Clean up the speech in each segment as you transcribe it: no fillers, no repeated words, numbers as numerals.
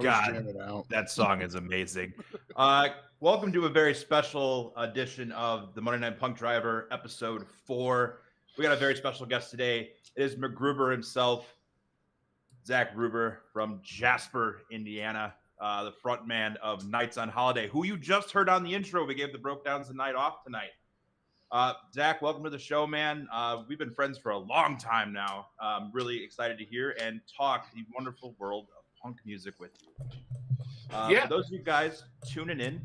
God, that song is amazing. Welcome to a very special edition of the Monday Night Punk Driver, episode 4. We got a very special guest today. It is McGruber himself, Zach Gruber from Jasper, Indiana, the front man of Nights on Holiday, who you just heard on the intro. We gave the breakdowns the night off tonight. Zach, welcome to the show, man. We've been friends for a long time now. I'm really excited to hear and talk the wonderful world of punk music with you. For those of you guys tuning in,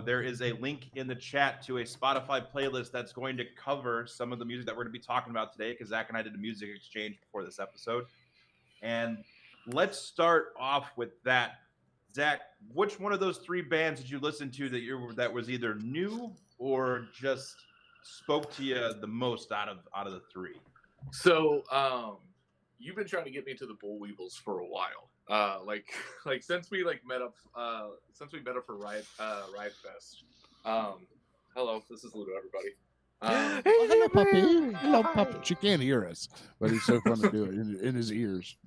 there is a link in the chat to a Spotify playlist that's going to cover some of the music that we're going to be talking about today, because Zach and I did a music exchange before this episode. And let's start off with that. Zach, which one of those three bands did you listen to that was either new or just spoke to you the most out of the three? So, you've been trying to get me to the Bull Weevils for a while. Like since we met up for Riot Fest. Hello, this is Ludo, everybody. Hello, puppy. Hello, puppy. She can't hear us, but it's so fun to do it in his ears.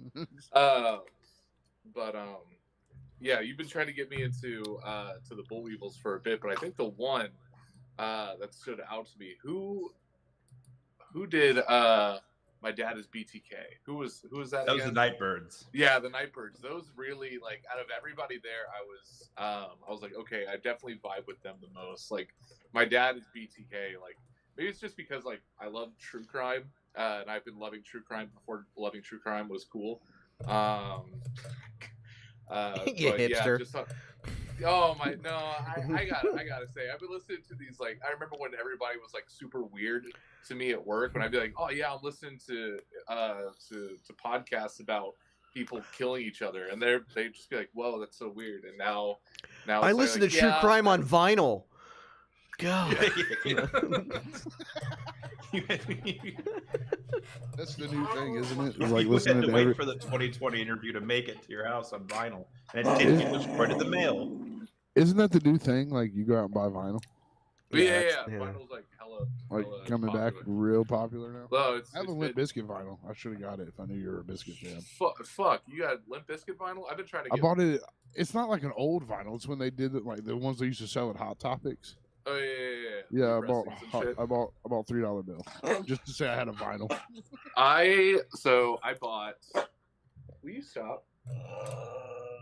Yeah, you've been trying to get me into to the Bull Weevils for a bit, but I think the one that stood out to me, who did My Dad Is BTK? Who was that? That was the Nightbirds. Yeah, the Nightbirds. Those really, like, out of everybody there, I was like, okay, I definitely vibe with them the most. Like, My Dad Is BTK. Like, maybe it's just because, like, I love true crime, and I've been loving true crime before loving true crime was cool. Yeah, hipster. I gotta say, I've been listening to these, like, I remember when everybody was like super weird to me at work, when I'd be like, oh yeah, I'm listening to podcasts about people killing each other, and they'd just be like, whoa, that's so weird. And now I listen to true crime on vinyl. God. That's the new thing, isn't it? It's like you had to wait for the 2020 interview to make it to your house on vinyl, and it didn't get destroyed in the mail. Isn't that the new thing? Like, you go out and buy vinyl? Yeah. Vinyl's like hella coming popular. back real popular now. Well, I have a Limp Bizkit vinyl. I should have got it if I knew you were a Bizkit fan. Fuck, you got Limp Bizkit vinyl? I've been trying to get... I bought it. It's not like an old vinyl. It's when they did it, like the ones they used to sell at Hot Topics. Oh yeah. Yeah, I bought $3 bill just to say I had a vinyl. I bought. Will you stop?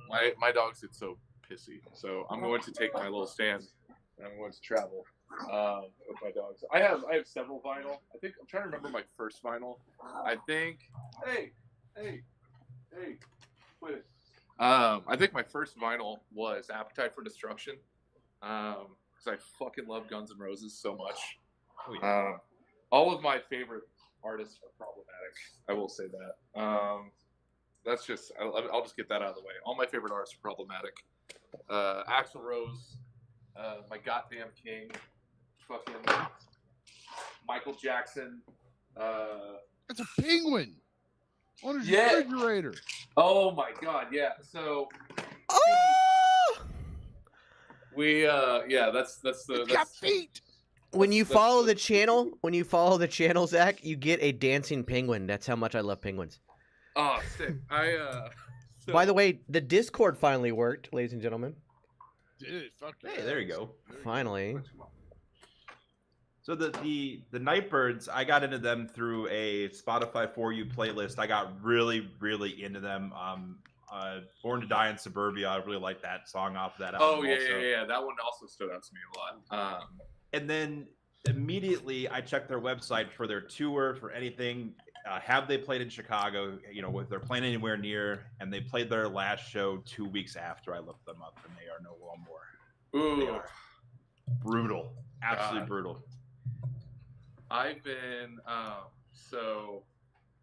My dogs get so pissy, so I'm going to take my little stand and I'm going to travel with my dogs. I have several vinyl. I think I'm trying to remember my first vinyl. I think. Hey, quit. I think my first vinyl was Appetite for Destruction. I fucking love Guns N' Roses so much. Oh, yeah. All of my favorite artists are problematic. I will say that. That's just, I'll just get that out of the way. All my favorite artists are problematic. Axl Rose, my goddamn king, fucking Michael Jackson. It's a penguin on his refrigerator. Oh my god, yeah. So. That's got feet. When you follow the channel, Zach, you get a dancing penguin. That's how much I love penguins. Oh, sick. By the way, the Discord finally worked, ladies and gentlemen. Dude, fuck yeah. Hey, there you go. Finally. So the Nightbirds, I got into them through a Spotify For You playlist. I got really, really into them. Born to Die in Suburbia, I really like that song off that album. Oh yeah. That one also stood out to me a lot. And then immediately I checked their website for their tour, for anything. Have they played in Chicago? You know, if they're playing anywhere near, and they played their last show 2 weeks after I looked them up, and they are no more. Ooh, brutal, absolutely brutal. I've been so.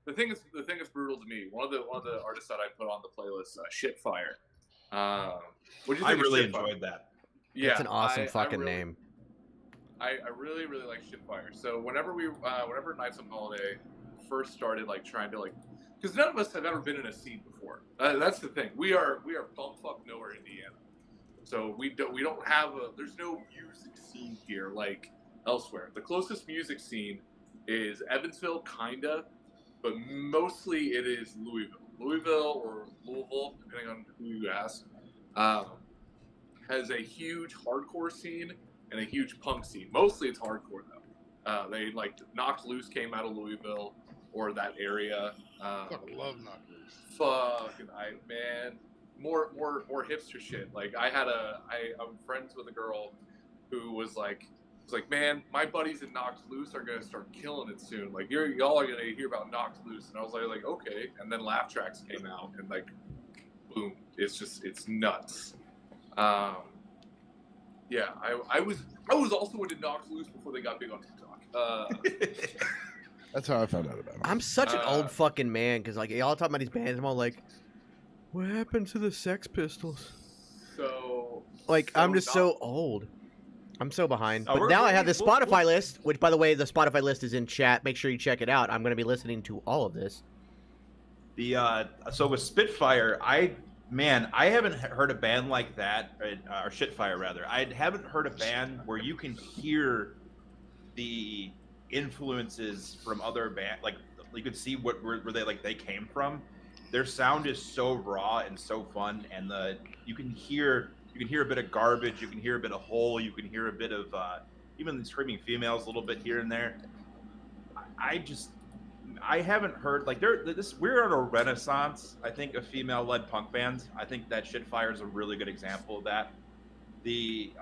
The thing is brutal to me. One of the artists that I put on the playlist, Shitfire. What do you think? I really enjoyed that. Yeah, it's an awesome fucking name. I really, really like Shitfire. So whenever Nights on Holiday first started, like, trying to, like, because none of us have ever been in a scene before. That's the thing. We are bumfuck nowhere, Indiana. So we don't have there's no music scene here like elsewhere. The closest music scene is Evansville, kinda. But mostly it is Louisville or Louisville, depending on who you ask. has a huge hardcore scene and a huge punk scene. Mostly it's hardcore though. They like Knocked Loose came out of Louisville or that area. Fucking love Knocked Loose. Fucking man, more hipster shit. Like I'm friends with a girl who was like, man, my buddies in Knocked Loose are gonna start killing it soon. Like y'all are gonna hear about Knocked Loose, and I was like okay. And then Laugh Tracks came out, and like, boom, it's nuts. Yeah, I was also into Knocked Loose before they got big on TikTok. That's how I found out about him. I'm such an old fucking man because like y'all talking about these bands, I'm all like, what happened to the Sex Pistols? I'm just so old. I'm so behind. But now I have the Spotify list, which by the way, the Spotify list is in chat. Make sure you check it out. I'm going to be listening to all of this. So with Spitfire, I haven't heard a band like that, or Shitfire rather. I haven't heard a band where you can hear the influences from other bands. Like you could see where they came from. Their sound is so raw and so fun, and you can hear a bit of Garbage, you can hear a bit of Hole, you can hear a bit of even the Screaming Females a little bit here and there. I haven't heard we're at a renaissance, I think, of female-led punk bands. I think that Shitfire is a really good example of that. Of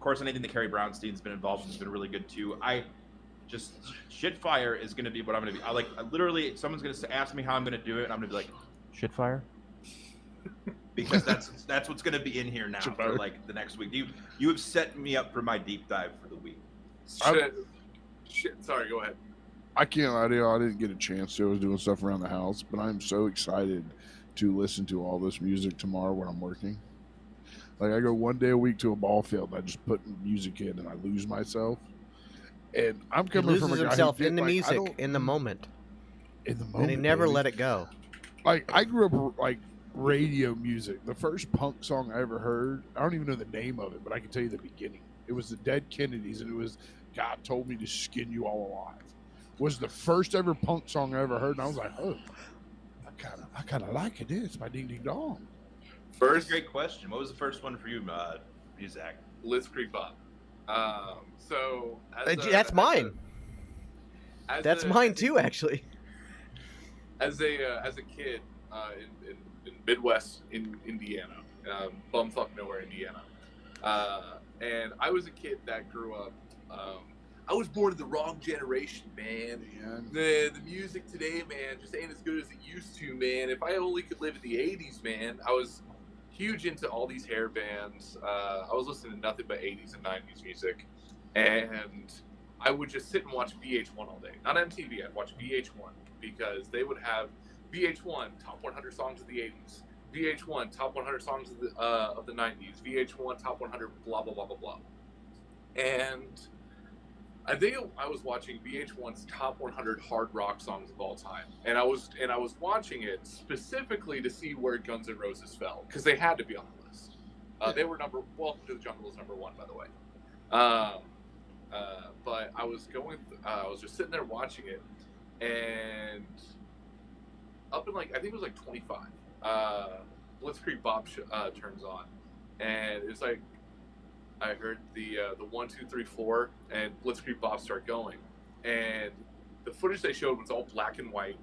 course, anything that Carrie Brownstein's been involved in has been really good too. Shitfire is going to be what I'm going to be. I literally, someone's going to ask me how I'm going to do it, and I'm going to be like, Shitfire, because that's what's going to be in here now for like the next week. You have set me up for my deep dive for the week. Shit. Sorry, go ahead. I can't lie to you, I didn't get a chance to. I was doing stuff around the house, but I'm so excited to listen to all this music tomorrow when I'm working. Like, I go one day a week to a ball field, and I just put music in, and I lose myself. And I'm coming from a guy himself in the music, in the moment. In the moment. And he never baby. let it go. Like, I grew up, like, radio music. The first punk song I ever heard, I don't even know the name of it, but I can tell you the beginning. It was the Dead Kennedys, and it was, God told me to skin you all alive. Was the first ever punk song I ever heard, and I was like, oh, I kind of like it. It's my Ding Ding Dong. First, great question. What was the first one for you, Zach? Let's Creep Up. So that's mine. That's mine too, actually. As a kid in Midwest in Indiana, bumfuck nowhere, Indiana, and I was a kid that grew up. I was born in the wrong generation, man. The music today, man, just ain't as good as it used to, man. If I only could live in the 80s, man. I was huge into all these hair bands. I was listening to nothing but 80s and 90s music. And I would just sit and watch VH1 all day. Not MTV, I'd watch VH1 because they would have VH1 top 100 songs of the 80s, VH1 top 100 songs of the 90s, VH1 top 100 blah, blah, blah, blah, blah. And I think I was watching VH1's top 100 hard rock songs of all time, and I was watching it specifically to see where Guns N' Roses fell because they had to be on the list. They were Welcome to the Jungle is number 1, by the way. But I was just sitting there watching it, and up in I think it was 25. Blitzkrieg Bop turns on, and it's like. I heard the 1, 2, 3, 4, and Blitzkrieg Bop start going, and the footage they showed was all black and white,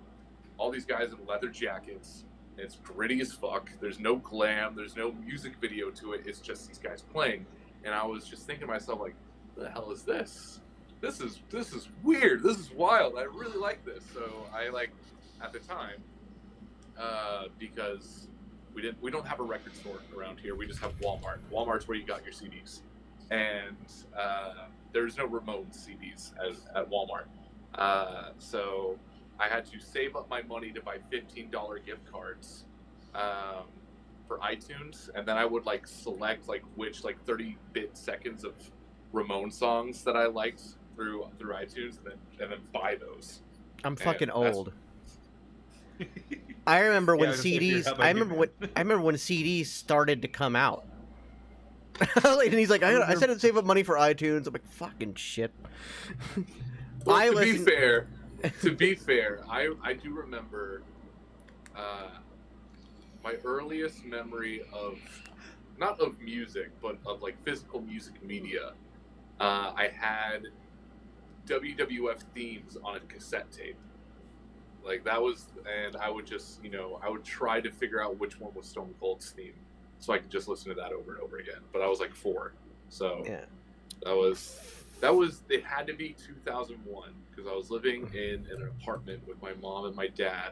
all these guys in leather jackets. It's gritty as fuck. There's no glam. There's no music video to it. It's just these guys playing, and I was just thinking to myself what the hell is this? This is weird. This is wild. I really like this. So I at the time because. We don't have a record store around here. We just have Walmart. Walmart's where you got your CDs, and there's no Ramones CDs at Walmart. So I had to save up my money to buy $15 gift cards for iTunes, and then I would select which 30-bit seconds of Ramones songs that I liked through iTunes, and then buy those. I'm fucking old. I remember when CDs. I remember when CDs started to come out. And he's like, I said to save up money for iTunes. I'm like, fucking shit. Well, to be fair, I do remember my earliest memory of, not of music, but of like physical music media, I had WWF themes on a cassette tape. Like that was, and I would just, I would try to figure out which one was Stone Cold's theme, so I could just listen to that over and over again. But I was like 4, so Yeah. that was. It had to be 2001 because I was living in an apartment with my mom and my dad,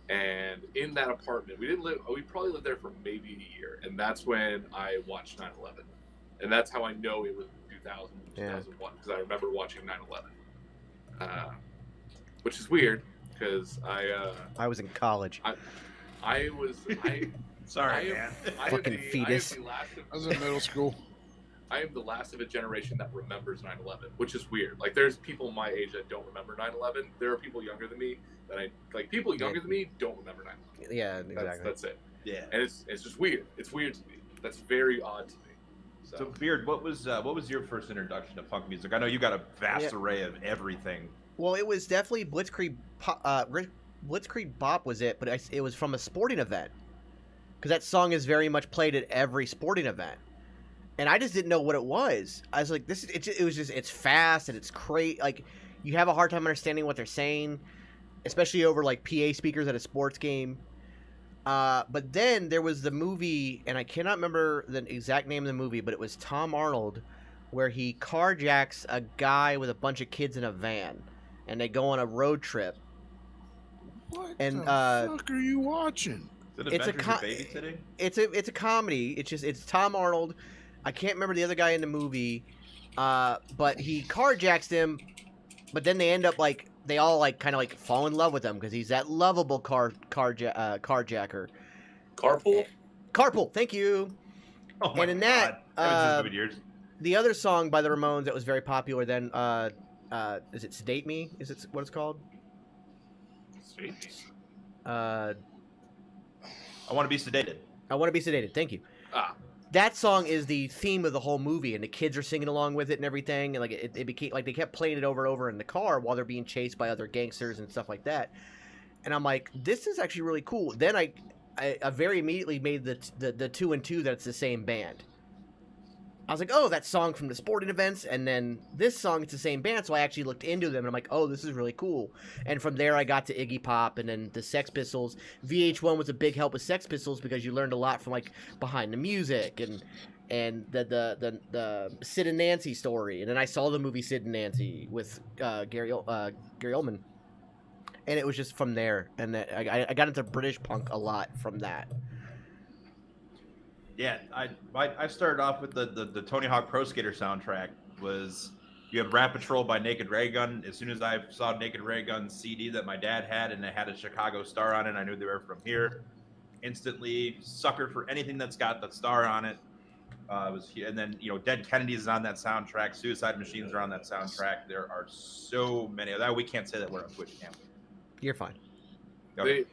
and in that apartment, we probably lived there for maybe a year, and that's when I watched 9/11, and that's how I know it was 2000, 2001 because I remember watching 9/11, which is weird. Because I was in college. I was. Sorry, man. Fucking fetus. I was in middle school. I am the last of a generation that remembers 9/11, which is weird. Like, there's people my age that don't remember 9/11. There are people younger than me that people younger than me don't remember 9/11. Yeah, exactly. That's it. Yeah. And it's just weird. It's weird to me. That's very odd to me. So Beard, what was your first introduction to punk music? I know you got a vast array of everything. Well, it was definitely Blitzkrieg Bop was it, but it was from a sporting event. Because that song is very much played at every sporting event. And I just didn't know what it was. I was like, it's fast and it's crazy. Like, you have a hard time understanding what they're saying, especially over like PA speakers at a sports game. But then there was the movie, and I cannot remember the exact name of the movie, but it was Tom Arnold, where he carjacks a guy with a bunch of kids in a van. And they go on a road trip. What and, the fuck are you watching? It's babysitting? It's a comedy. It's Tom Arnold. I can't remember the other guy in the movie, but he carjacks him. But then they end up like they all like kind of like fall in love with him because he's that lovable carjacker. Carpool. Thank you. Oh my and in God. the other song by the Ramones that was very popular then. Is it Sedate Me? Is it what it's called? Sedate Me. I Want to Be Sedated. I Want to Be Sedated. Thank you. That song is the theme of the whole movie, and the kids are singing along with it and everything. And like it became like they kept playing it over and over in the car while they're being chased by other gangsters and stuff like that. And I'm like, this is actually really cool. Then I very immediately made the 2 and 2 that it's the same band. I was like, oh, that song from the sporting events, and then this song, it's the same band, so I actually looked into them, and I'm like, oh, this is really cool. And from there, I got to Iggy Pop, and then the Sex Pistols. VH1 was a big help with Sex Pistols because you learned a lot from, like, behind the music, and the Sid and Nancy story. And then I saw the movie Sid and Nancy with Gary Oldman. And it was just from there, and I got into British punk a lot from that. Yeah, I started off with the Tony Hawk Pro Skater soundtrack. You have Rat Patrol by Naked Raygun. As soon as I saw Naked Raygun's CD that my dad had, and it had a Chicago star on it, I knew they were from here. Instantly sucker for anything that's got that star on it. And then Dead Kennedys is on that soundtrack. Suicide Machines are on that soundtrack. There are so many. We can't say that we're on Twitch, can we? You're fine. Okay.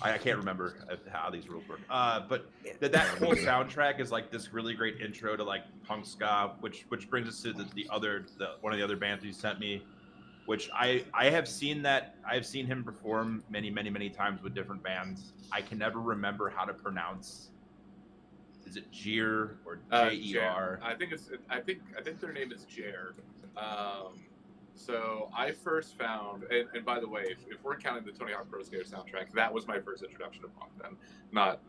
I can't remember how these rules work. But that whole soundtrack is like this really great intro to like punk ska, which brings us to one of the other bands you sent me, which I have seen that. I've seen him perform many times with different bands. I can never remember how to pronounce. Is it Jer or Jer? I think their name is Jer. So I first found, and by the way, if we're counting the Tony Hawk Pro Skater soundtrack, that was my first introduction to punk then, not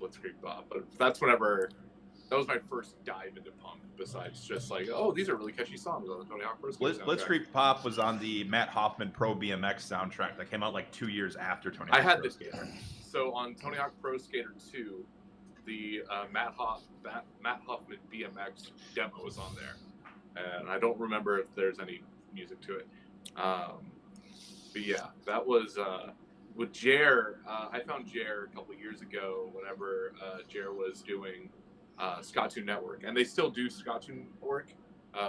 Blitzkrieg Bop, but that was my first dive into punk, besides just like, oh, these are really catchy songs on the Tony Hawk Pro Skater soundtrack. Blitzkrieg Bop was on the Matt Hoffman Pro BMX soundtrack that came out like 2 years after Tony Hawk Pro Skater. So on Tony Hawk Pro Skater 2, the Matt Hoffman BMX demo was on there, and I don't remember if there's any music to it, but yeah, that was with Jer. I found Jer a couple years ago whenever Jer was doing Ska Tune Network, and they still do Ska Tune Network,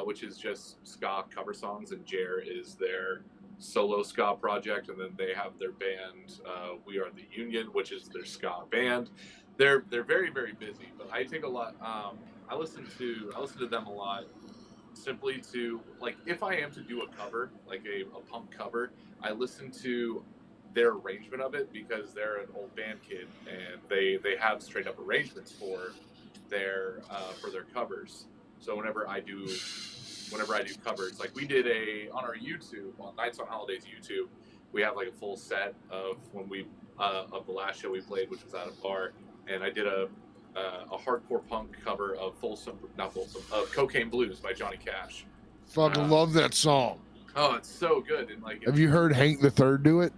which is just ska cover songs, and Jer is their solo ska project, and then they have their band We Are the Union, which is their ska band. They're very busy, but I take a lot. I listen to them a lot. Simply to, like, if I am to do a cover, like a punk cover, I listen to their arrangement of it because they're an old band kid and they have straight up arrangements for their covers. So whenever I do covers, like we did on our YouTube, on Nights on Holidays YouTube, we have like a full set of when we of the last show we played, which was at a bar, and I did a hardcore punk cover of Cocaine Blues by Johnny Cash. Fucking love that song. Oh, it's so good. And like, have you heard Hank the Third do it?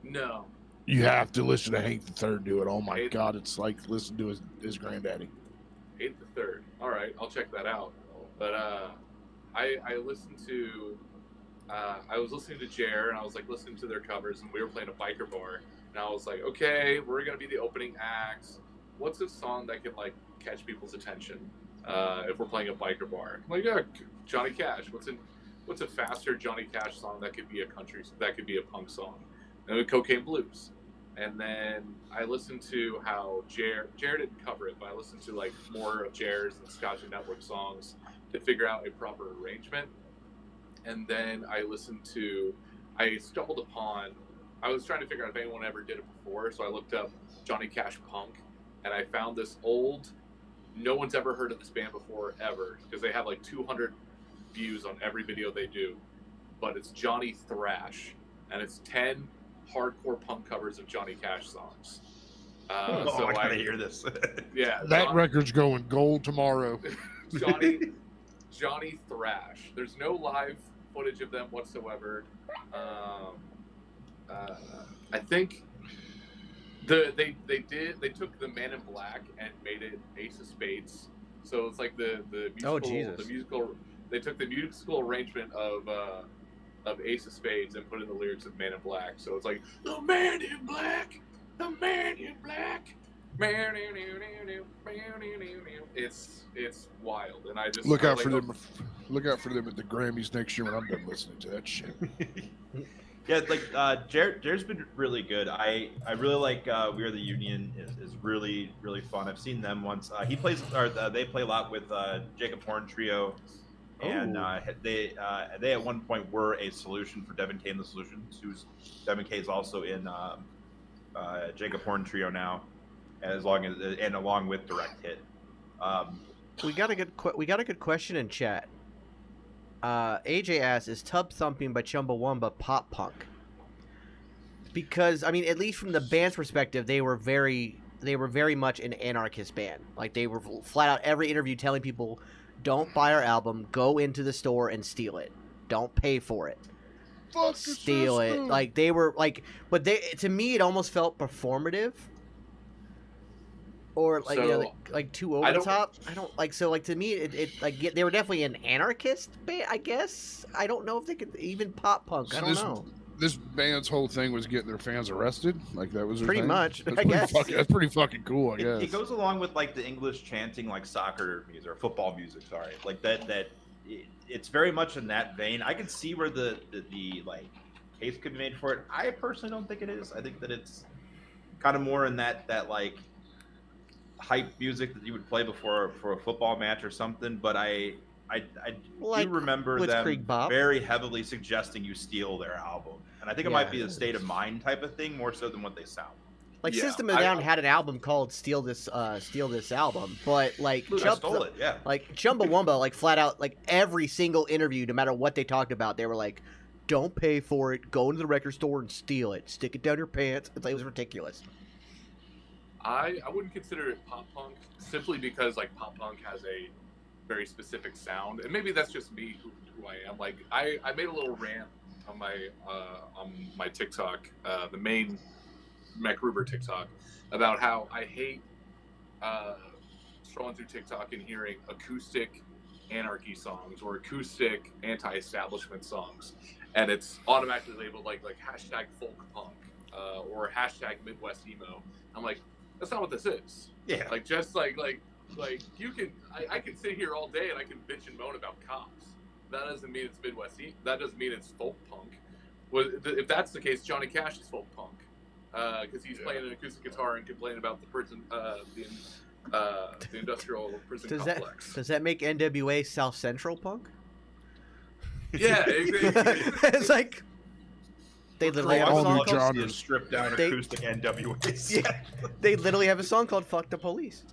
No. You have to listen to Hank the Third do it. Oh my God, it's like listen to his granddaddy. Hank the Third. All right, I'll check that out. But I listened to I was listening to Jer, and I was like listening to their covers, and we were playing a biker bar, and I was like, okay, we're gonna be the opening acts. What's a song that can like catch people's attention if we're playing a biker bar? I'm like, yeah, Johnny Cash. What's a faster Johnny Cash song that could be a punk song? And Cocaine Blues. And then I listened to how Jer didn't cover it, but I listened to like more of Jer's and Scotch and Network songs to figure out a proper arrangement. And then I stumbled upon, I was trying to figure out if anyone ever did it before, so I looked up Johnny Cash Punk, and I found this old, no one's ever heard of this band before, ever, because they have like 200 views on every video they do, but it's Johnny Thrash, and it's 10 hardcore punk covers of Johnny Cash songs. So I gotta hear this. Yeah. That record's going gold tomorrow. Johnny Thrash. There's no live footage of them whatsoever. I think they took the Man in Black and made it Ace of Spades. So it's like the musical. They took the musical arrangement of Ace of Spades and put in the lyrics of Man in Black. So it's like the Man in Black, the Man in Black. It's wild, and I just look out for them. Look out for them at the Grammys next year when I'm done listening to that shit. Yeah, like Jared's been really good. I really like We Are the Union is really fun. I've seen them once. They play a lot with Jacob Horn Trio, and they at one point were a solution for Devin Kay and the Solutions. Devin Kay is also in Jacob Horn Trio now, along with Direct Hit. We got a good question in chat. AJ asks, is Tub Thumping by Chumbawamba pop punk? Because I mean, at least from the band's perspective, they were very much an anarchist band. Like they were flat out every interview telling people, "Don't buy our album. Go into the store and steal it. Don't pay for it. Steal it." Like they were like, but to me, it almost felt performative. Or like, like too over the top. I don't like, so like to me it like they were definitely an anarchist band, I guess. I don't know if they could even pop punk. I don't know. This band's whole thing was getting their fans arrested. Like that was their pretty thing? much. I guess that's pretty fucking cool. I guess it goes along with like the English chanting, like soccer music or football music. Sorry, like that. It's very much in that vein. I can see where the like case could be made for it. I personally don't think it is. I think that it's kind of more in that like hype music that you would play before for a football match or something, but I do remember them very heavily suggesting you steal their album, and I think it might be a state of mind type of thing more so than what they sound. Like System of a Down had an album called "Steal This Album," but like like Chumbawamba, like flat out, like every single interview, no matter what they talked about, they were like, "Don't pay for it. Go into the record store and steal it. Stick it down your pants." It was ridiculous. I wouldn't consider it pop punk simply because like pop punk has a very specific sound, and maybe that's just me who I am. Like I made a little rant on my TikTok, the main MacRuber TikTok, about how I hate scrolling through TikTok and hearing acoustic anarchy songs or acoustic anti-establishment songs, and it's automatically labeled like hashtag folk punk or hashtag Midwest emo. I'm like, that's not what this is. Yeah. Like just like you can I can sit here all day and I can bitch and moan about cops. That doesn't mean it's Midwest. That doesn't mean it's folk punk. Well, if that's the case, Johnny Cash is folk punk because he's playing an acoustic guitar and complaining about the prison, the industrial prison complex. Does that make NWA South Central punk? Yeah, exactly. It's like They literally have all a song new called. genres. Stripped down They- acoustic NWA. Yeah, they literally have a song called "Fuck the Police."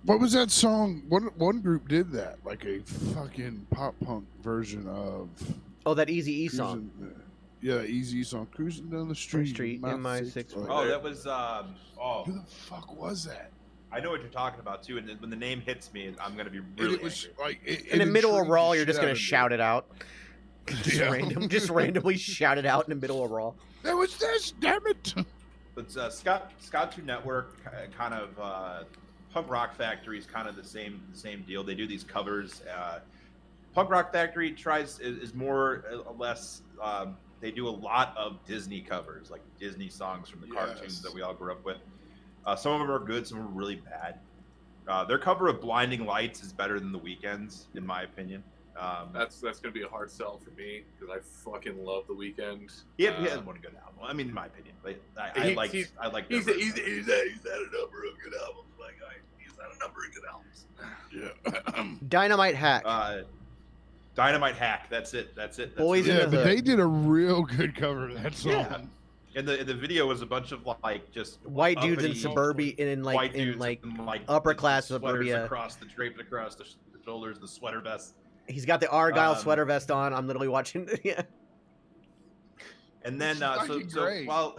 What was that song? One group did that, like a fucking pop punk version of. Oh, that Easy E song. Yeah, Easy song. Cruising down the street in my six. Oh, that was Who the fuck was that? I know what you're talking about too. And when the name hits me, I'm gonna be really angry. Like In the middle of Raw, you're just gonna shout it out. Just randomly shout it out in the middle of Raw. There was this, damn it! But Scott 2 Network kind of Punk Rock Factory is kind of the same deal. They do these covers. Punk Rock Factory is more or less. They do a lot of Disney covers, like Disney songs from the cartoons that we all grew up with. Some of them are good, some of them are really bad. Their cover of Blinding Lights is better than The Weeknd's, in my opinion. That's gonna be a hard sell for me because I fucking love The Weeknd. He has one good album. I mean, in my opinion, but I like. He's had a number of good albums. Like he's had a number of good albums. Yeah. Dynamite Hack. Dynamite Hack. That's it. Boys in Yeah, the but Hood. they did a real good cover of that song. Yeah. And the video was a bunch of like just White dudes in uppity suburbia in white dudes upper class sweaters suburbia. draped across the shoulders, the sweater vest. He's got the Argyle sweater vest on. I'm literally watching. Yeah. And then so while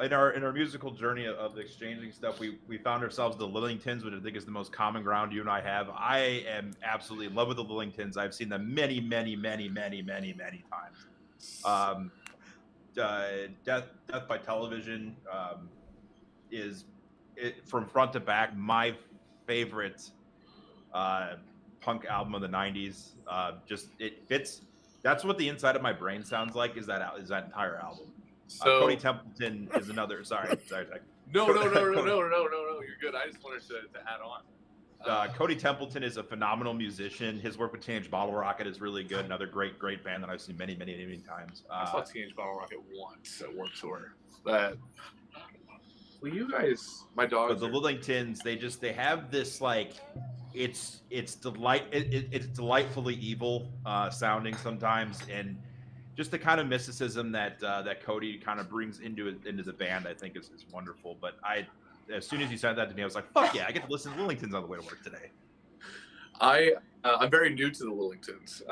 in our musical journey of exchanging stuff, we found ourselves the Lillingtons, which I think is the most common ground you and I have. I am absolutely in love with the Lillingtons. I've seen them many times. Death by Television is from front to back my favorite punk album of the 90s. Just it fits. That's what the inside of my brain sounds like. Is that entire album? So Cody Templeton is another. Sorry. No. You're good. I just wanted to add on. Cody Templeton is a phenomenal musician. His work with Teenage Bottle Rocket is really good. Another great band that I've seen many times. I saw Teenage Bottle Rocket once at Warped Tour. But will you guys, my dogs? But the Lillingtons, they have this like, it's delightfully evil sounding sometimes, and just the kind of mysticism that Cody kind of brings into the band, I think is wonderful. But as soon as you said that to me, I was like, fuck yeah, I get to listen to Lillingtons on the way to work today. I'm very new to the Lillingtons.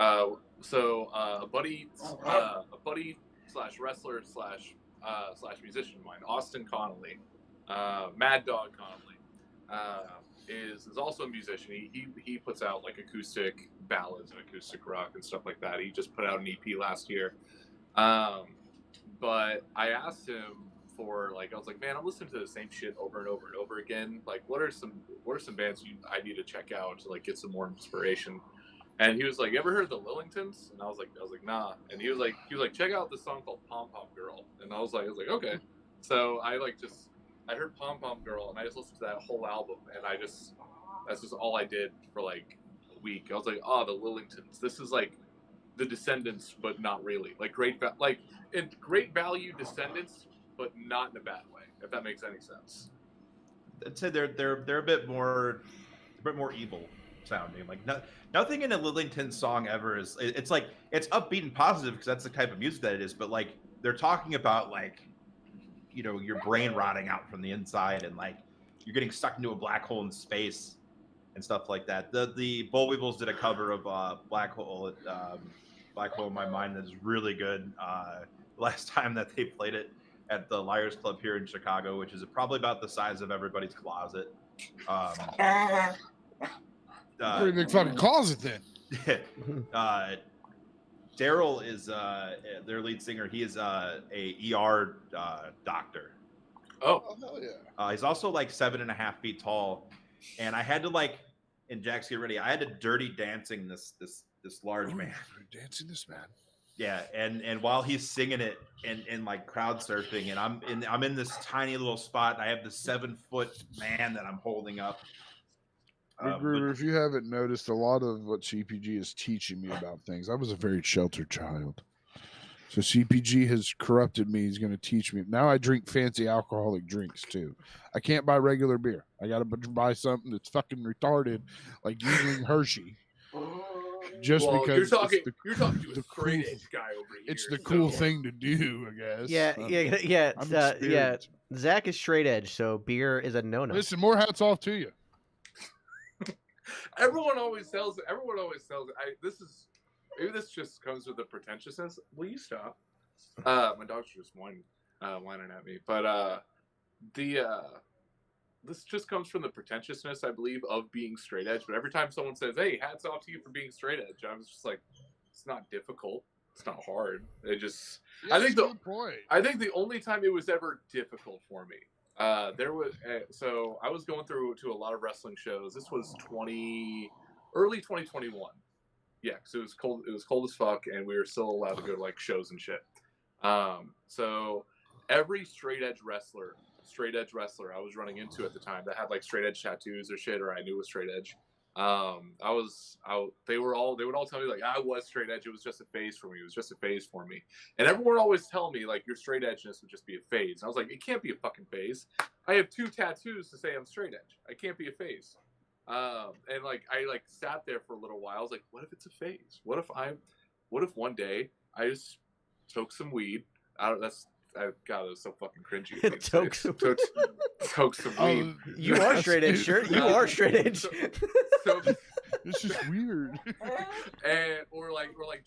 So a buddy slash wrestler slash musician of mine, Austin Connolly, Mad Dog Connolly, is also a musician. He puts out like acoustic ballads and acoustic rock and stuff like that. He just put out an EP last year. But I asked him for I was like, man, I'm listening to the same shit over and over and over again. Like, what are some bands I need to check out to get some more inspiration? And he was like, you ever heard of the Lillingtons? And I was like, nah. And he was like, check out this song called Pom Pom Girl. And I was like, okay. So I heard Pom Pom Girl, and I just listened to that whole album, and that's just all I did for a week. I was like, the Lillingtons. This is like the Descendants, but not really. Great value Descendants, but not in a bad way, if that makes any sense. I'd say they're a bit more evil sounding. Nothing in a Lillington song ever is. It's it's upbeat and positive because that's the type of music that it is. But they're talking about your brain rotting out from the inside, and you're getting sucked into a black hole in space and stuff like that. The Boll Weevils did a cover of Black Hole in My Mind that's really good. Last time that they played it at the Liars Club here in Chicago, which is probably about the size of everybody's closet. Pretty big fucking closet then. Daryl is their lead singer. He is a ER doctor. Oh hell yeah! He's also 7.5 feet tall, and I had to and Jack's get ready. I had to dirty dancing this large man. Dancing this man. Yeah, and while he's singing it and crowd surfing, and I'm in this tiny little spot, and I have the 7-foot man that I'm holding up. Gruber, if you haven't noticed, a lot of what CPG is teaching me about things. I was a very sheltered child, so CPG has corrupted me. He's going to teach me. Now I drink fancy alcoholic drinks too. I can't buy regular beer. I got to buy something that's fucking retarded, like Yingling Hershey. Just Well, because you're talking to a the straight cool- edge guy over here. it's the so- cool thing to do, I guess. Yeah, I'm yeah. experienced. Zach is straight edge, so beer is a no-no. Listen, more hats off to you. Everyone always tells. Maybe this just comes with the pretentiousness. Will you stop? My dog's just whining at me, but this just comes from the pretentiousness, I believe, of being straight edge. But every time someone says, "Hey, hats off to you for being straight edge," I was just like, "It's not difficult. It's not hard. It just." Yeah, I think that's a good point. I think the only time it was ever difficult for me, so I was going through to a lot of wrestling shows. This was early 2021. Yeah, because it was cold. It was cold as fuck, and we were still allowed to go to like shows and shit. So every straight edge wrestler I was running into at the time that had like straight edge tattoos or shit, or I knew was straight edge. They would all tell me like I was straight edge. It was just a phase for me. It was just a phase for me. And everyone would always tell me like your straight edgeness would just be a phase. And I was like, it can't be a fucking phase. I have 2 tattoos to say I'm straight edge. I can't be a phase. And like I like sat there for a little while. I was like, what if it's a phase? What if one day I just took some weed? God, that was so fucking cringy. Took some weed. You are straight edge, sure. You are straight edge. So, It's just weird. or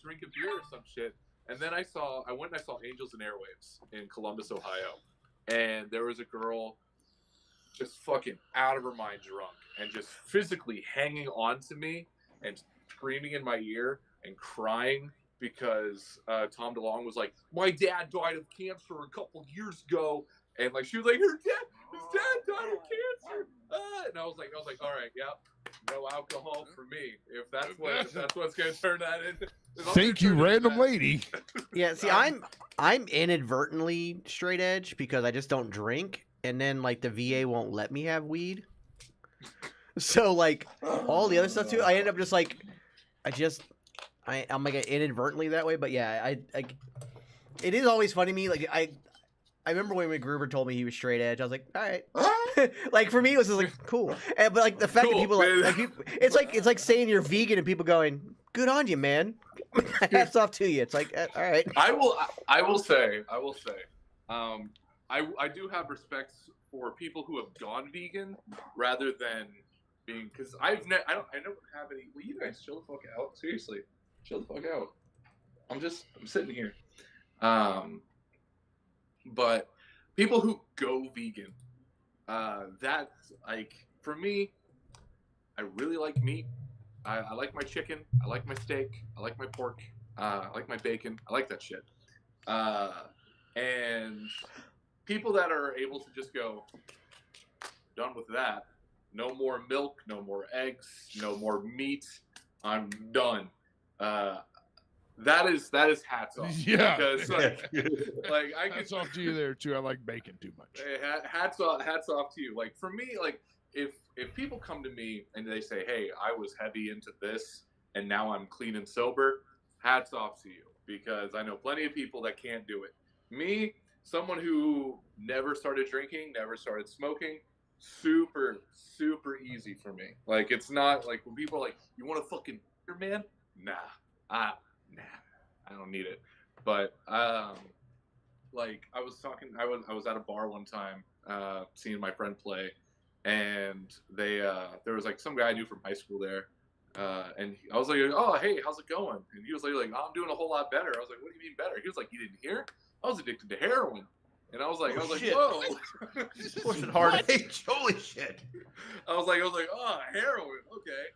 drinking beer or some shit. And then I went and I saw Angels and Airwaves in Columbus, Ohio. And there was a girl just fucking out of her mind drunk and just physically hanging on to me and screaming in my ear and crying because Tom DeLonge was like, my dad died of cancer a couple years ago. And like, she was like, his dad died of cancer. And I was like, all right, yep. No alcohol for me. If that's what's gonna turn that into. Thank you, random lady. Yeah, see, I'm inadvertently straight edge because I just don't drink, and then like the VA won't let me have weed. So like all the other stuff too, I end up just like I'm like inadvertently that way. But yeah, I it is always funny to me. Like I remember when McGruber told me he was straight edge. I was like, all right. Like for me, it was just like cool. But like the fact that people it's like saying you're vegan and people going, good on you, man. Hats off to you. It's like, all right. I will say, I do have respect for people who have gone vegan rather than being, because I don't have any. Will you guys chill the fuck out? Seriously, chill the fuck out. I'm sitting here. But people who go vegan, that's like, for me, I really like meat. I like my chicken. I like my steak. I like my pork. I like my bacon. I like that shit. And people that are able to just go, done with that. No more milk. No more eggs. No more meat. I'm done. That is hats off. Yeah. Because like I Hats off to you there too. I like bacon too much. Hats off to you. Like for me, like if people come to me and they say, hey, I was heavy into this and now I'm clean and sober, hats off to you, because I know plenty of people that can't do it. Me, someone who never started drinking, never started smoking, super, super easy for me. Like it's not like when people are like, you want a fucking beer, man? Nah, I don't need it. But like I was at a bar one time, seeing my friend play, and there was like some guy I knew from high school there, and I was like, oh hey, how's it going? And he was like, oh, I'm doing a whole lot better. I was like, what do you mean better? He was like, you didn't hear? I was addicted to heroin. And I was like, shit. whoa. Pushing hard age. Holy shit. I was like, oh, heroin, okay.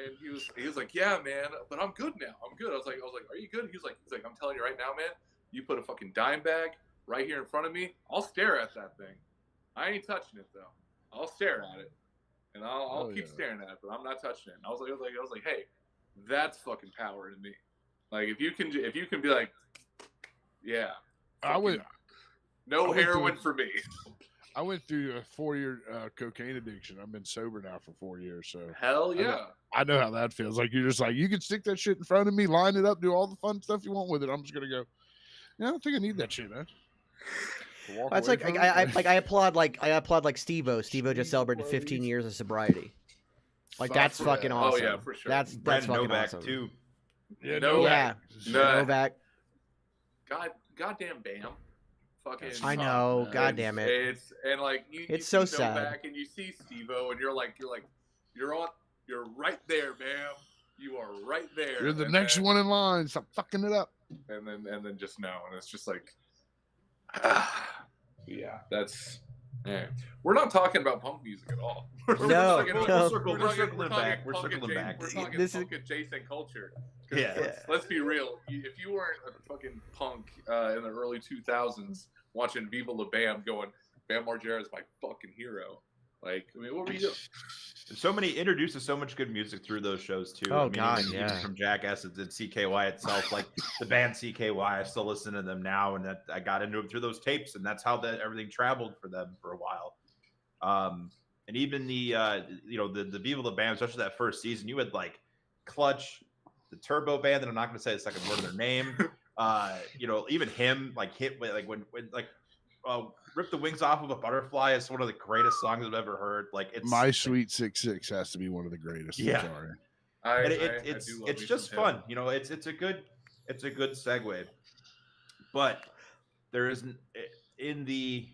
And he was like, yeah, man, but I'm good now. I'm good. I was like, are you good? He's like, I'm telling you right now, man, you put a fucking dime bag right here in front of me, I'll stare at that thing. I ain't touching it though. I'll stare at it, and I'll keep staring at it, but I'm not touching it. And I was like, hey, that's fucking power to me. Like if you can be like, yeah, no heroin for me. I went through a 4-year cocaine addiction. I've been sober now for 4 years, so hell yeah. I know how that feels. Like you're just like, you can stick that shit in front of me, line it up, do all the fun stuff you want with it. I'm just gonna go, yeah, I don't think I need that shit, man. That's like I applaud Steve-O. Steve-O just celebrated 15 years of sobriety. Like that's fucking awesome. Oh yeah, for sure. That's Brandon fucking Novak awesome. too. Yeah, Novak. Novak. Goddamn Bam. Fucking. I know. God damn it. It's and like you so see sad. Novak and you see Steve-O and you're right there, Bam. You are right there. You're the and next then, one in line. Stop fucking it up. And then just no, and it's just like, yeah, that's. Yeah. We're not talking about punk music at all. We're circling back. We're talking This punk adjacent culture. Yeah. Let's be real. If you weren't a fucking punk in the early 2000s watching Viva La Bam going, Bam Margera is my fucking hero. Like, I mean, what were you doing? So many introduces so much good music through those shows too. Oh, I mean, God, even yeah. from Jackass and CKY itself, like the band CKY, I still listen to them now, and that I got into them through those tapes, and that's how everything traveled for them for a while. And even the the Viva La Bam, especially that first season, you had like Clutch, the Turbo Band, and I'm not going to say the second word of their name. Even him, like hit like when Rip the Wings Off of a Butterfly is one of the greatest songs I've ever heard. Like it's My Sweet 6-6 has to be one of the greatest. Yeah. Sorry. It's just fun. You know, it's a good segue. But there isn't in the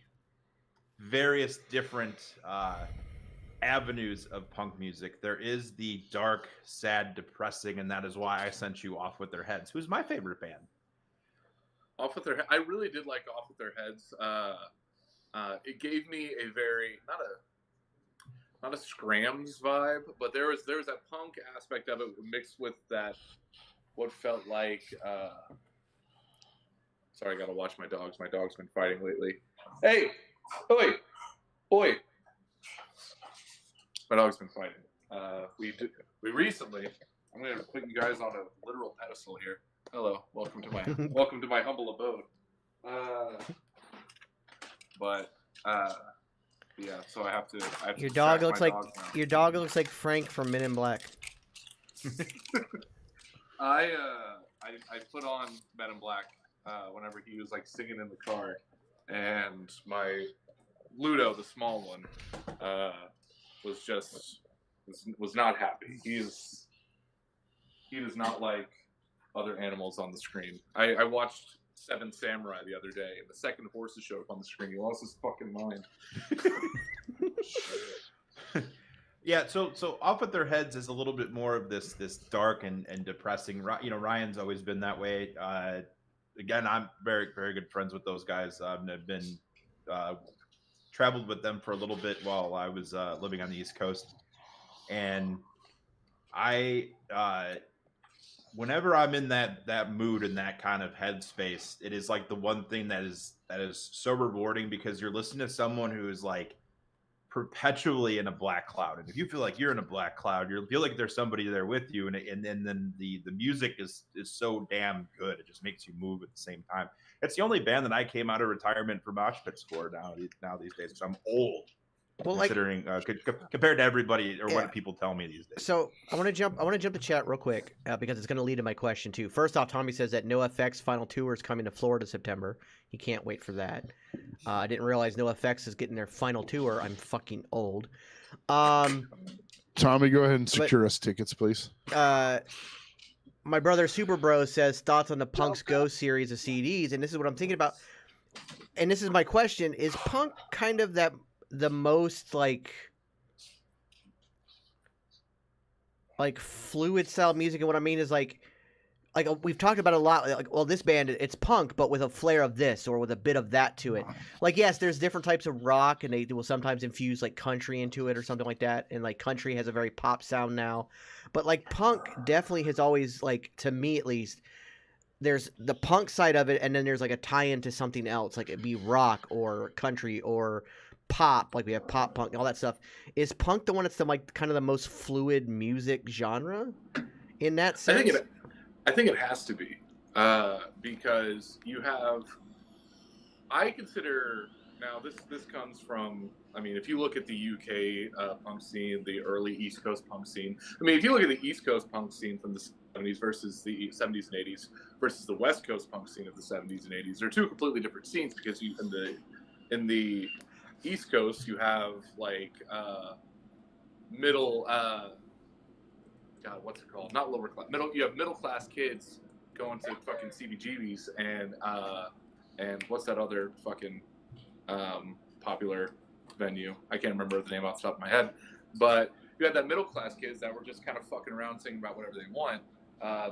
various different avenues of punk music, there is the dark, sad, depressing, and that is why I sent you Off With Their Heads, who's my favorite band. Off With Their Heads. I really did like Off With Their Heads. It gave me a very not a Scrams vibe, but there was that punk aspect of it mixed with that what felt like. Sorry, I gotta watch my dogs. My dog's been fighting lately. Hey, boy. My dog's been fighting. We recently. I'm gonna put you guys on a literal pedestal here. Hello, welcome to my humble abode. Yeah. So I have to Your dog looks like Frank from Men in Black. I put on Men in Black whenever he was like singing in the car, and my Ludo, the small one, was not happy. He does not like other animals on the screen. I watched Seven Samurai the other day, and the second horses showed up on the screen. He lost his fucking mind. Yeah, so Off With Their Heads is a little bit more of this dark and depressing. You know, Ryan's always been that way. Again, I'm very, very good friends with those guys. I've been traveled with them for a little bit while I was living on the East Coast, and whenever I'm in that mood and that kind of headspace, it is like the one thing that is so rewarding, because you're listening to someone who is like perpetually in a black cloud, and if you feel like you're in a black cloud, you feel like there's somebody there with you, and then the music is so damn good, it just makes you move at the same time. It's the only band that I came out of retirement for mosh pits for now these days, because I'm old. Well, considering compared to everybody or what people tell me these days. So I want to jump the chat real quick because it's going to lead to my question too. First off, Tommy says that NoFX final tour is coming to Florida September. He can't wait for that. I didn't realize NoFX is getting their final tour. I'm fucking old. Tommy, go ahead and secure us tickets, please. My brother Super Bro says thoughts on the Punk's Go series of CDs, and this is what I'm thinking about. And this is my question: is punk kind of the most like fluid style music? And what I mean is like we've talked about a lot, like, well, this band, it's punk but with a flair of this or with a bit of that to it. Like, yes, there's different types of rock, and they will sometimes infuse like country into it or something like that, and like country has a very pop sound now, but like punk definitely has always, like, to me at least, there's the punk side of it, and then there's like a tie-in to something else, like it'd be rock or country or pop, like we have pop punk and all that stuff. Is punk the one that's the like kind of the most fluid music genre in that sense? I think it has to be, because you have. I consider now this comes from. I mean, if you look at the UK punk scene, the early East Coast punk scene. I mean, if you look at the East Coast punk scene from the 70s versus the 70s and 80s versus the West Coast punk scene of the 70s and 80s, they're two completely different scenes, because you in the East Coast you have like middle God, what's it called? Not lower class, middle. You have middle class kids going to fucking CBGBs and what's that other fucking popular venue? I can't remember the name off the top of my head, but you had that middle class kids that were just kind of fucking around singing about whatever they want.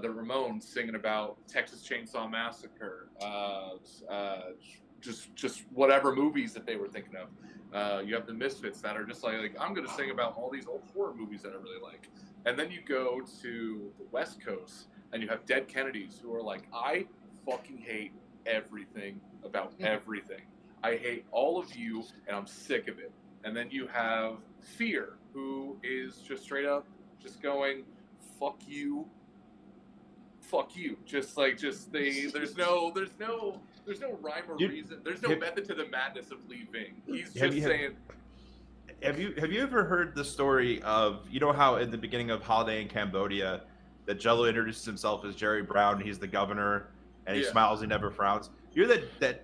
The Ramones singing about Texas Chainsaw Massacre, just whatever movies that they were thinking of. You have the Misfits that are just like I'm going to sing about all these old horror movies that I really like. And then you go to the West Coast and you have Dead Kennedys who are like, I fucking hate everything about everything. I hate all of you and I'm sick of it. And then you have Fear, who is just straight up just going, fuck you. There's no rhyme or reason. There's no method to the madness of leaving. He's just saying. Have you ever heard the story of, you know how in the beginning of Holiday in Cambodia that Jello introduces himself as Jerry Brown and he's the governor and he smiles, he never frowns. You know that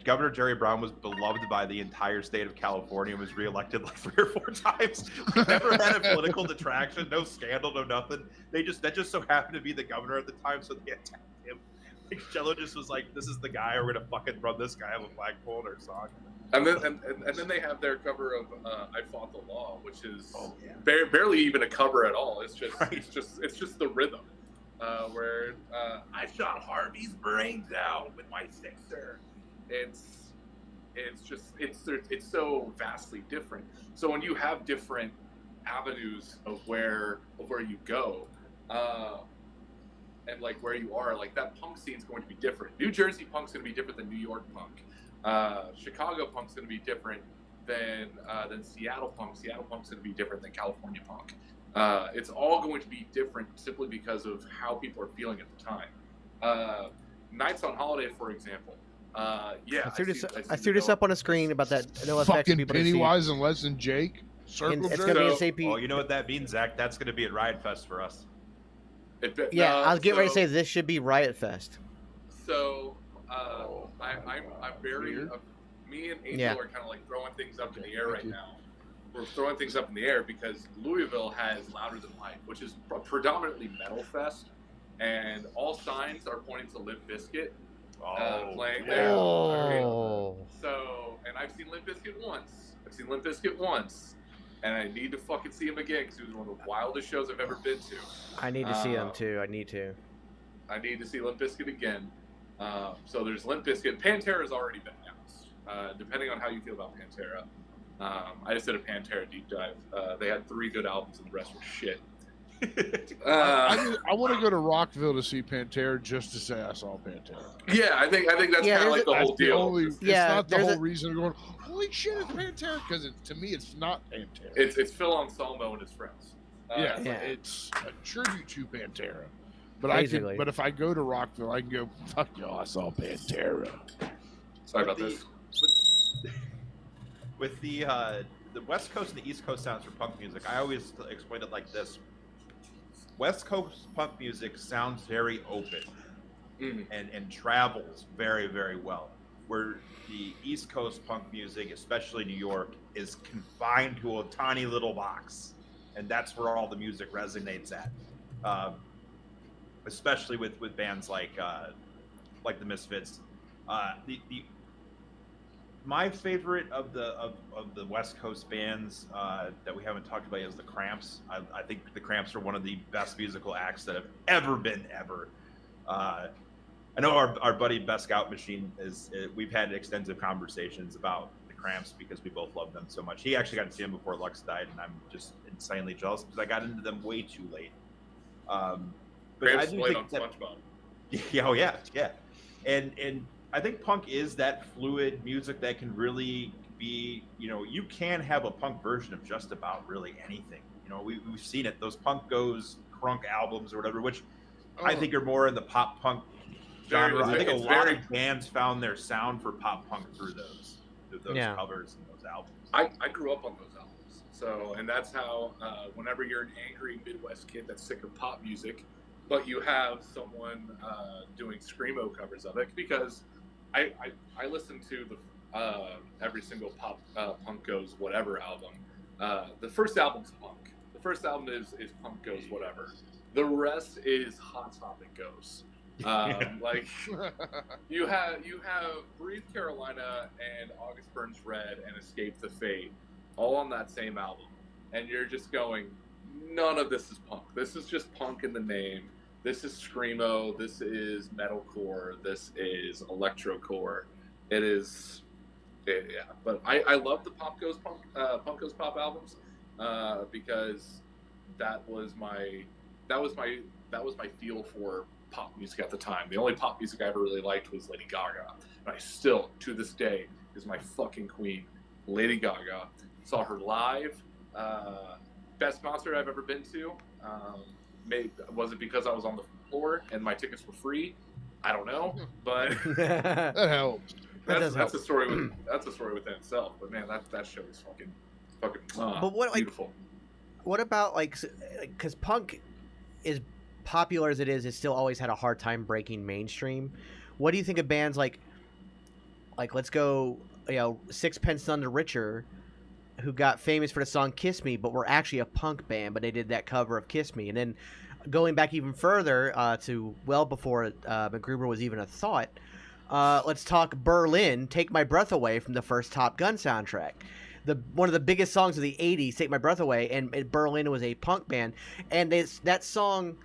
Governor Jerry Brown was beloved by the entire state of California and was reelected like 3 or 4 times. He never had a political detraction, no scandal, no nothing. That just so happened to be the governor at the time, so they attacked him. Like Jello just was like, "This is the guy. We're gonna fucking run this guy on a flagpole in our song." And then they have their cover of "I Fought the Law," which is barely even a cover at all. It's just the rhythm where I shot Harvey's brains out with my sixer. It's so vastly different. So when you have different avenues of where you go, and like where you are, like that punk scene is going to be different. New Jersey punk's going to be different than New York punk. Chicago punk's going to be different than Seattle punk. Seattle punk's going to be different than California punk. It's all going to be different simply because of how people are feeling at the time. Nights on Holiday, for example. I threw this up on a screen about that. No fucking Pennywise and Less Than Jake. It's going to be a Well, you know what that means, Zach? That's going to be at Riot Fest for us. I was getting ready to say this should be Riot Fest. So I'm very. Me and Angel are kind of like throwing things up in the air right now. We're throwing things up in the air because Louisville has Louder Than Life, which is a predominantly metal fest, and all signs are pointing to Limp Bizkit playing there. So, and I've seen Limp Bizkit once. And I need to fucking see him again because it was one of the wildest shows I've ever been to. I need to see him too. I need to see Limp Bizkit again. So there's Limp Bizkit. Pantera's already been announced. Depending on how you feel about Pantera. I just did a Pantera deep dive. They had 3 good albums and the rest were shit. I want to go to Rockville to see Pantera just to say I saw Pantera. Yeah, I think that's kind of like the whole deal. It's not the whole reason I'm going, holy shit, it's Pantera, because to me it's not Pantera. It's Phil Anselmo and his friends. It's a tribute to Pantera. But but if I go to Rockville, I can go, fuck y'all, I saw Pantera. Sorry about this. With the West Coast and the East Coast sounds for punk music, I always explain it like this. West Coast punk music sounds very open and travels very, very well. Where the East Coast punk music, especially New York, is confined to a tiny little box. And that's where all the music resonates at. Especially with bands like the Misfits. My favorite of the West Coast bands that we haven't talked about is the Cramps. I think the Cramps are one of the best musical acts that have ever been ever. I know our buddy Best Scout Machine we've had extensive conversations about the Cramps because we both love them so much. He actually got to see them before Lux died, and I'm just insanely jealous because I got into them way too late. But Cramps I do played think on SpongeBob. Yeah. And I think punk is that fluid music that can really be, you can have a punk version of just about really anything. We've seen it. Those Punk Goes Crunk albums or whatever, which I think are more in the pop punk genre. I think a lot of bands found their sound for pop punk through those covers and those albums. I grew up on those albums. So, and that's how, whenever you're an angry Midwest kid that's sick of pop music, but you have someone doing screamo covers of it, because I listen to the every single Punk Goes whatever album. The first album's punk. The first album is Punk Goes Whatever. The rest is Hot Topic Goes. Like you have Breathe Carolina and August Burns Red and Escape the Fate all on that same album, and you're just going, none of this is punk. This is just punk in the name. This is screamo. This is metalcore. This is electrocore. It is, yeah. But I love the Punk Goes Pop albums because that was my feel for pop music at the time. The only pop music I ever really liked was Lady Gaga, and I still to this day is my fucking queen, Lady Gaga. Saw her live. Best concert I've ever been to. Was it because I was on the floor and my tickets were free? I don't know, but that helps. That's a story. That's a story within itself. But man, that show is fucking but what, beautiful. What about because punk, as popular as it is, still always had a hard time breaking mainstream. What do you think of bands like let's go, Sixpence None the Richer, who got famous for the song Kiss Me, but were actually a punk band, but they did that cover of Kiss Me. And then going back even further to well before MacGruber was even a thought, let's talk Berlin, Take My Breath Away from the first Top Gun soundtrack. One of the biggest songs of the 80s, Take My Breath Away, and Berlin was a punk band. And that song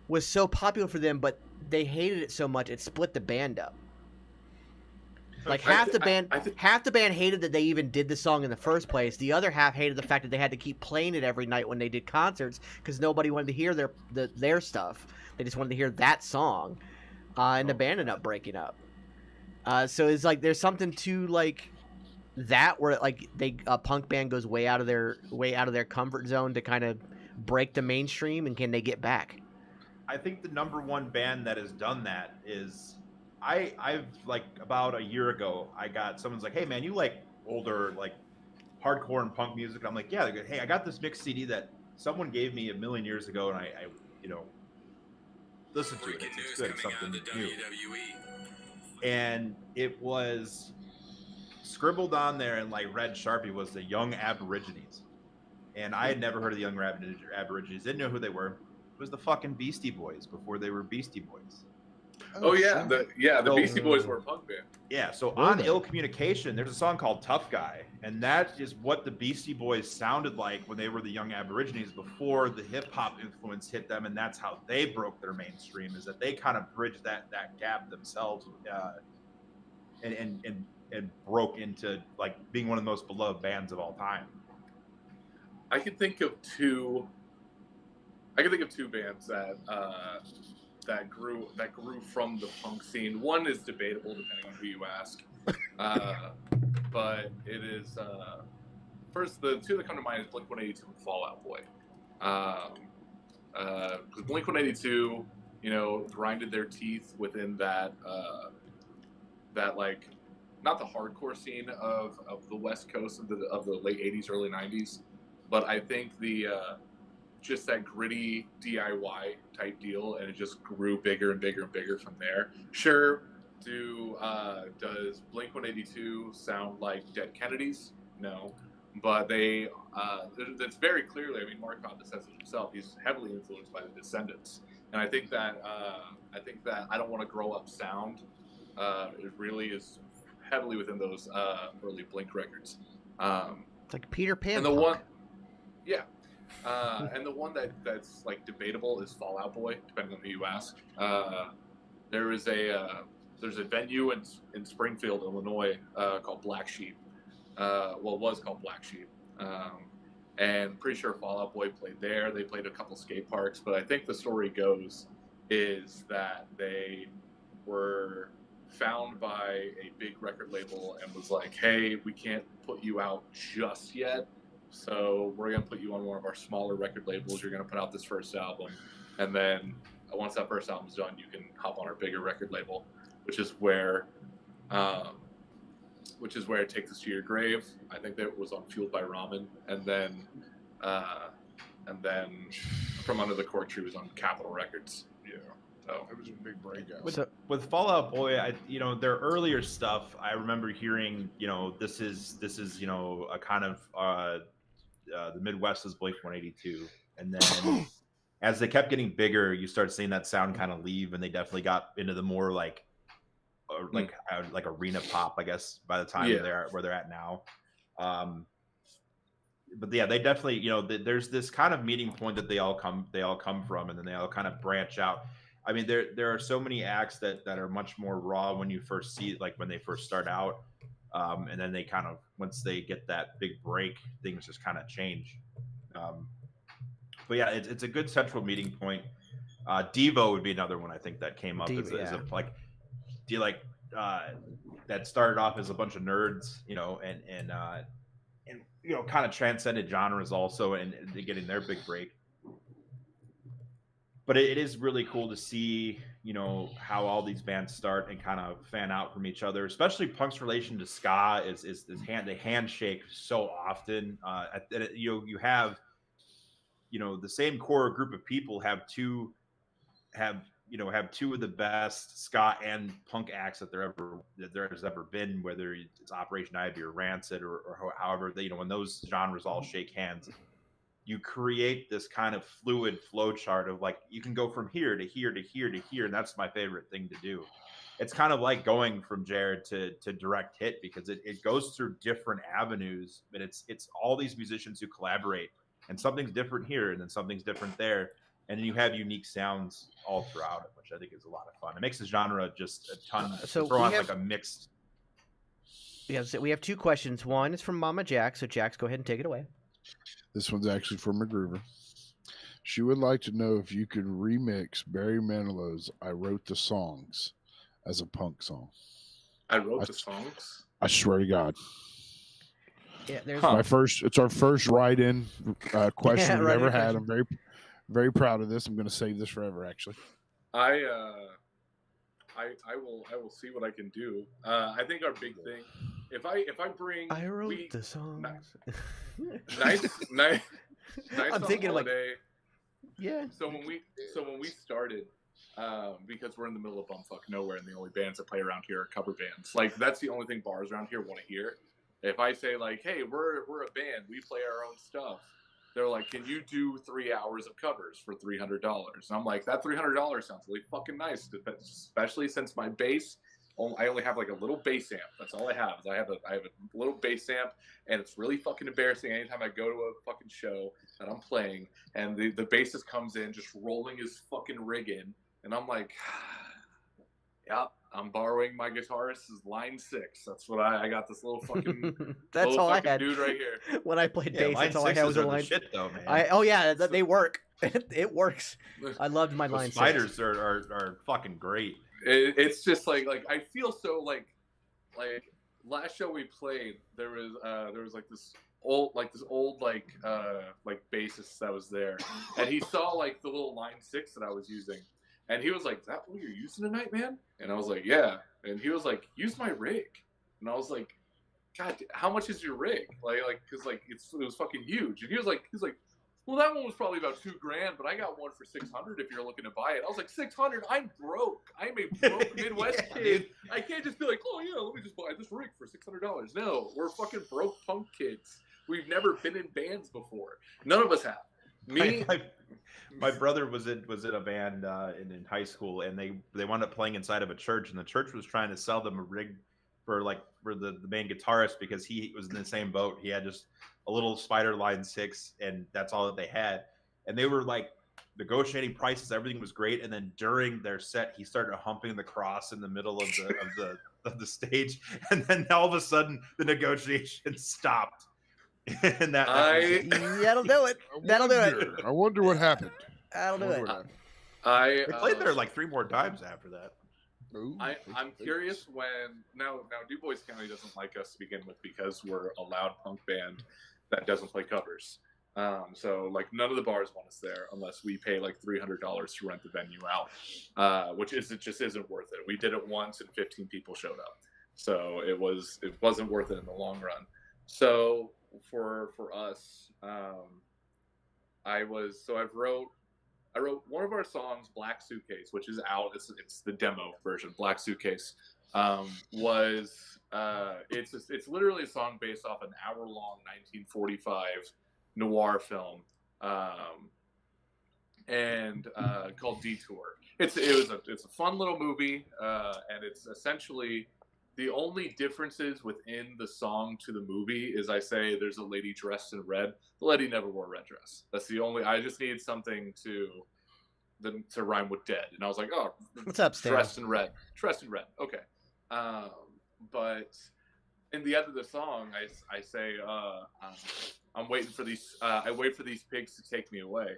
was so popular for them, but they hated it so much, it split the band up. Like half the band hated that they even did the song in the first place. The other half hated the fact that they had to keep playing it every night when they did concerts because nobody wanted to hear their stuff. They just wanted to hear that song, and the band ended up breaking up. So it's like there's something to like that where like a punk band goes way out of their comfort zone to kind of break the mainstream, and can they get back? I think the number one band that has done that is. I've like about a year ago, someone's like, hey man, you like older like hardcore and punk music? And I'm like, yeah. They go, hey, I got this mixed CD that someone gave me a million years ago, and I listened to it. It's good. It's something new. And it was scribbled on there in like red Sharpie was the Young Aborigines, and I had never heard of the Young Aborigines. Didn't know who they were. It was the fucking Beastie Boys before they were Beastie Boys. Oh yeah, the Beastie Boys were a punk band. Yeah, so on Ill Communication, there's a song called Tough Guy, and that is what the Beastie Boys sounded like when they were the Young Aborigines before the hip hop influence hit them, and that's how they broke their mainstream. Is that they kind of bridged that gap themselves, and broke into like being one of the most beloved bands of all time. I can think of two bands that grew from the punk scene. One is debatable depending on who you ask, but it is first the two that come to mind is Blink-182 and Fall Out Boy, because Blink-182 grinded their teeth within that like not the hardcore scene of the West Coast of the late 80s early 90s, but I think the just that gritty DIY type deal, and it just grew bigger and bigger and bigger from there. Sure, does Blink-182 sound like Dead Kennedys? No, but they that's very clearly. I mean, Mark Hoppus says it himself. He's heavily influenced by the Descendants, and I think that I Don't Want to Grow Up sound it really is heavily within those early Blink records. It's like Peter Pan. And the one, yeah. And the one that's like debatable is Fall Out Boy, depending on who you ask. There's a venue in Springfield, Illinois, called Black Sheep. It was called Black Sheep. And pretty sure Fall Out Boy played there. They played a couple skate parks, but I think the story goes is that they were found by a big record label and was like, hey, we can't put you out just yet. So we're going to put you on one of our smaller record labels. You're going to put out this first album. And then once that first album's done, you can hop on our bigger record label, which is where Take This to Your Grave. I think that was on Fueled by Ramen. And then From Under the Cork Tree was on Capitol Records. Yeah. So it was a big breakout. With Fall Out Boy, their earlier stuff, I remember hearing, this is a kind of the Midwest is Blink-182, and then as they kept getting bigger, you start seeing that sound kind of leave, and they definitely got into the more like arena pop, I guess, by the time they're where they're at now. But yeah, they definitely, there's this kind of meeting point that they all come from, and then they all kind of branch out. I mean, there are so many acts that are much more raw when you first see, like when they first start out, and then they kind of, once they get that big break, things just kind of change. But yeah, it's a good central meeting point. Devo would be another one I think that came up as a like, do you like that started off as a bunch of nerds, and kind of transcended genres also, and getting their big break. But it is really cool to see, how all these bands start and kind of fan out from each other. Especially punk's relation to ska is the handshake so often. You have, the same core group of people have two of the best ska and punk acts that there has ever been, whether it's Operation Ivy or Rancid or however when those genres all shake hands, you create this kind of fluid flow chart of like, you can go from here to here to here to here, and that's my favorite thing to do. It's kind of like going from Jared to direct hit, because it goes through different avenues, but it's all these musicians who collaborate, and something's different here and then something's different there. And then you have unique sounds all throughout it, which I think is a lot of fun. It makes the genre just a ton. So throw on like a mixed. Yeah, so we have two questions. One is from Mama Jack. So Jax, go ahead and take it away. This one's actually from MacGruber. She would like to know if you could remix Barry Manilow's "I Wrote the Songs" as a punk song. I wrote the songs. I swear to God. Yeah, there's It's our first write-in question we've ever had. I'm very, very proud of this. I'm going to save this forever. Actually, I will see what I can do. I think our big thing, if I bring, I wrote the songs. Nice. I'm thinking holiday. Yeah. So when we started, because we're in the middle of bumfuck nowhere, and the only bands that play around here are cover bands. Like, that's the only thing bars around here want to hear. If I say like, hey, we're a band, we play our own stuff, they're like, can you do 3 hours of covers for $300? And I'm like, that $300 sounds really fucking nice, especially since my bass, I only have like a little bass amp. That's all I have. I have a little bass amp, and it's really fucking embarrassing anytime I go to a fucking show that I'm playing, and the bassist comes in just rolling his fucking rig in, and I'm like, yep, I'm borrowing my guitarist's line 6. That's what I got, this little fucking that's little all fucking I had dude right here. when I played bass. That's all I had was a line. Shit though, man. They work. It works. I loved my line. Spiders are fucking great. It's just like I feel so like last show we played, there was like this old bassist that was there, and he saw like the little line 6 that I was using, and he was like, "Is that what you're using tonight, man?" And I was like, "Yeah." And he was like, "Use my rig." And I was like, "God, how much is your rig?" Because it was fucking huge. And he was like, "Well, that one was probably about $2,000, but I got one for $600 if you're looking to buy it." I was like, $600? I'm broke. I'm a broke Midwest kid. I can't just be like, "Oh yeah, let me just buy this rig for $600." No, we're fucking broke punk kids. We've never been in bands before. None of us have. My brother was in a band in high school, and they wound up playing inside of a church, and the church was trying to sell them a rig for the main guitarist, because he was in the same boat. He had just a little Spider line 6, and that's all that they had. And they were like negotiating prices. Everything was great. And then during their set, he started humping the cross in the middle of the stage. And then all of a sudden the negotiations stopped. And that'll do it. That'll do it. I wonder what happened. That'll do it. They played there like 3 more times after that. I'm curious when now Du Bois County doesn't like us to begin with, because we're a loud punk band that doesn't play covers. So like none of the bars want us there unless we pay like $300 to rent the venue out, which just isn't worth it. We did it once and 15 people showed up, so it wasn't worth it in the long run. So for us, I wrote one of our songs, Black Suitcase, which is out. It's the demo version. Black Suitcase it's literally a song based off an hour-long 1945 noir film, and called Detour. It's a fun little movie, and it's essentially the only differences within the song to the movie is I say there's a lady dressed in red. The lady never wore a red dress. That's the only. I just needed something to rhyme with dead, and I was like, oh, what's up, Stan? Dressed in red. Okay. But in the end of the song, I say, I'm waiting for these. I wait for these pigs to take me away.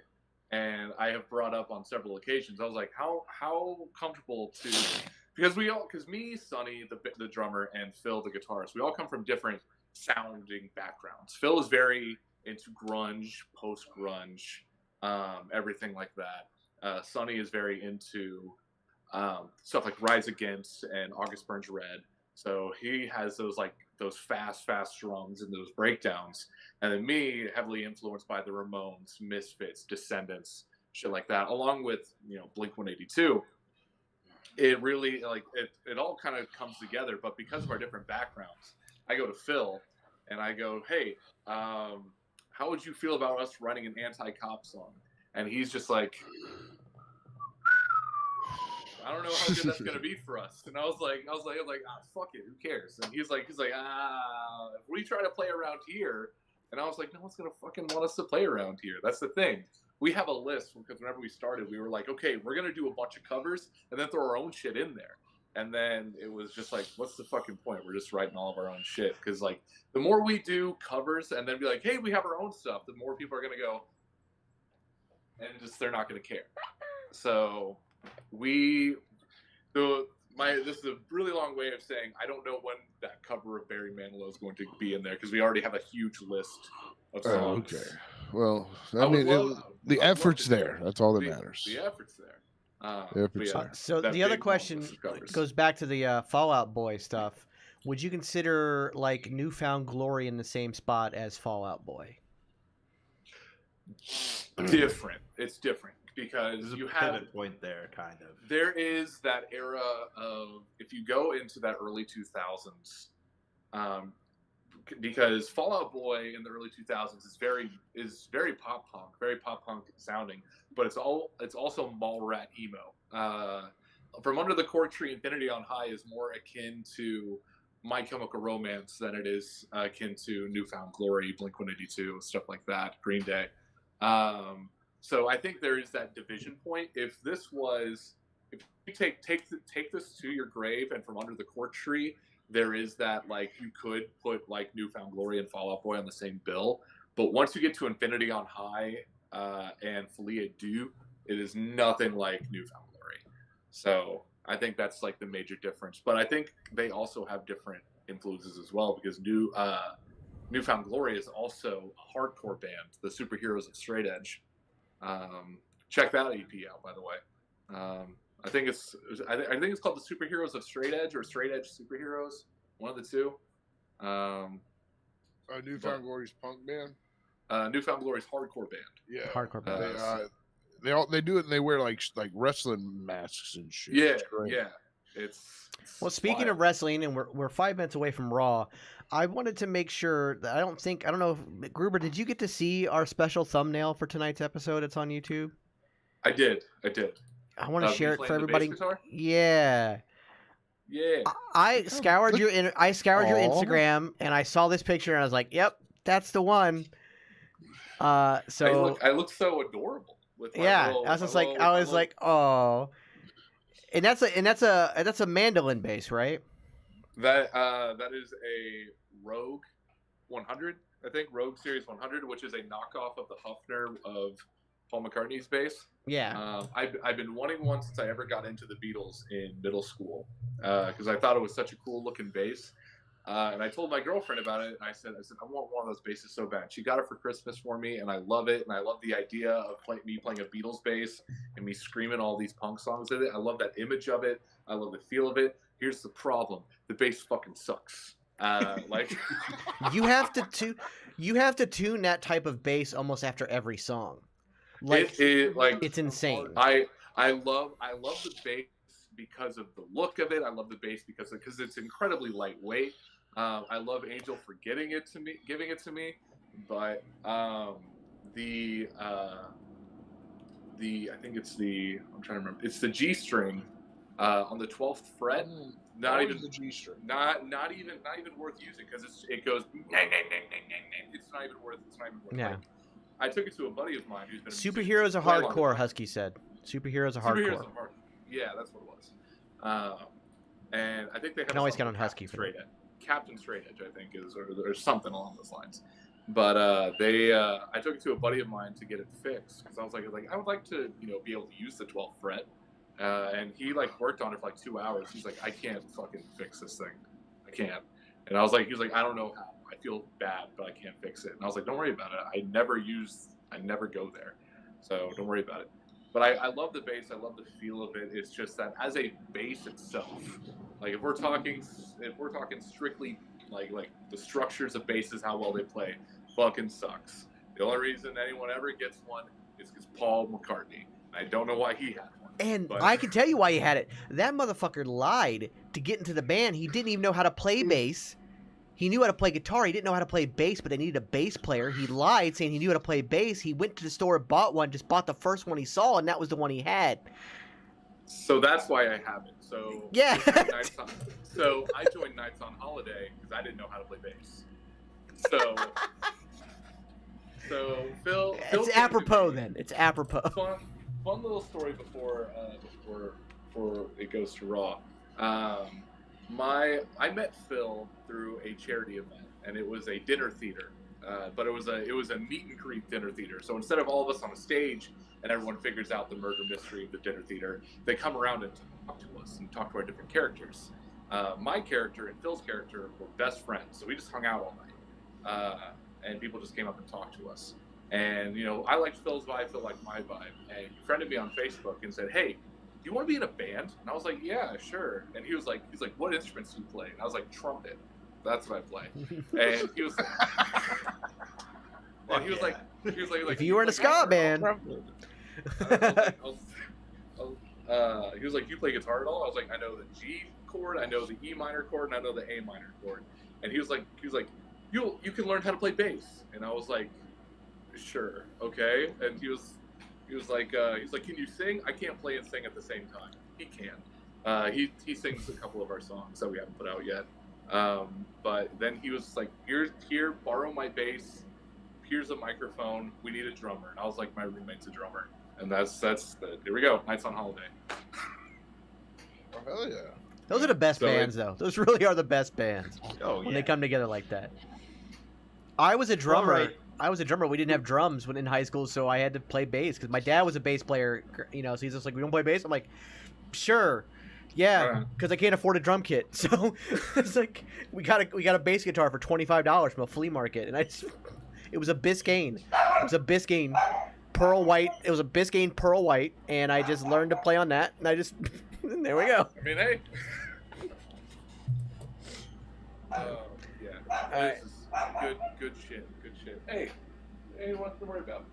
And I have brought up on several occasions. I was like, how comfortable to, because me, Sonny, the drummer, and Phil, the guitarist, we all come from different sounding backgrounds. Phil is very into grunge, post grunge, everything like that. Sonny is very into stuff like Rise Against and August Burns Red. So he has those fast drums and those breakdowns. And then me, heavily influenced by the Ramones, Misfits, Descendants, shit like that, along with, Blink-182. It really, it all kind of comes together. But because of our different backgrounds, I go to Phil and I go, hey, how would you feel about us writing an anti-cop song? And he's just like, I don't know how good that's gonna be for us. And I was like, fuck it, who cares? And he's like, if we try to play around here, and I was like, no one's gonna fucking want us to play around here. That's the thing. We have a list because whenever we started, we were like, okay, we're gonna do a bunch of covers and then throw our own shit in there. And then it was just like, what's the fucking point? We're just writing all of our own shit. Because the more we do covers and then be like, hey, we have our own stuff, the more people are gonna go, and just they're not gonna care. So this is a really long way of saying I don't know when that cover of Barry Manilow is going to be in there because we already have a huge list of songs. Okay. Well, the effort's there. That's all that matters. The effort's there. The effort's there. So the other question goes back to the Fall Out Boy stuff. Would you consider New Found Glory in the same spot as Fall Out Boy? Different. It's different. Because you have a pivot point there, kind of. There is that era of, if you go into that early 2000s, because Fall Out Boy in the early 2000s is very pop punk sounding, but it's also Mallrat emo. From Under the Cork Tree, Infinity on High is more akin to My Chemical Romance than it is akin to New Found Glory, Blink-182, stuff like that, Green Day. So I think there is that division point. If you take this to your grave and From Under the Cork Tree, there is that you could put New Found Glory and Fall Out Boy on the same bill. But once you get to Infinity on High and Folie à Deux, it is nothing like New Found Glory. So I think that's the major difference. But I think they also have different influences as well because New Found Glory is also a hardcore band, the Superheroes of Straight Edge. Check that EP out, by the way. I think it's called the Superheroes of Straight Edge or Straight Edge Superheroes, one of the two. New Found Glory's punk band. New Found Glory's hardcore band. Yeah, hardcore band. They do it and they wear like wrestling masks and shit. Yeah. It's well, speaking of wrestling, and we're 5 minutes away from Raw. I wanted to make sure that I don't know if Gruber, did you get to see our special thumbnail for tonight's episode? It's on YouTube. I did. I want to share it for everybody. Yeah. I scoured your Instagram and I saw this picture and I was like, "Yep, that's the one." So I look so adorable with my I was like, "Oh." And that's a mandolin bass, right? That is a Rogue 100, I think, Rogue Series 100, which is a knockoff of the Hufner of Paul McCartney's bass. Yeah. I've been wanting one since I ever got into the Beatles in middle school because I thought it was such a cool looking bass. And I told my girlfriend about it, and I said, I want one of those basses so bad. She got it for Christmas for me, and I love it. And I love the idea of me playing a Beatles bass and me screaming all these punk songs with it. I love that image of it. I love the feel of it. Here's the problem: the bass fucking sucks. You have to tune that type of bass almost after every song. It's insane. I love the bass because of the look of it. I love the bass because it's incredibly lightweight. I love Angel for giving it to me, but I think it's I'm trying to remember. It's the G string on the 12th fret. Not even the G string. Not even worth using because it goes. It's not even worth. Yeah. Like, I took it to a buddy of mine who's been. Superheroes are hardcore. Husky said. Superheroes are hardcore. Yeah, that's what it was. And I think they have. Can always count on Husky for that. Captain Straight Edge, I think, is or something along those lines. But I took it to a buddy of mine to get it fixed because I was like I would like to be able to use the 12th fret, and he worked on it for 2 hours. He's like, I can't fucking fix this thing, I can't. And I was like, I don't know how. I feel bad, but I can't fix it. And I was like, don't worry about it. I never go there, so don't worry about it. But I love the bass. I love the feel of it. It's just that as a bass itself, if we're talking strictly like the structures of basses, how well they play, fucking sucks. The only reason anyone ever gets one is because Paul McCartney. I don't know why he had one. And I can tell you why he had it. That motherfucker lied to get into the band. He didn't even know how to play bass. He knew how to play guitar. He didn't know how to play bass, but they needed a bass player. He lied saying he knew how to play bass. He went to the store, bought one, just bought the first one he saw, and that was the one he had. So that's why I have it. So yeah. So I joined Nights on Holiday because I didn't know how to play bass. So Phil. It's apropos then. It's apropos. Fun little story before it goes to Raw. I met Phil through a charity event, and it was a dinner theater, but it was a meet and greet dinner theater. So instead of all of us on a stage and everyone figures out the murder mystery of the dinner theater, they come around and talk to us and talk to our different characters. My character and Phil's character were best friends, so we just hung out all night, and people just came up and talked to us. And I liked Phil's vibe, Phil liked my vibe, and he friended me on Facebook and said, "Hey, do you want to be in a band?" And I was like, "Yeah, sure." And he's like, "What instruments do you play?" And I was like, "Trumpet. That's what I play." And he was like, if you were in a ska band. He was like, "You play guitar at all?" I was like, "I know the G chord, I know the E minor chord, and I know the A minor chord." And he was like, "You can learn how to play bass." And I was like, "Sure, okay." And he was like, "Can you sing?" I can't play and sing at the same time. He can. He sings a couple of our songs that we haven't put out yet. But then he was like, "Here, borrow my bass. Here's a microphone. We need a drummer." And I was like, "My roommate's a drummer." And here we go. Nights on Holiday. Oh, hell yeah. Those are the best bands, though. Those really are the best bands. Oh, yeah. When they come together like that. I was a drummer. All right. We didn't have drums when in high school, so I had to play bass because my dad was a bass player. So he's just like, "We don't play bass." I'm like, "Sure, yeah," because I can't afford a drum kit. So it's like we got a bass guitar for $25 from a flea market, and it was a Biscayne. It was a Biscayne pearl white. It was a Biscayne pearl white, and I just learned to play on that, and and there we go. I mean, hey. Yeah. This is good shit. Hey, nothing to worry about.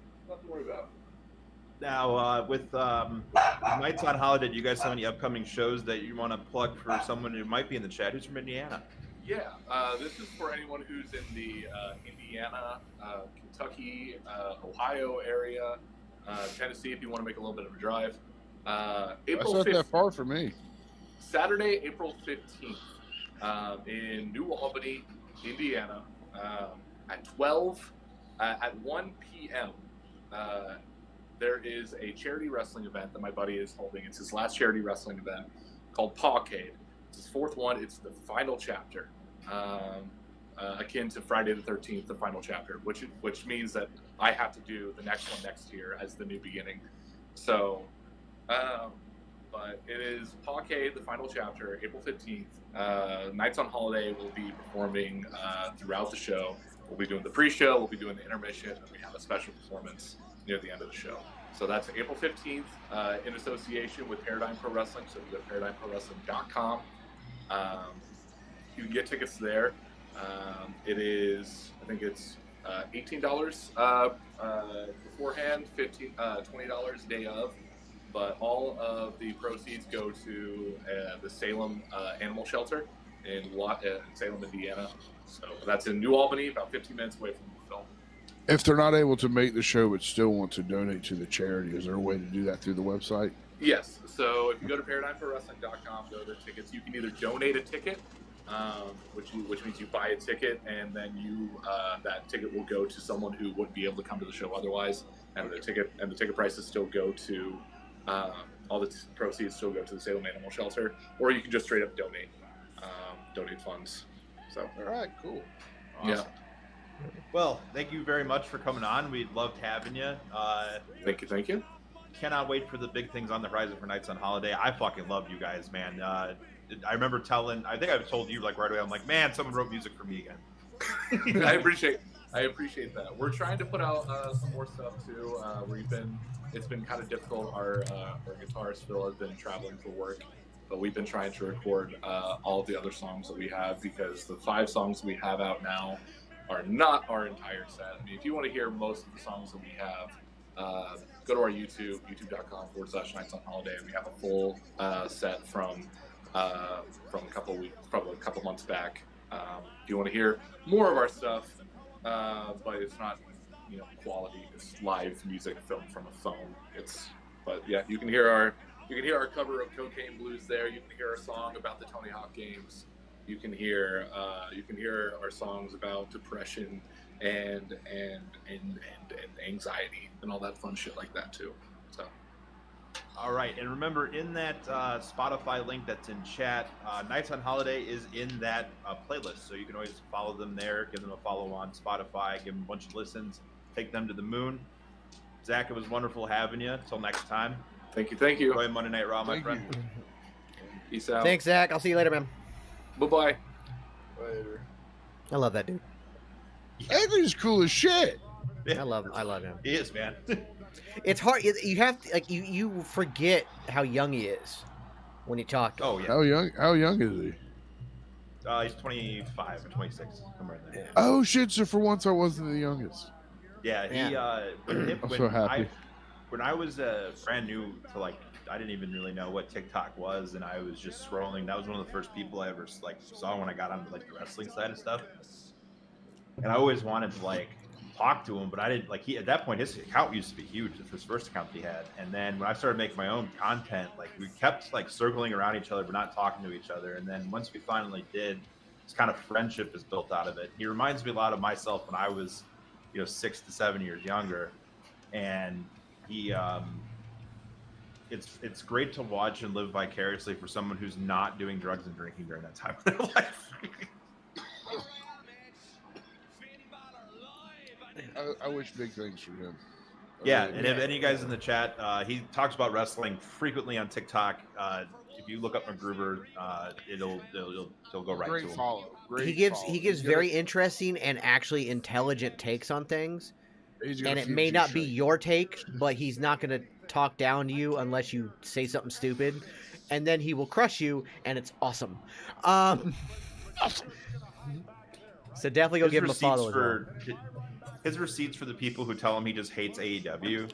Now, with Nights on Holiday, do you guys have any upcoming shows that you want to plug for someone who might be in the chat who's from Indiana? Yeah, this is for anyone who's in the Indiana, Kentucky, Ohio area, Tennessee, if you want to make a little bit of a drive. That's not that far from me. Saturday, April 15th, in New Albany, Indiana, at 1 p.m. There is a charity wrestling event that my buddy is holding. It's his last charity wrestling event called Pawcade. It's his fourth one. It's the final chapter, akin to Friday the 13th, the final chapter, which means that I have to do the next one next year as the new beginning. So, but it is Pawcade, the final chapter, April 15th. Nights on Holiday will be performing throughout the show. We'll be doing the pre-show, we'll be doing the intermission, and we have a special performance near the end of the show. So that's April 15th in association with Paradigm Pro Wrestling. So you go to paradigmprowrestling.com. You can get tickets there. It is, I think it's $18 beforehand, $20 day of. But all of the proceeds go to the Salem Animal Shelter in Salem, Indiana. So that's in New Albany, about 15 minutes away from the film. If they're not able to make the show but still want to donate to the charity, is there a way to do that through the website? Yes. So if you go to paradigmforwrestling.com, go to tickets. You can either donate a ticket, which means you buy a ticket, and then that ticket will go to someone who wouldn't be able to come to the show otherwise, and the ticket prices still go to all the proceeds still go to the Salem Animal Shelter, or you can just straight up donate funds. So All right, cool. Awesome. Yeah. Well, thank you very much for coming on. We loved having you. Thank you. Cannot wait for the big things on the horizon for Nights on Holiday. I fucking love you guys, man. I remember I think I've told you like right away. I'm like, man, someone wrote music for me again. I appreciate that. We're trying to put out some more stuff too. It's been kind of difficult. Our guitarist Phil has been traveling for work, but we've been trying to record all of the other songs that we have, because the 5 songs we have out now are not our entire set. I mean, if you want to hear most of the songs that we have, go to our YouTube, youtube.com/Nights on Holiday, and we have a full set from a couple months back. If you want to hear more of our stuff, but it's not quality, it's live music filmed from a phone. But yeah, you can hear our cover of Cocaine Blues there. You can hear our song about the Tony Hawk games. You can hear our songs about depression and anxiety and all that fun shit like that too. So, all right, and remember, in that Spotify link that's in chat, Nights on Holiday is in that playlist, so you can always follow them there, give them a follow on Spotify, give them a bunch of listens, take them to the moon. Zach, it was wonderful having you. Until next time. Thank you. Enjoy Monday Night Raw, my friend. Peace out. Thanks, Zach. I'll see you later, man. Bye-bye. Later. I love that dude. Anthony's cool as shit. Yeah. I love him. He is, man. It's hard. You have to you forget how young he is when you talk. Oh yeah. How young is he? He's 25 or 26, somewhere in there. Yeah. Oh shit! So for once, I wasn't the youngest. Yeah, he. I'm so happy. When I was brand new to I didn't even really know what TikTok was, and I was just scrolling. That was one of the first people I ever saw when I got onto the wrestling side of stuff. And I always wanted to talk to him, but I didn't he at that point his account used to be huge. It's his first account he had, and then when I started making my own content, we kept circling around each other but not talking to each other. And then once we finally did, this kind of friendship is built out of it. He reminds me a lot of myself when I was 6 to 7 years younger, and he it's great to watch and live vicariously for someone who's not doing drugs and drinking during that time of their life. I wish big things for him. Yeah, and if any of you guys in the chat, he talks about wrestling frequently on TikTok. If you look up McGruber, it'll go right Great to him. follow. Great He gives very interesting and actually intelligent takes on things. And it may not be your take, but he's not going to talk down to you unless you say something stupid, and then he will crush you, and it's awesome. So definitely go give him a follow. His receipts for the people who tell him he just hates AEW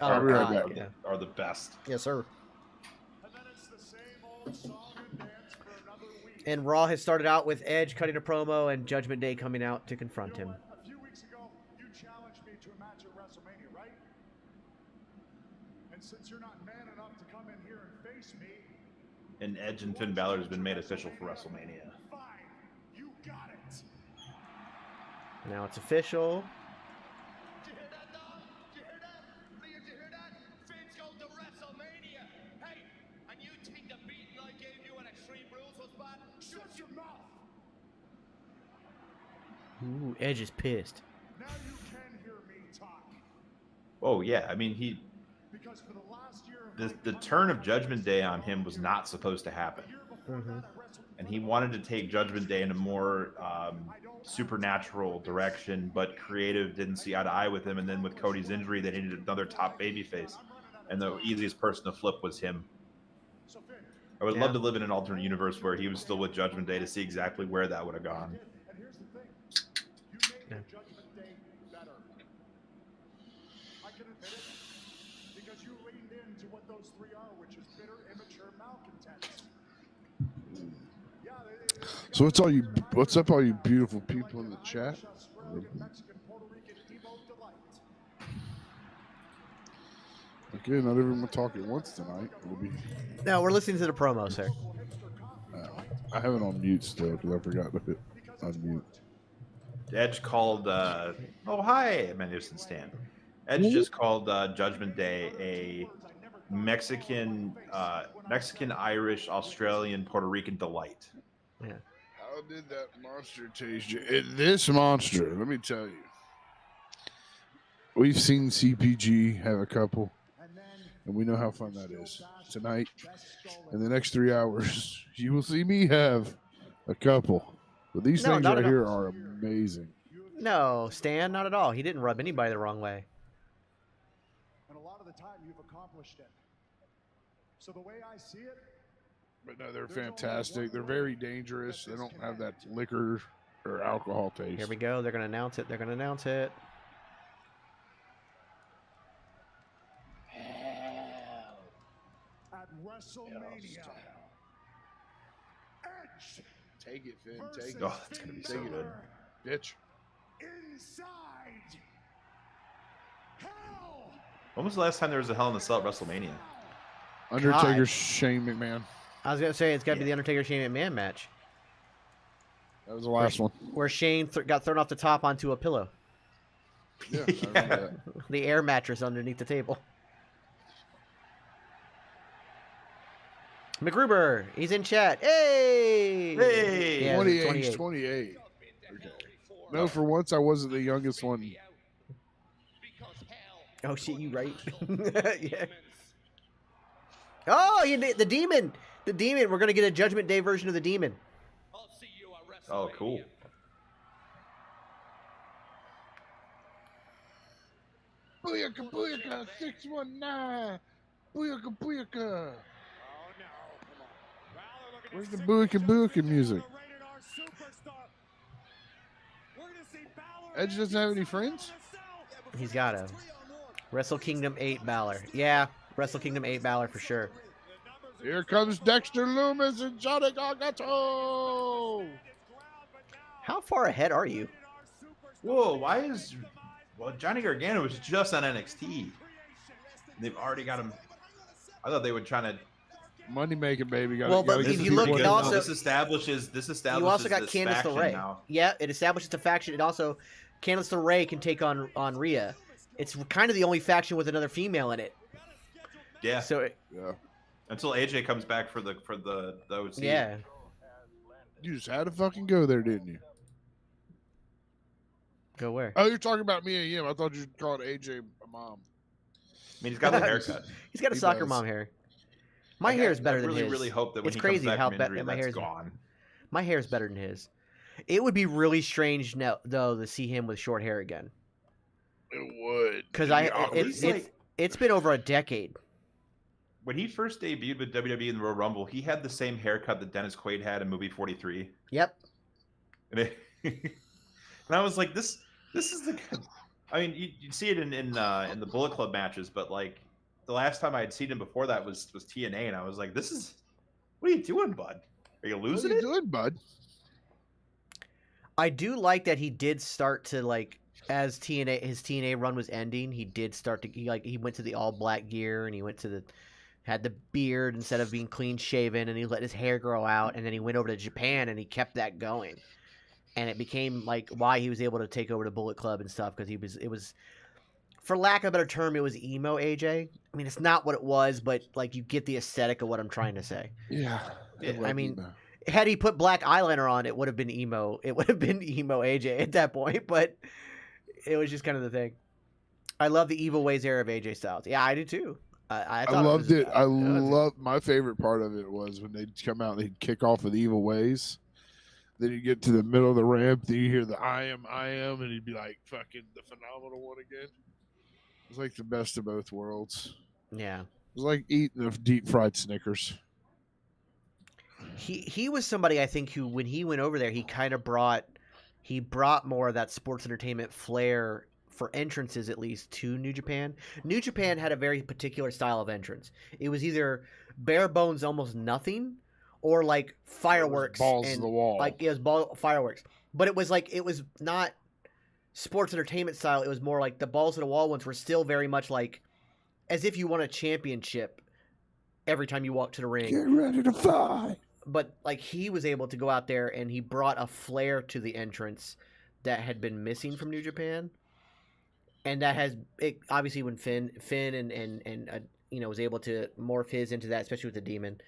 are the best. Yes, sir. And Raw has started out with Edge cutting a promo and Judgment Day coming out to confront him. A few weeks ago, you challenged me to a match at WrestleMania, right? And since you're not man enough to come in here and face me, And Edge and Finn Balor has been made official for WrestleMania. fine, you got it. Now it's official. Did you hear that, dog? Did you hear that? Leah, did you hear that? Finn's going to WrestleMania. Hey, and you think the beating I gave you on Extreme Rules was bad? Shut your mouth. Ooh, Edge is pissed. Now you can hear me talk. Oh yeah, I mean Because for the last year, the turn of Judgment Day on him was not supposed to happen, Mhm. and he wanted to take Judgment Day in a more supernatural direction, but creative didn't see eye to eye with him. And then with Cody's injury, they needed another top babyface, and the easiest person to flip was him. So Finn, I would Yeah. love to live in an alternate universe where he was still with Judgment Day to see exactly where that would have gone. and here's the thing, you made Yeah. Judgment Day better. I can admit it, because you leaned into what those three are, which is bitter, immature malcontents. Yeah, So what's up, all you beautiful people in the chat? Mexican, Puerto Rican, Emo, Again, not everyone talk at once tonight. It'll be. No, we're listening to the promo, sir. I have it on mute still because I forgot to hit unmute. Edge called. Oh, hi, Magnificent Stan. Edge just called Judgment Day a Mexican, Irish, Australian, Puerto Rican delight. Yeah. How did that monster taste you? This monster, let me tell you. We've seen CPG have a couple, and we know how fun that is. Tonight, in the next 3 hours, you will see me have a couple. But these things right here are amazing. No, Stan, not at all. He didn't rub anybody the wrong way. And a lot of the time, you've accomplished it. So the way I see it, But no, they're fantastic. They're very dangerous. They don't have that liquor or alcohol taste. Here we go. They're going to announce it. They're going to announce it. at WrestleMania, Edge Take it, Finn. Take it. Oh, that's gonna be so good. Bitch. inside Hell. When was the last time there was a Hell in a Cell at WrestleMania? Undertaker, Shane McMahon. I was going to say it's got to be the Undertaker Shane McMahon match. That was the last one. Where Shane got thrown off the top onto a pillow. Yeah, I remember that. The air mattress underneath the table. McGruber, he's in chat. Hey! Hey! Yeah, 28. 28. Okay. No, for once I wasn't the youngest one. Oh shit, you right? Yeah. Oh, the demon! The demon. We're gonna get a Judgment Day version of the demon. Oh, cool. Booyaka, booyaka, 619. Booyaka, booyaka. Where's the booyaka, booyaka music? Edge doesn't have any friends? He's got a Wrestle Kingdom 8 Balor. Yeah, Wrestle Kingdom 8 Balor for sure. Here comes Dexter Loomis and Johnny Gargano. How far ahead are you? Whoa, why is... Well, Johnny Gargano was just on NXT. They've already got him... I thought they would try to... Money making, baby. Well, but if you look, it also... This establishes you also got this Candice LeRae. now. Yeah, it establishes the faction. It also... Candice LeRae can take on Rhea. It's kind of the only faction with another female in it. Yeah. So Yeah. Until AJ comes back for the OC. Yeah. You just had to fucking go there, didn't you? Go where? Oh, you're talking about me and him. I thought you called AJ a mom. I mean, he's got a haircut. He's got a soccer mom hair. My hair is better than his. I really hope that when it's he crazy comes back how from injury, my hair is gone. My hair is better than his. It would be really strange now, though, to see him with short hair again. It would. Because it's been over a decade. When he first debuted with WWE in the Royal Rumble, he had the same haircut that Dennis Quaid had in movie 43. Yep. And I was like, this is the... I mean, you see it in the Bullet Club matches, but like the last time I had seen him before that was TNA, and I was like, this is... What are you doing, bud? Are you losing it? What are you doing, bud? I do like that he did start to, like, as his TNA run was ending, he did start to he went to the all black gear, and he went to had the beard instead of being clean shaven, and he let his hair grow out, and then he went over to Japan and he kept that going, and it became like why he was able to take over the Bullet Club and stuff, because it was for lack of a better term, it was emo AJ. I mean, it's not what it was, but like you get the aesthetic of what I'm trying to say. Yeah. I mean. Had he put black eyeliner on, it would have been emo. It would have been emo AJ at that point, but it was just kind of the thing. I love the Evil Ways era of AJ Styles. Yeah, I do too. I loved it. I loved my favorite part of it was when they'd come out and they'd kick off with Evil Ways. Then you get to the middle of the ramp, then you hear the I am, and he'd be like fucking the phenomenal one again. It was like the best of both worlds. Yeah. It was like eating a deep fried Snickers. He was somebody, I think, who when he went over there, he kind of brought more of that sports entertainment flair for entrances, at least, to New Japan. New Japan had a very particular style of entrance. It was either bare bones, almost nothing, or like fireworks, balls to the wall. Like it was fireworks, but it was not sports entertainment style. It was more like the balls to the wall ones were still very much like as if you won a championship every time you walk to the ring. Get ready to fight. But like he was able to go out there and he brought a flair to the entrance that had been missing from New Japan, and that has it, obviously when Finn and was able to morph his into that, especially with the Demon,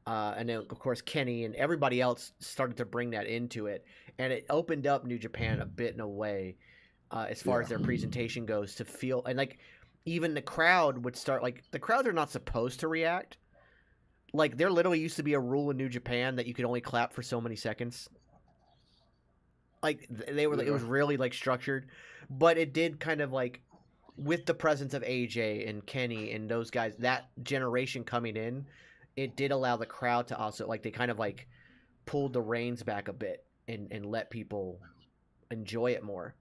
and then of course Kenny and everybody else started to bring that into it, and it opened up New Japan a bit in a way, as far as their presentation goes, to feel and like even the crowd would start like the crowds are not supposed to react. Like, there literally used to be a rule in New Japan that you could only clap for so many seconds. Like, they were, like, it was really, like, structured. But it did kind of, like, with the presence of AJ and Kenny and those guys, that generation coming in, it did allow the crowd to also, like, they kind of, like, pulled the reins back a bit and let people enjoy it more.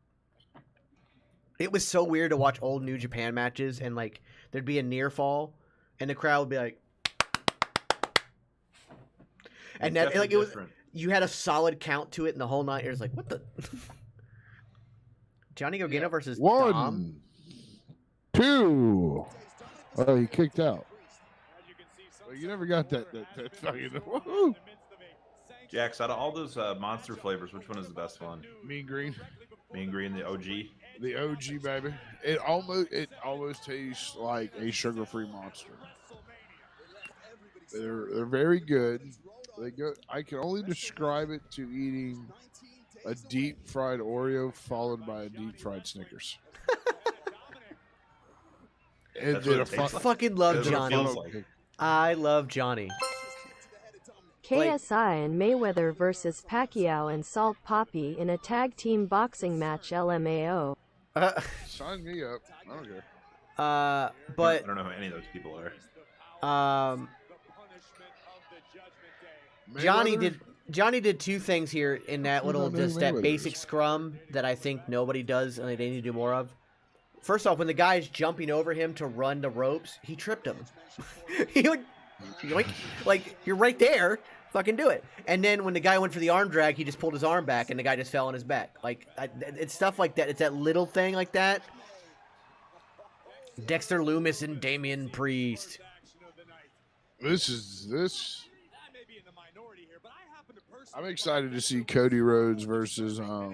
It was so weird to watch old New Japan matches and, like, there'd be a near fall and the crowd would be like, and that like it was different. You had a solid count to it, and the whole night it was like, what the Johnny Gargano versus One, Dom? 2. Oh, he kicked out. Well, you never got that fucking woo. Jax, out of all those monster flavors, which one is the best one? Mean Green. Mean Green, the OG. The OG, baby. It almost tastes like a sugar-free Monster. They're very good. I can only describe it to eating a deep fried Oreo followed by a deep fried Snickers. And I fucking love Johnny. Like. I love Johnny. KSI and Mayweather versus Pacquiao and Salt Poppy in a tag team boxing match. LMAO. Sign me up. I don't care. But I don't know who any of those people are. Johnny did two things here in that little that basic scrum that I think nobody does and they need to do more of. First off, when the guy's jumping over him to run the ropes, he tripped him. He would like you're right there, fucking do it. And then when the guy went for the arm drag, he just pulled his arm back and the guy just fell on his back. Like it's stuff like that. It's that little thing like that. Dexter Lumis and Damian Priest. This. I'm excited to see Cody Rhodes versus LA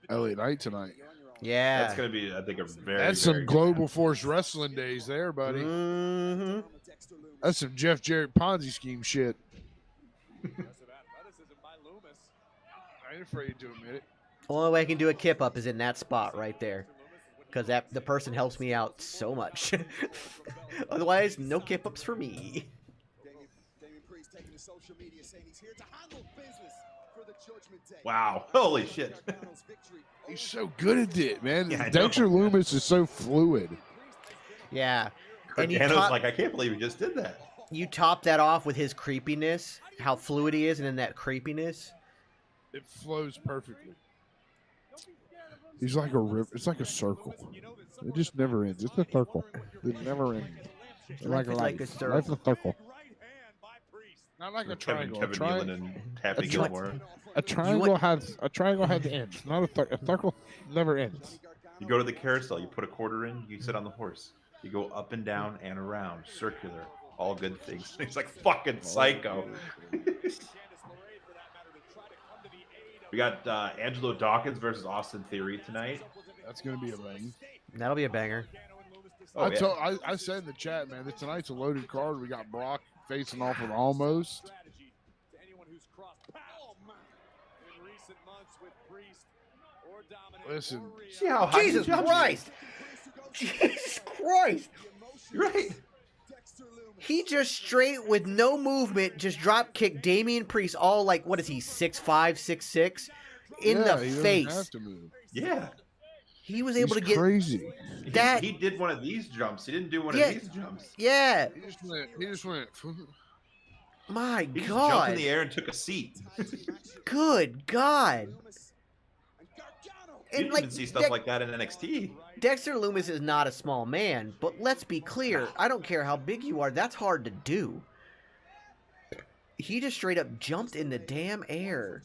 Knight tonight. Yeah, that's gonna be, I think, a very. That's some Global Force Wrestling days there, buddy. Mm-hmm. That's some Jeff Jarrett Ponzi scheme shit. I ain't afraid to admit it. Only way I can do a kip up is in that spot right there, because the person helps me out so much. Otherwise, no kip ups for me. Wow. Holy shit. He's so good at it, man. Yeah, Dexter Lumis is so fluid. Yeah. And Gargano's like, I can't believe he just did that. You top that off with his creepiness, how fluid he is, and then that creepiness. It flows perfectly. He's like a river. It's like a circle. It just never ends. It's a circle. It never ends. It's like a circle. Life's a circle. Not like a triangle. Kevin Nealon and Happy Gilmore. A triangle has ends. Not a circle never ends. You go to the carousel. You put a quarter in. You sit on the horse. You go up and down and around, circular. All good things. He's like fucking psycho. We got Angelo Dawkins versus Austin Theory tonight. That's gonna be a bang. That'll be a banger. Oh, I said in the chat, man, tonight's a loaded card. We got Brock facing off with Almost. Listen, see how high Jesus Christ! Jesus Christ! You're right. He just straight with no movement just drop kicked Damian Priest all like what is he 6'5", 6'6" in the face. Have to move. Yeah. He was able to get crazy. That he did one of these jumps. He didn't do one of these jumps. Yeah. He just went. My he just God. jumped in the air and took a seat. Good God. You didn't even see stuff like that in NXT. Dexter Lumis is not a small man, but let's be clear. I don't care how big you are. That's hard to do. He just straight up jumped in the damn air.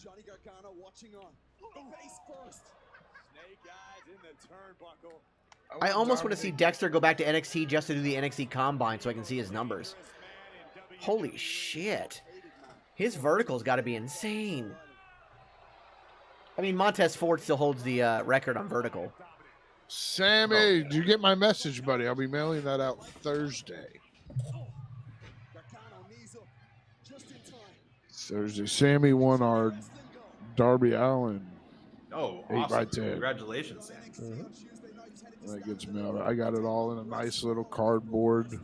I almost want to see Dexter go back to NXT just to do the NXT Combine so I can see his numbers. Holy shit. His vertical's got to be insane. I mean, Montez Ford still holds the record on vertical. Sammy, did you get my message, buddy? I'll be mailing that out Thursday. Thursday. Sammy won our Darby Allin. Oh, 8 by awesome. 10. Congratulations, Sam. That gets mailed. I got it all in a nice little cardboard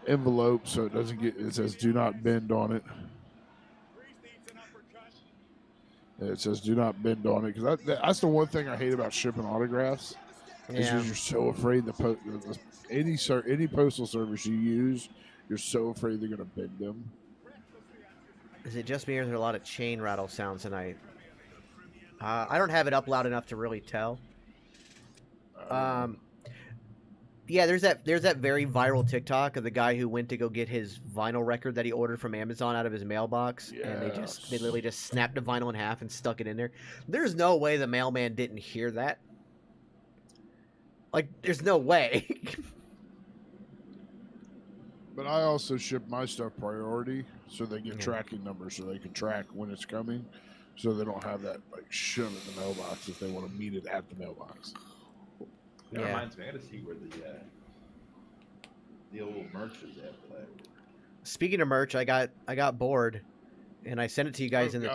envelope so it doesn't get, it says do not bend on it. And it says do not bend on it because that's the one thing I hate about shipping autographs. Is Yeah. you're so afraid any postal service you use, you're so afraid they're going to bend them. Is it just me or is there a lot of chain rattle sounds tonight? I don't have it up loud enough to really tell. Yeah, there's that very viral TikTok of the guy who went to go get his vinyl record that he ordered from Amazon out of his mailbox, and they literally just snapped the vinyl in half and stuck it in there. There's no way the mailman didn't hear that. Like, there's no way. But I also ship my stuff priority, so they get tracking numbers, so they can track when it's coming, so they don't have that like shove in the mailbox if they want to meet it at the mailbox. That reminds me, I gotta see where the old merch is at. Speaking of merch, I got bored, and I sent it to you guys in the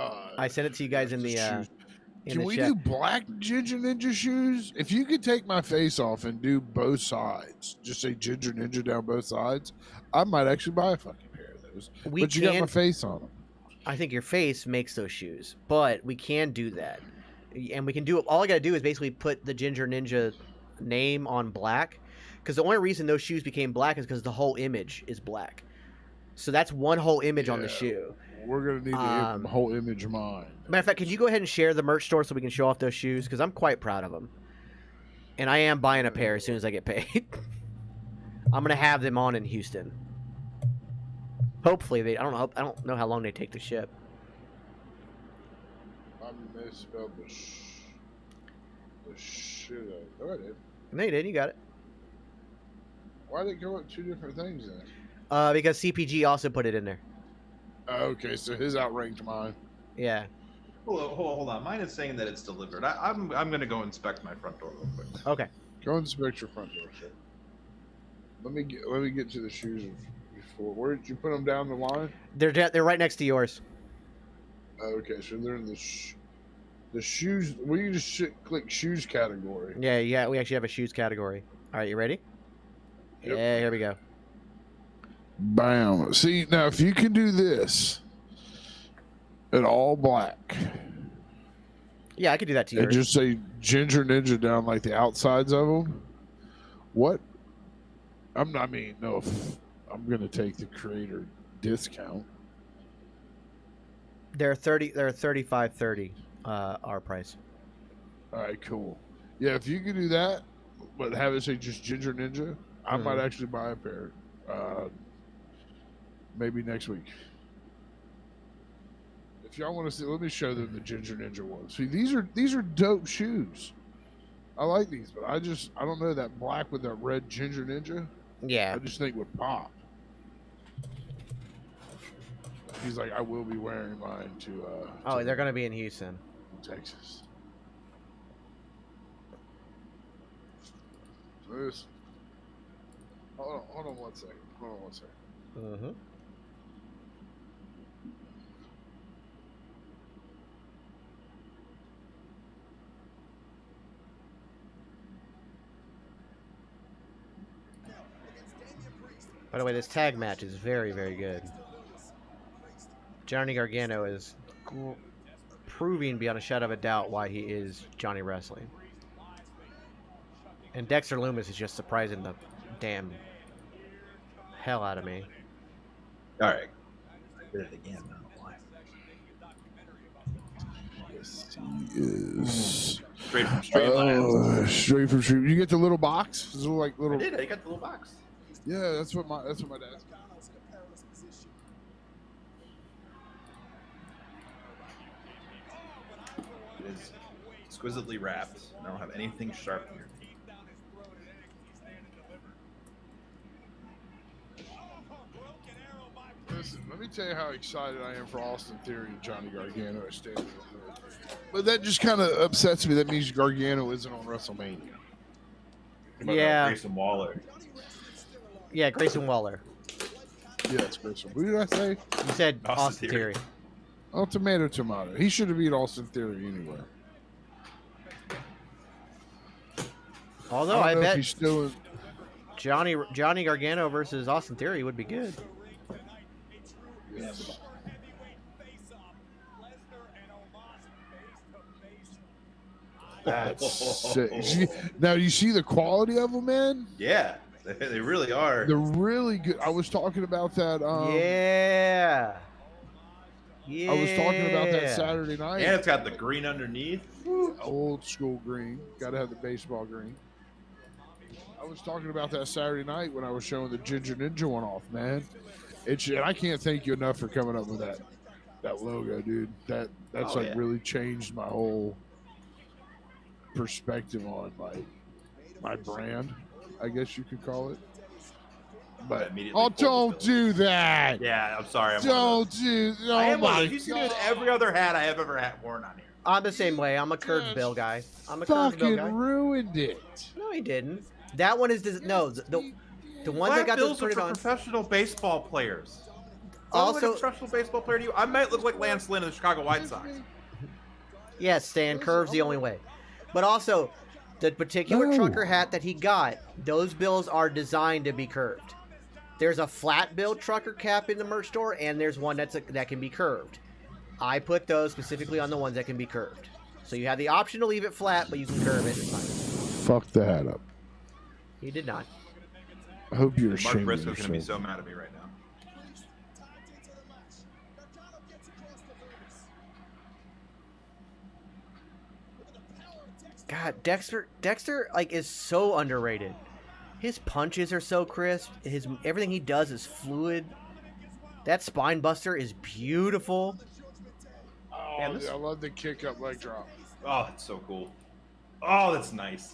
Can we do black Ginger Ninja shoes? If you could take my face off and do both sides, just say Ginger Ninja down both sides, I might actually buy a fucking pair of those. But you got my face on them. I think your face makes those shoes, but we can do that, and we can do it. All I gotta do is basically put the Ginger Ninja name on black, because the only reason those shoes became black is because the whole image is black. So that's one whole image on the shoe. We're gonna need the whole image of mine. Matter of fact, can you go ahead and share the merch store so we can show off those shoes? Because I'm quite proud of them, and I am buying a pair as soon as I get paid. I'm gonna have them on in Houston. Hopefully I don't know how long they take to ship. I misspelled the shit out. Oh, I did. No, you did. You got it. Why did it go up two different things then? Because CPG also put it in there. Okay, so his outranked mine. Yeah. Hold on. Mine is saying that it's delivered. I'm gonna go inspect my front door real quick. Okay. Go inspect your front door, sir. Let me get to the shoes before. Where did you put them down the line? They're right next to yours. Okay, so they're in the shoes. We can just click shoes category. Yeah. We actually have a shoes category. All right, you ready? Yep. Yeah, here we go. Bam. See, now if you can do this in all black. Yeah, I could do that to you. And just say Ginger Ninja down like the outsides of them. What? I'm going to take the creator discount. They're $35.30 our price. All right, cool. Yeah, if you can do that, but have it say just Ginger Ninja, I might actually buy a pair. Maybe next week. If y'all want to see, let me show them the Ginger Ninja ones. See, these are dope shoes. I like these, but I don't know, that black with that red Ginger Ninja. Yeah. I just think would pop. He's like, I will be wearing mine to. They're gonna be in Houston, Texas. This. Hold on one second. Mm-hmm. By the way, this tag match is very, very good. Johnny Gargano is proving beyond a shadow of a doubt why he is Johnny Wrestling. And Dexter Lumis is just surprising the damn hell out of me. All right. I did it again. Yes, he is. Straight from Streamlabs. Straight from Stream. You get the little box? It's little. I did. I got the little box. Yeah, that's what my dad's. It is exquisitely wrapped. I don't have anything sharp here. Listen, let me tell you how excited I am for Austin Theory and Johnny Gargano at Stand and Deliver. But that just kind of upsets me. That means Gargano isn't on WrestleMania. Yeah. Grayson Waller. Yeah, Grayson Waller. Yeah, it's Grayson. Who did I say? You said Austin Theory. Oh, tomato. He should have beat Austin Theory anyway. Although I bet he's still Johnny Gargano versus Austin Theory would be good. Yes. That's sick. Now, you see the quality of them, man? Yeah, they really are. They're really good. I was talking about that. Yeah. I was talking about that Saturday night. And it's got the green underneath. Old school green. Got to have the baseball green. I was talking about that Saturday night when I was showing the Ginger Ninja one off, man. And I can't thank you enough for coming up with that logo, dude. That's really changed my whole perspective on my brand, I guess you could call it. But don't do that. Yeah, I'm sorry. Don't do. Oh I am my one. You see me with every other hat I have ever had worn on here. I'm the same way. I'm a curved bill guy. Fucking ruined it. No, he didn't. That one is the one that got bills this printed are for on. professional baseball players. Also, like a professional baseball player to you, I might look like Lance Lynn of the Chicago White Sox. Yes, Stan, curves the only way. But also, the particular trucker hat that he got, those bills are designed to be curved. There's a flat bill trucker cap in the merch store, and there's one that can be curved. I put those specifically on the ones that can be curved. So you have the option to leave it flat, but you can curve it. It's fine. Fuck the hat up. You did not. I hope you're Mark ashamed of Briscoe's going to be yourself. so mad at me right now. God, Dexter like is so underrated. His punches are so crisp. Everything he does is fluid. That spine buster is beautiful. Oh, I love the kick up leg drop. Oh, it's so cool. Oh, that's nice.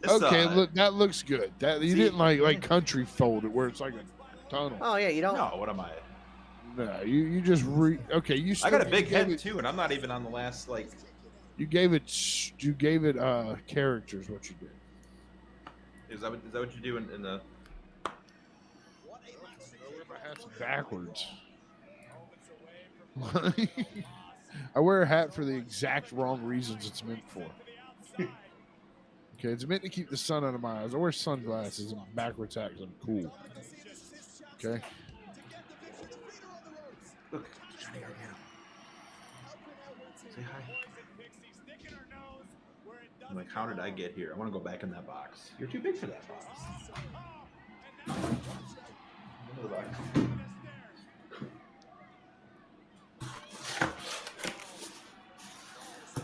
Okay, look, that looks good. You didn't like country fold it where it's like a tunnel. Oh yeah, you don't. No, what am I? No, you just okay. You. I got a big head too, and I'm not even on the last like. You gave it characters. What you did. Is that what you do in the? My hat's backwards. I wear a hat for the exact wrong reasons it's meant for. Okay, it's meant to keep the sun out of my eyes. I wear sunglasses and backwards hat because I'm cool. Okay. Look, Johnny Gargano. Say hi. I'm like, how did I get here? I want to go back in that box. You're too big for that box. Into the box.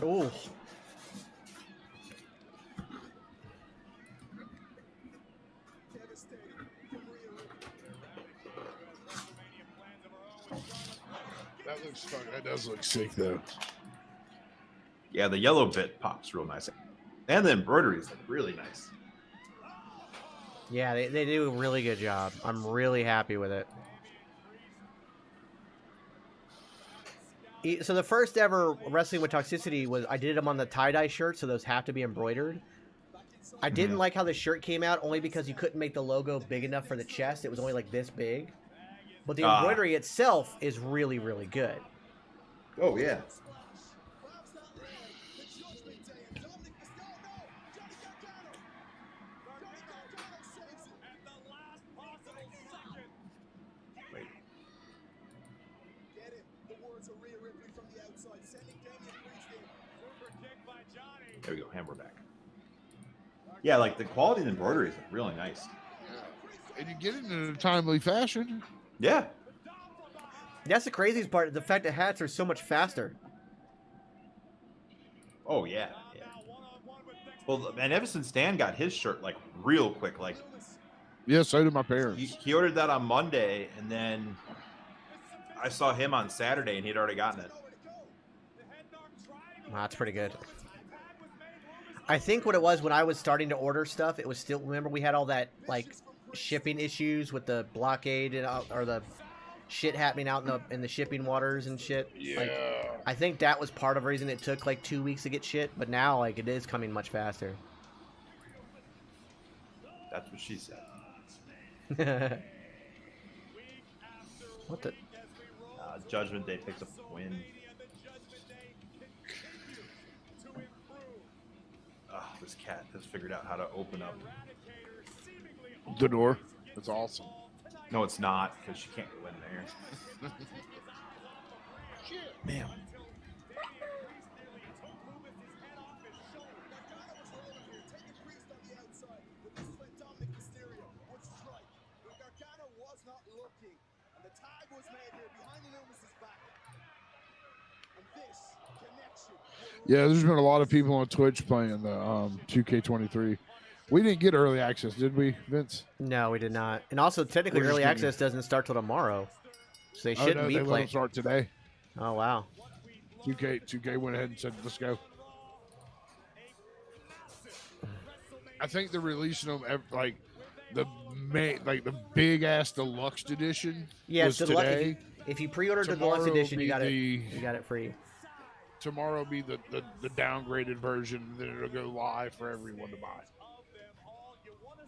Oh. That looks fun. That does look sick, though. Yeah, the yellow bit pops real nice. And the embroidery is like really nice. Yeah, they do a really good job. I'm really happy with it. So the first ever Wrestling with Toxicity was I did them on the tie-dye shirt, so those have to be embroidered. I didn't like how the shirt came out only because you couldn't make the logo big enough for the chest. It was only like this big. But the embroidery itself is really, really good. Oh, yeah. There we go, and we're back. Yeah, like the quality of the embroidery is really nice. And you get it in a timely fashion. Yeah. That's the craziest part. The fact that hats are so much faster. Oh, yeah. Yeah. Well, and ever since Dan got his shirt like real quick, like. Yeah, so did my parents. He ordered that on Monday, and then I saw him on Saturday, and he'd already gotten it. That's pretty good. I think what it was when I was starting to order stuff, it was still. Remember, we had all that like shipping issues with the blockade and or the shit happening out in the shipping waters and shit. Yeah. Like, I think that was part of the reason it took like 2 weeks to get shit, but now like it is coming much faster. That's what she said. What the? Judgment Day picks up the win. This cat has figured out how to open up. The door. That's awesome. No, it's not, because she can't go in there. Man. Yeah, there's been a lot of people on Twitch playing the 2K23. We didn't get early access, did we, Vince? No, we did not. And also, technically, early access doesn't start till tomorrow, so they shouldn't be playing. playing. They start today. Oh wow. 2K went ahead and said, "Let's go." I think they're releasing them like the big ass deluxe edition. Yeah, was it's today. If you pre-ordered the Tomorrow deluxe edition, will you got it. be You got it free. Tomorrow will be the downgraded version. Then it'll go live for everyone to buy.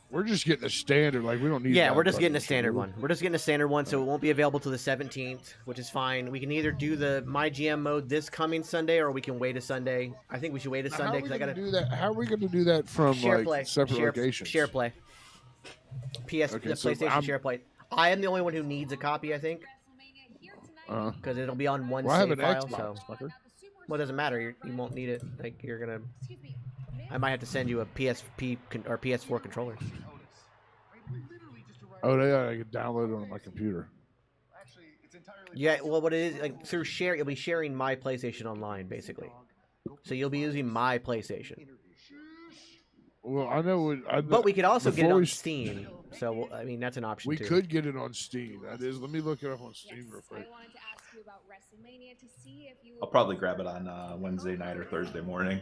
We're just getting a standard. Like we don't need. Yeah, we're just getting a standard one. We're just getting a standard one, so it won't be available till the 17th, which is fine. We can either do the My GM mode this coming Sunday, or we can wait a Sunday. I think we should wait a Sunday because I gotta do that. How are we going to do that from share like play, separate locations? share play. PS, Okay, the so PlayStation share play. I am the only one who needs a copy, I think, Uh, because it'll be on one well, I have save an file. Xbox, So, fucker. well, it doesn't matter. You won't need it. Like you're gonna. I might have to send you a PSP or PS4 controller. Oh, I can download it on my computer. Yeah, well, what it is, like through share, you'll be sharing my PlayStation online, basically. So you'll be using my PlayStation. Well, I know. But we could also get it before on we- Steam. So I mean, that's an option We too. could get it on Steam. That is. Let me look it up on Steam real quick. I'll probably grab it on Wednesday night or Thursday morning.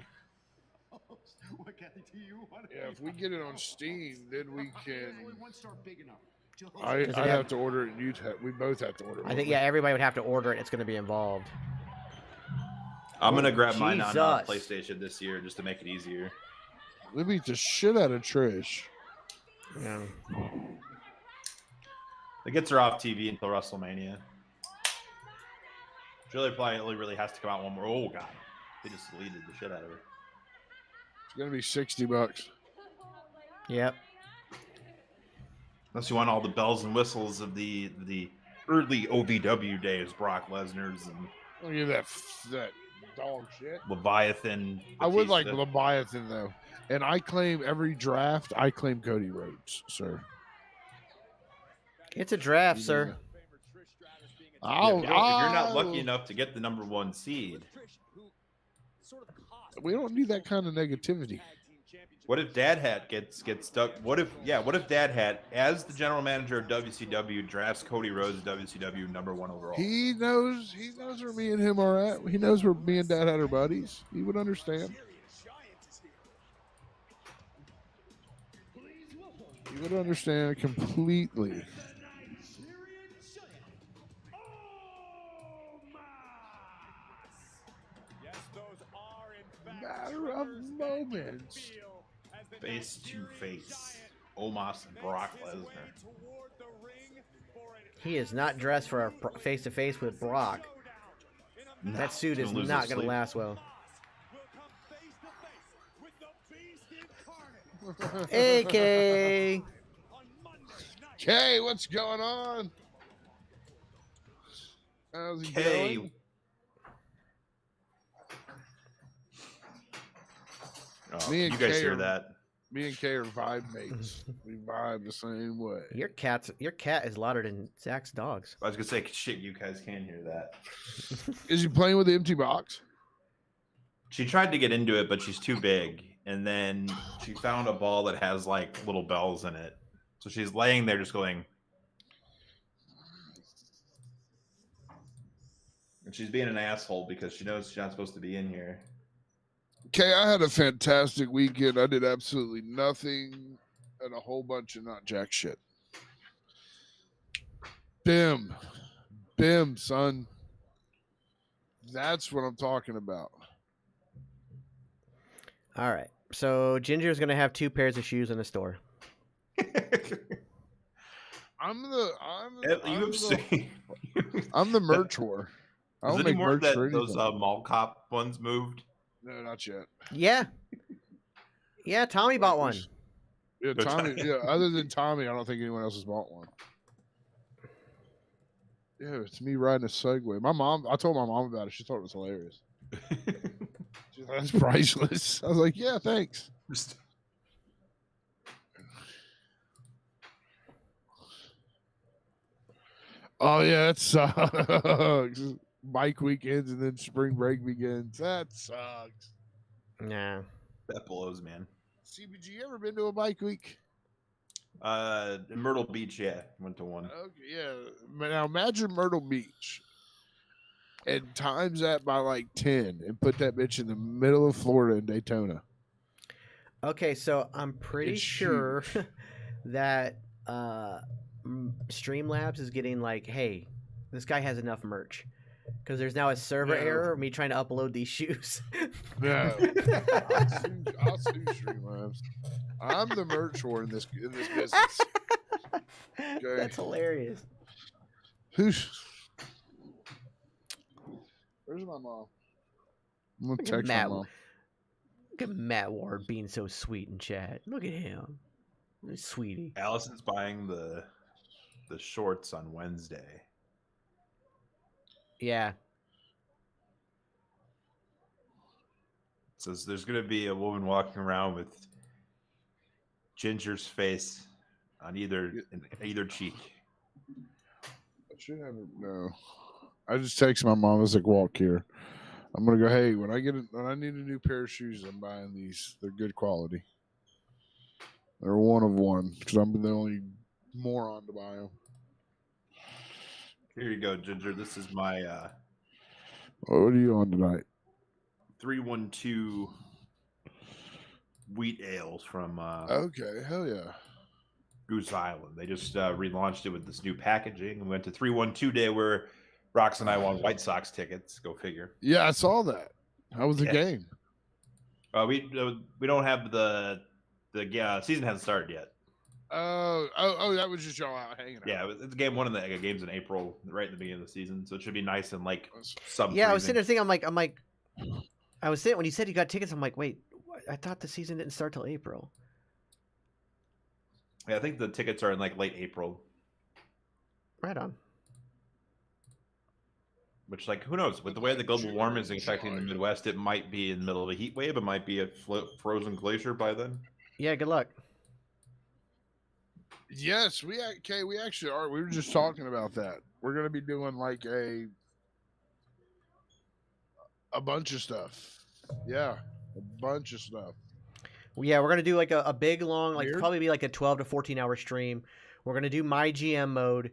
Yeah, if we get it on Steam, then we can. Does I it have to order it, and we both have to order it. I think yeah, everybody would have to order it. It's going to be involved. I'm gonna grab mine on Jesus. PlayStation this year just to make it easier. They beat the shit out of Trish. Yeah. It gets her off TV until WrestleMania. Julie probably really has to come out one more. Oh god, they just deleted the shit out of her. It's gonna be $60. Yep. Unless you want all the bells and whistles of the early OVW days, Brock Lesnar's and Look at that dog shit. Leviathan. I would like Batista. Leviathan though, and I claim every draft. I claim Cody Rhodes, sir. It's a draft, sir. Yeah, if you're not lucky enough to get the #1 seed, We don't need that kind of negativity. what if Dad Hat gets stuck? What if Dad Hat, as the general manager of WCW, drafts Cody Rhodes WCW #1 overall? He knows where me and him are at. He knows where me and Dad had our buddies. He would understand. He would understand completely. Matter of moments. Face to face, Omos and Brock Lesnar. He is not dressed for a face-to-face with Brock. No, That suit he's is gonna lose not his going to sleep. last well. AK. Kay, what's going on? How's he Kay. going? Oh, Me and you guys Kay hear are- that? Me and Kay are vibe mates. We vibe the same way. Your cat is louder than Zach's dogs. I was gonna say, shit, you guys can hear that. Is he playing with the empty box? She tried to get into it, but she's too big. And then she found a ball that has like little bells in it. So she's laying there just going. And she's being an asshole because she knows she's not supposed to be in here. Okay, I had a fantastic weekend. I did absolutely nothing and a whole bunch of not jack shit. Bim. Bim, son. That's what I'm talking about. All right. So Ginger's gonna have 2 pairs of shoes in the store. I'm You have seen. the merch whore. I Is don't it any make more merch that for anything. those mall cop ones moved? No, not yet. Yeah. Yeah, Tommy bought one. Yeah, Go Tommy. Tommy. Yeah, other than Tommy, I don't think anyone else has bought one. Yeah, it's me riding a Segway. I told my mom about it. She thought it was hilarious. She's like, that's priceless. I was like, yeah, thanks. Oh yeah, it sucks. Bike weekends and then spring break begins. That sucks. Nah. That blows, man. CBG, you ever been to a bike week? In Myrtle Beach, yeah, went to one. Okay, yeah. Now imagine Myrtle Beach and times that by like 10 and put that bitch in the middle of Florida in Daytona. Okay, so I'm pretty It's sure huge. that Streamlabs is getting like, hey, this guy has enough merch. Because there's now a server No. error of me trying to upload these shoes. No. I'll sue Streamlabs. I'm the merch whore in this business. Okay. That's hilarious. Who's Where's my mom? I'm gonna Look at text my Matt. mom. Look at Matt Ward being so sweet in chat. Look at him. Sweetie. Allison's buying the shorts on Wednesday. Yeah. It says there's gonna be a woman walking around with Ginger's face on either cheek. I should have it. No. I just text my mom. I was like, walk here. I'm gonna go. Hey, when I need a new pair of shoes, I'm buying these. They're good quality. They're one of one because I'm the only moron to buy them. Here you go, Ginger. This is my What are you on tonight? 312 wheat ales from Okay, hell yeah. Goose Island. They just relaunched it with this new packaging. We went to 312 Day where Rox and I won White Sox tickets. Go figure. Yeah, I saw that. How was the Yeah. game? We don't have the season hasn't started yet. Oh, that was just y'all out hanging out. Yeah, it's game one of the games in April, right at the beginning of the season. So it should be nice and like sub. Yeah, I was sitting there thinking, I'm like, I was sitting when he said you got tickets. I'm like, wait, I thought the season didn't start till April. Yeah, I think the tickets are in like late April. Right on. Which, like, who knows? With the way the global warming is affecting the Midwest, it might be in the middle of a heat wave. It might be a frozen glacier by then. Yeah, good luck. Yes, we actually are. We were just talking about that. We're gonna be doing like a bunch of stuff. Yeah, a bunch of stuff. Yeah, we're gonna do like a big long, like Weird. probably be like a 12 to 14 hour stream. We're gonna do my GM mode,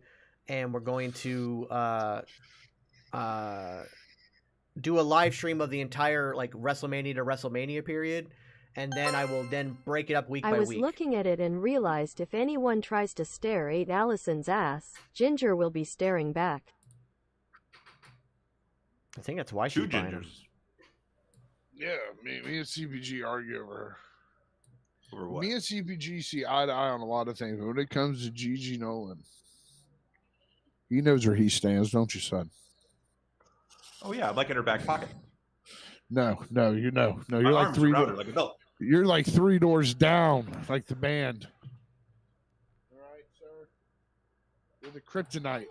and we're going to do a live stream of the entire like WrestleMania to WrestleMania period, and then I will then break it up week by week. I was looking at it and realized if anyone tries to stare at Allison's ass, Ginger will be staring back. I think that's why she's Two buying them. gingers. Yeah, me and CPG argue over her. Or what? Me and CPG see eye to eye on a lot of things, but when it comes to Gigi Nolan, he knows where he stands, don't you, son? Oh yeah, I'd like in her back pocket. No, you're My like arms three. around her like a belt. You're like 3 doors down, like the band. All right, sir. You're the kryptonite.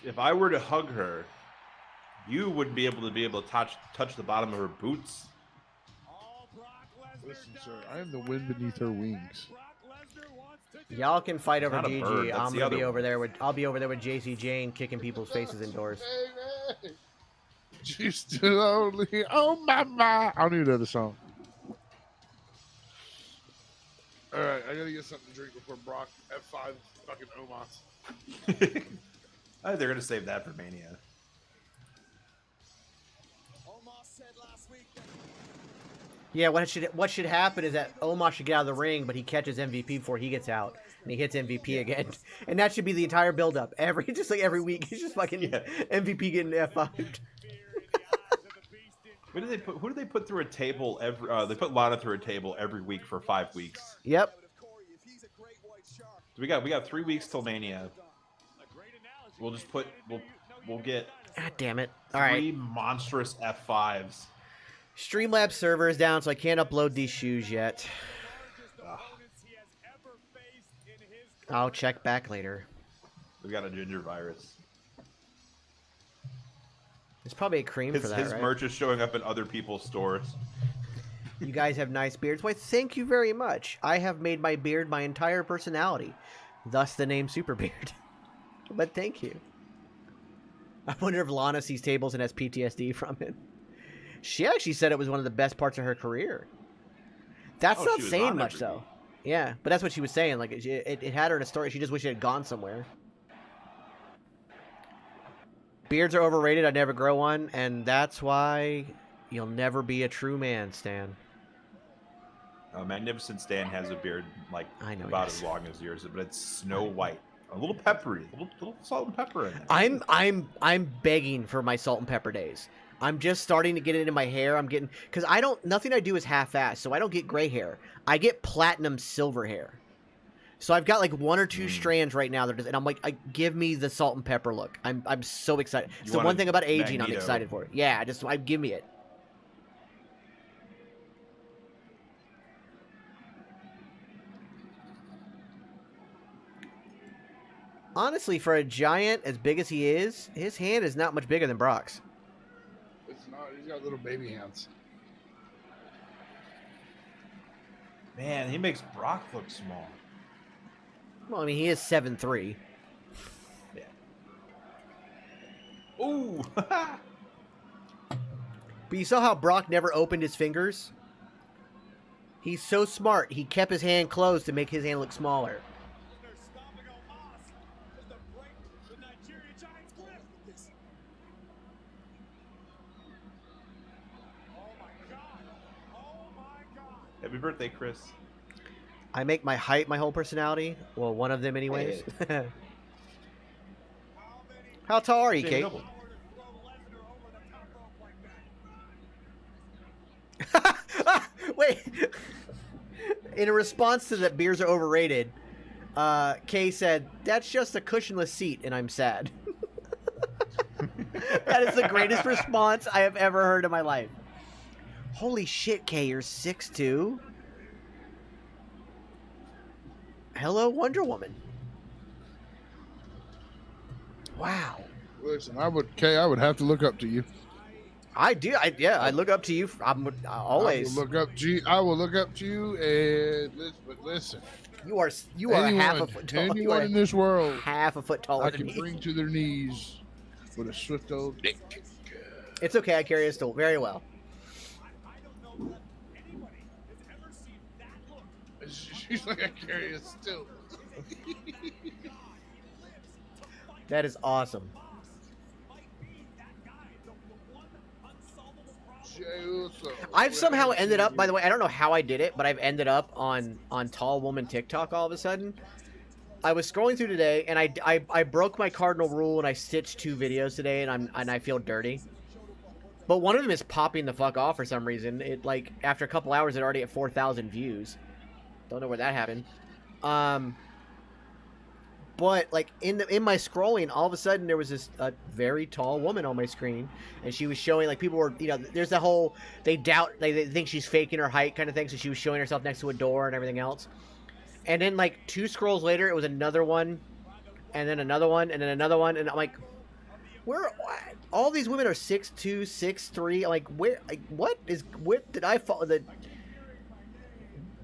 If I were to hug her, you wouldn't be able to touch the bottom of her boots. Listen, sir, I am the wind beneath her wings. Y'all can fight over Not a Gigi. bird, that's I'm the gonna other be over one. there with. I'll be over there with JC Jane kicking people's faces indoors. Baby, just lonely. Oh my. I don't even know the song. All right, I gotta get something to drink before Brock F5 fucking Omos. They're gonna save that for Mania. Omar said last week that Yeah, what should happen is that Omos should get out of the ring, but he catches MVP before he gets out, and he hits MVP again, and that should be the entire build-up. Just like every week, he's just fucking MVP getting F5'd. Who do they put through a table every? They put Lana through a table every week for 5 weeks. Yep. So we got 3 weeks till Mania. We'll just we'll get. God damn it! All All three right. monstrous F5s. Streamlabs server is down, so I can't upload these shoes yet. I'll check back later. We got a ginger virus. There's probably a cream for that, His right? merch is showing up in other people's stores. You guys have nice beards. Why, thank you very much. I have made my beard my entire personality. Thus the name Superbeard. But thank you. I wonder if Lana sees tables and has PTSD from it. She actually said it was one of the best parts of her career. That's not saying much, though. Yeah, but that's what she was saying. Like, it had her in a story. She just wished it had gone somewhere. Beards are overrated. I never grow one, and that's why you'll never be a true man, Stan. Magnificent Stan has a beard like I know, about yes. as long as yours, but it's snow white, a little peppery, a little salt and pepper in it. I'm begging for my salt and pepper days. I'm just starting to get it into my hair. I'm getting, because nothing I do is half-assed, so I don't get gray hair. I get platinum silver hair. So I've got like 1 or 2 strands right now, and I'm like, give me the salt and pepper look. I'm so excited. It's the one thing about aging Magneto. I'm excited for. Yeah, give me it. Honestly, for a giant as big as he is, his hand is not much bigger than Brock's. It's not. He's got little baby hands. Man, he makes Brock look small. Well, I mean, he is 7'3". Yeah. Ooh. But you saw how Brock never opened his fingers? He's so smart. He kept his hand closed to make his hand look smaller. Happy birthday, Chris. I make my height my whole personality. Well, one of them anyways. Hey. How tall are you, Jay Kate? Noble. Wait. In a response to that beers are overrated, Kay said, "That's just a cushionless seat, and I'm sad." That is the greatest response I have ever heard in my life. Holy shit, Kay, you're 6'2". Hello, Wonder Woman. Wow. Listen, I would have to look up to you. I do. I look up to you. Always. I will look up to you, and listen. You are half a foot tall. Anyone in this world half a foot taller I than can me. bring to their knees with a swift old dick. It's okay. I carry a stool very well. She's like, I carry a still. That is awesome. I've somehow ended up, by the way, I don't know how I did it, but I've ended up on Tall Woman TikTok all of a sudden. I was scrolling through today, and I broke my cardinal rule, and I stitched 2 videos today, and I feel dirty. But one of them is popping the fuck off for some reason. It, like, after a couple hours, it already at 4,000 views. Don't know where that happened. But like in my scrolling, all of a sudden there was this very tall woman on my screen, and she was showing, like, people were, there's that whole they think she's faking her height kind of thing. So she was showing herself next to a door and everything else. And then like 2 scrolls later, it was another one, and then another one, and then another one, and I'm like, where all these women are 6'2", 6'3". Like, where did I fall?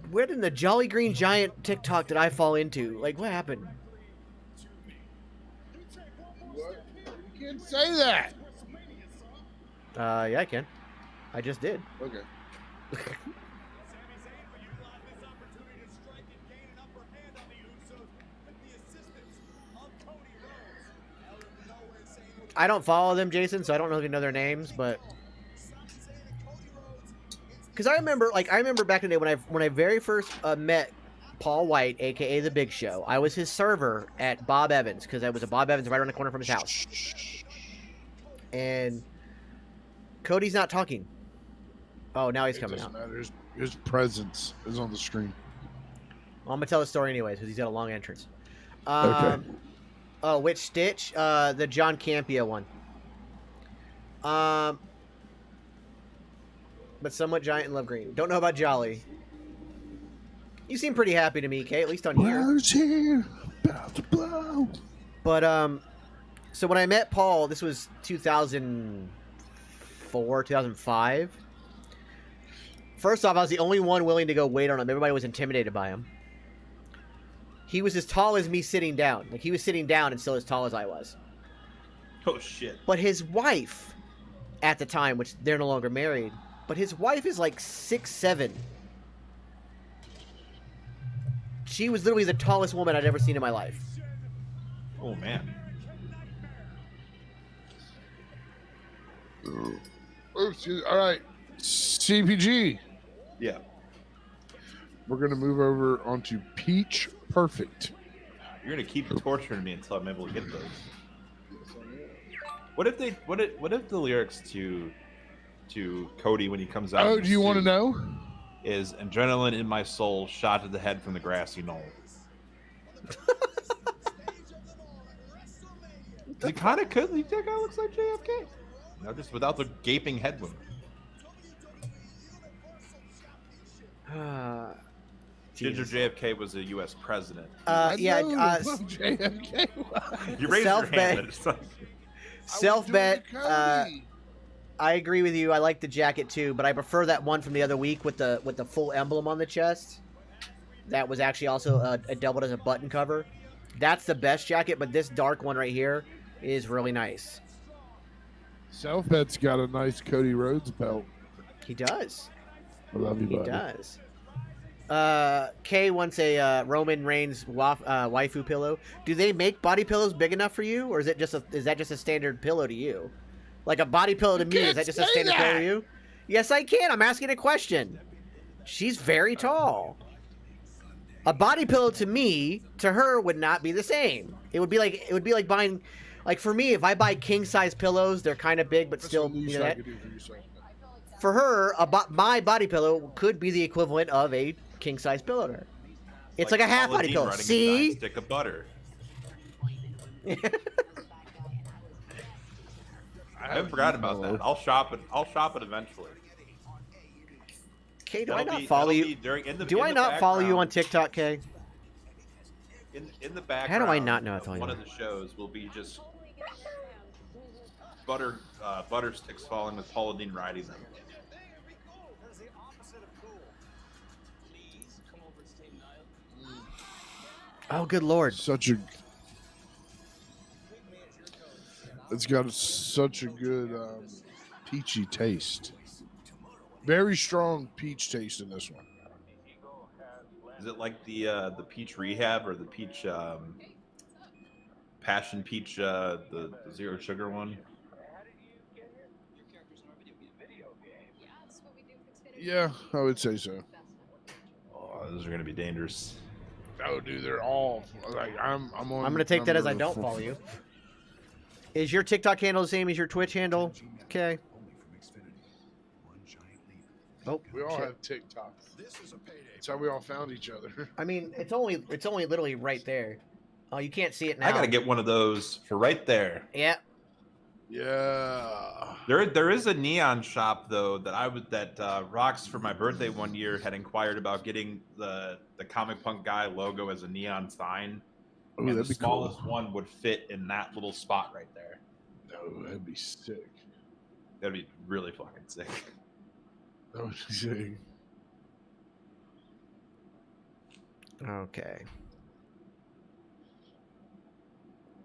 Where did the Jolly Green Giant TikTok did I fall into? Like, what happened? What? You can't say that. Yeah, I can. I just did. Okay. I don't follow them, Jason, so I don't really know their names, but because I remember back in the day when I very first met Paul White, aka the Big Show. I was his server at Bob Evans because I was a Bob Evans right around the corner from his house. And Cody's not talking. Oh, now he's coming out. Matter. His presence is on the screen. Well, I'm gonna tell the story anyways because he's got a long entrance. Okay. Oh, which Stitch? The John Campia one. But somewhat giant and love green. Don't know about Jolly. You seem pretty happy to me, Kay, at least on here. Blows here, about to blow. But so when I met Paul, this was 2004, 2005. First off, I was the only one willing to go wait on him. Everybody was intimidated by him. He was as tall as me sitting down. Like, he was sitting down and still as tall as I was. Oh, shit. But his wife, at the time, which they're no longer married, but his wife is like 6'7". She was literally the tallest woman I'd ever seen in my life. Oh, man. Oh, all right. CPG. Yeah. We're going to move over onto Peach Perfect. You're going to keep torturing me until I'm able to get those. What if the lyrics to Cody when he comes out? Oh, do you want to know? Is adrenaline in my soul, shot to the head from the grassy knoll. He kind of could. That guy looks like JFK. You know, just without the gaping head wound. Ginger JFK was a U.S. president. JFK. You raised your hand. Self-bet. I agree with you. I like the jacket too, but I prefer that one from the other week with the full emblem on the chest. That was actually also doubled as a button cover. That's the best jacket, but this dark one right here is really nice. Self-bet's got a nice Cody Rhodes belt. He does. I love you, buddy. He does. Kay wants a Roman Reigns waifu pillow. Do they make body pillows big enough for you, or is that just a standard pillow to you? Like a body pillow to me, is that just a standard pillow to you? Yes, I can. I'm asking a question. She's very tall. A body pillow to me, to her, would not be the same. It would be like buying, like for me, if I buy king size pillows, they're kind of big, but still, you know that. For her, my body pillow could be the equivalent of a king size pillow to her. It's like a half body pillow. See? Stick of butter. I haven't forgotten about that. I'll shop it eventually. Kay, do I not follow you? Do I not follow you on TikTok, Kay? In the background. How do I not know I follow you? One of the shows will be just butter sticks falling with Paula Dean riding them. Oh, good lord! It's got such a good peachy taste. Very strong peach taste in this one. Is it like the peach rehab or the peach passion peach the zero sugar one? Yeah, I would say so. Oh, those are gonna be dangerous. Oh, dude, they're all like I'm on. I'm gonna take that as I don't follow you. Is your TikTok handle the same as your Twitch handle? Okay. Oh, we all have TikToks. That's how we all found each other. I mean, it's only literally right there. Oh, you can't see it now. I gotta get one of those for right there. Yeah. Yeah. There is a neon shop though that Rox for my birthday one year had inquired about getting the Comic Punk Guy logo as a neon sign. Ooh, and the that'd be smallest cool. one would fit in that little spot right there. No, that'd be sick. That'd be really fucking sick. That would be sick. Okay.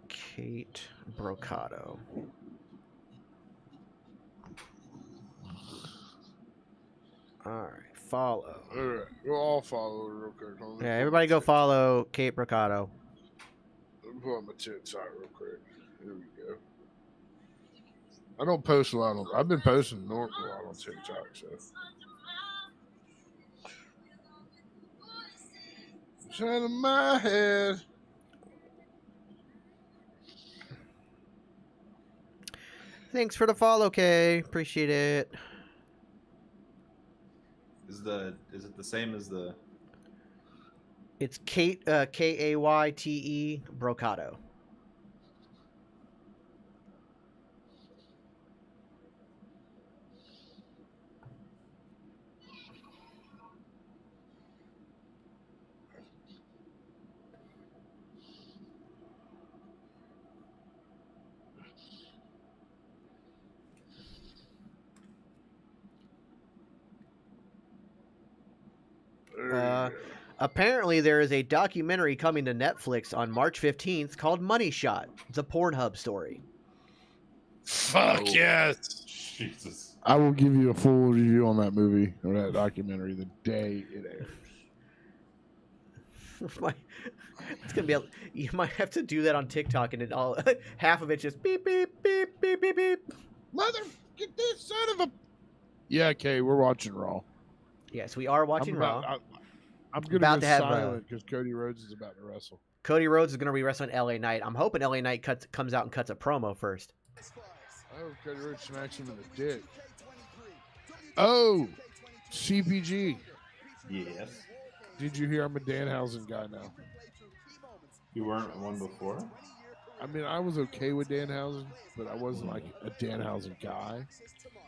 Kate Brocato. All right, follow. All right, we'll all follow her real quick. Yeah, everybody go follow Kate Brocato. Let me pull up my tits out real quick. Here we go. I don't post a lot on. I've been posting a lot on TikTok, so. Shut in my head. Thanks for the follow, Kay. Appreciate it. Is it the same as the? It's Kate, Kayte Brocado. Apparently, there is a documentary coming to Netflix on March 15th called Money Shot. It's a Pornhub story. Fuck yes. Jesus. I will give you a full review on that movie or that documentary the day it airs. It's gonna be. You might have to do that on TikTok, and it all half of it just beep beep beep beep beep beep. Mother, get this son of a. Yeah, okay, we're watching Raw. Yes, we are watching Raw. I'm gonna About go to have, silent because Cody Rhodes is about to wrestle. Cody Rhodes is gonna be wrestling LA Knight. I'm hoping LA Knight comes out and cuts a promo first. I hope Cody Rhodes smacks him in the dick. Oh, CPG. Yes. Did you hear I'm a Danhausen guy now? You weren't one before. I mean, I was okay with Danhausen, but I wasn't like a Danhausen guy.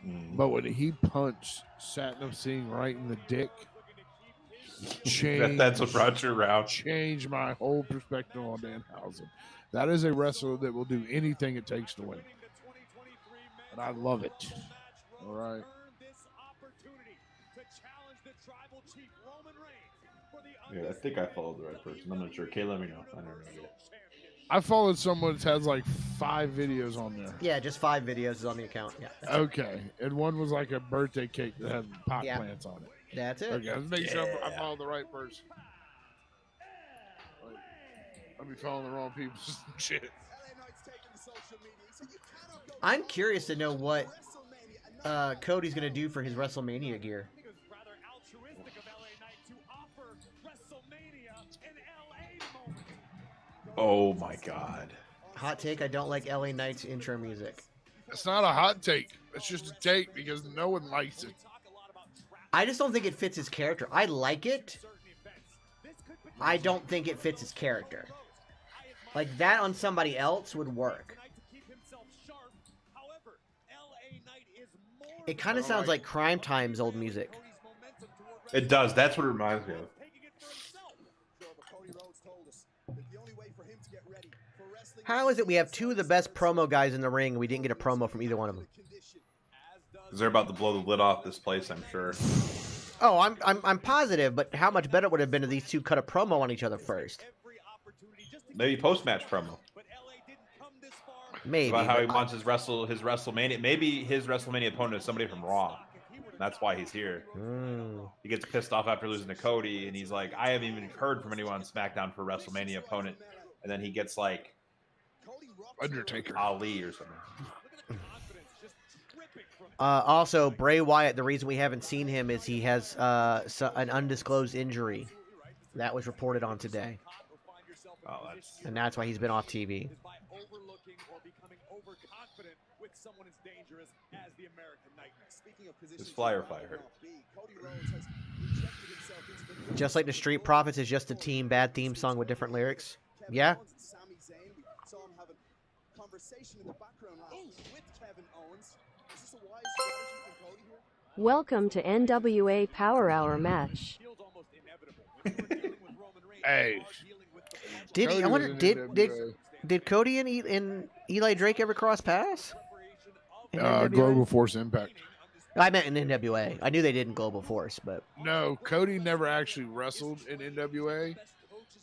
Mm. But when he punched Satnam Singh right in the dick, That's what brought you around. Changed my whole perspective on Danhausen. That is a wrestler that will do anything it takes to win. And I love it. All right. Yeah, I think I followed the right person. I'm not sure. Kay, let me know. I don't know yet. I followed someone that has like 5 videos on there. Yeah, just 5 videos is on the account. Yeah. Okay. And one was like a birthday cake that had pot plants on it. That's it. Okay, let's make sure I follow the right person. I'll be following the wrong people. Shit. I'm curious to know what Cody's gonna do for his WrestleMania gear. Oh my God. Hot take: I don't like LA Knight's intro music. It's not a hot take. It's just a take because no one likes it. I just don't think it fits his character. I like it. I don't think it fits his character. Like that on somebody else would work. It kind of sounds like Crime Time's old music. It does. That's what it reminds me of. How is it we have 2 of the best promo guys in the ring and we didn't get a promo from either one of them? Because they're about to blow the lid off this place, I'm sure. Oh, I'm positive, but how much better it would have been if these 2 cut a promo on each other first? Maybe post-match promo. Maybe. About how he wants his WrestleMania. Maybe his WrestleMania opponent is somebody from Raw. That's why he's here. He gets pissed off after losing to Cody, and he's like, I haven't even heard from anyone on SmackDown for a WrestleMania opponent. And then he gets like Undertaker, Ali or something. Also, Bray Wyatt, the reason we haven't seen him is he has an undisclosed injury. That was reported on today. Oh, and that's why he's been off TV. This flyer hurt. Just like the Street Profits is just a team bad theme song with different lyrics. Yeah. Welcome to NWA Power Hour match. Hey. Did Cody and Eli Drake ever cross paths? Global Force Impact. I meant in NWA. I knew they did in Global Force, but no, Cody never actually wrestled in NWA.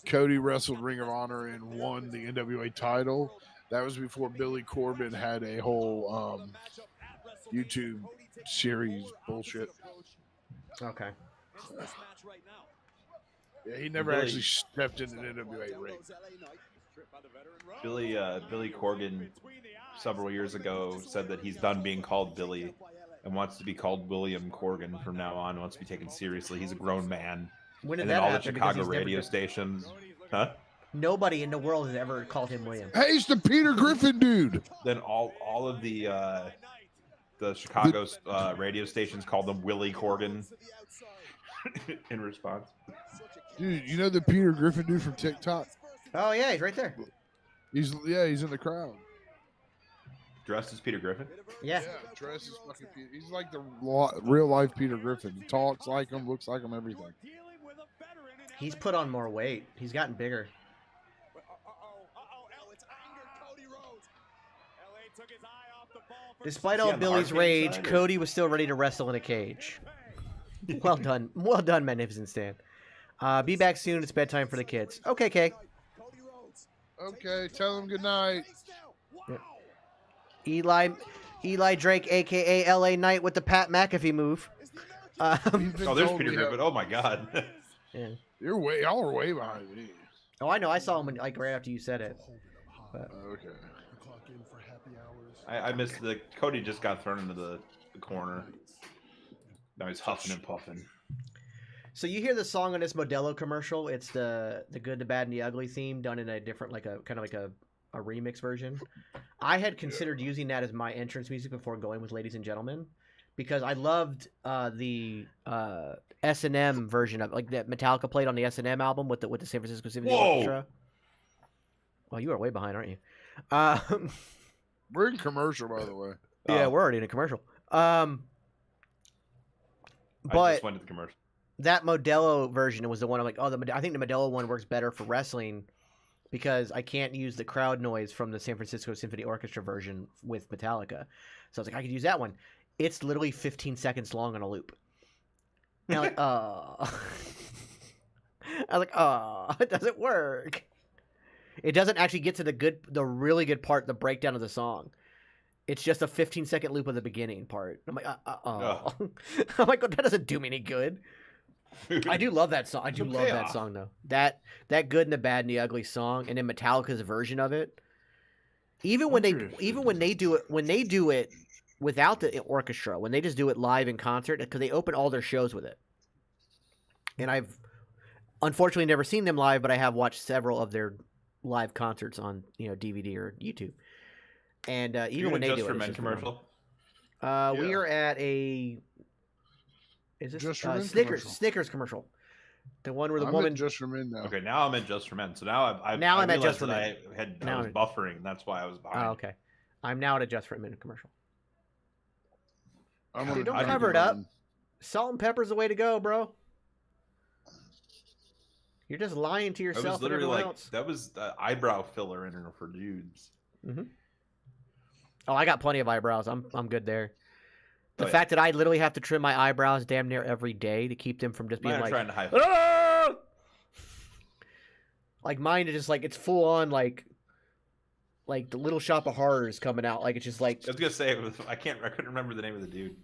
Cody wrestled Ring of Honor and won the NWA title. That was before Billy Corben had a whole YouTube series bullshit. Okay. Yeah, he never actually stepped in an NWA ring. Billy Corgan several years ago said that he's done being called Billy and wants to be called William Corgan from now on, wants to be taken seriously. He's a grown man. When did And that then all the happen? Because Chicago he's never radio done- stations. Huh? Nobody in the world has ever called him William. Hey, it's the Peter Griffin dude. Then all of the Chicago radio stations called them Willie Corgan in response. Dude, you know the Peter Griffin dude from TikTok? Oh yeah, he's right there. He's in the crowd. Dressed as Peter Griffin? Yeah. Dressed as fucking Peter. He's like the real life Peter Griffin. He talks like him, looks like him, everything. He's put on more weight. He's gotten bigger. Despite all on the Billy's arcade rage, side, or- Cody was still ready to wrestle in a cage. Well done. Well done, Magnificent Stan. Be back soon. It's bedtime for the kids. Okay, Kay. Okay, tell him good night. Eli Drake, a.k.a. LA Knight with the Pat McAfee move. Oh, there's Peter Griffin. Oh, my God. Yeah. Y'all are way behind me. Oh, I know. I saw him like right after you said it. Okay. I missed the... Cody just got thrown into the corner. Now he's huffing and puffing. So you hear the song on this Modelo commercial? It's the good, the bad, and the ugly theme done in a different, like a kind of like a remix version. I had considered using that as my entrance music before going with Ladies and Gentlemen, because I loved the S&M version of like that Metallica played on the S&M album with the San Francisco Symphony Orchestra. Well, you are way behind, aren't you? We're in commercial, by the way. Yeah, we're already in a commercial. But I just went to the commercial. that Modelo version was the one I'm like, I think the Modelo one works better for wrestling because I can't use the crowd noise from the San Francisco Symphony Orchestra version with Metallica. So I was like, I could use that one. It's literally 15 seconds long on a loop. And I'm like, oh. I was like, oh, it doesn't work. It doesn't actually get to the really good part, the breakdown of the song. It's just a 15-second loop of the beginning part. I'm like, oh. I'm like, that doesn't do me any good. I do love that song. I do love that song though. That good and the bad and the ugly song, and then Metallica's version of it. Even when they do it without the orchestra, when they just do it live in concert, because they open all their shows with it. And I've unfortunately never seen them live, but I have watched several of their live concerts on DVD or YouTube. And even when they do it, Men commercial. We are at a. Is this Snickers commercial? The one where the woman Just for Men now. Okay, now I'm in Just for Men. So now I'm at Just for Men. I was buffering. That's why I was behind. Oh, okay. I'm now at a Just for Men commercial. Dude, don't cover it up. Salt and pepper's the way to go, bro. You're just lying to yourself and everyone else. That was eyebrow filler in her for dudes. Mm-hmm. Oh, I got plenty of eyebrows. I'm good there. The fact that I literally have to trim my eyebrows damn near every day to keep them from just being trying to hide. Ah! Like mine is just like it's full on like the Little Shop of Horrors coming out. Like it's just like I was gonna say I couldn't remember the name of the dude.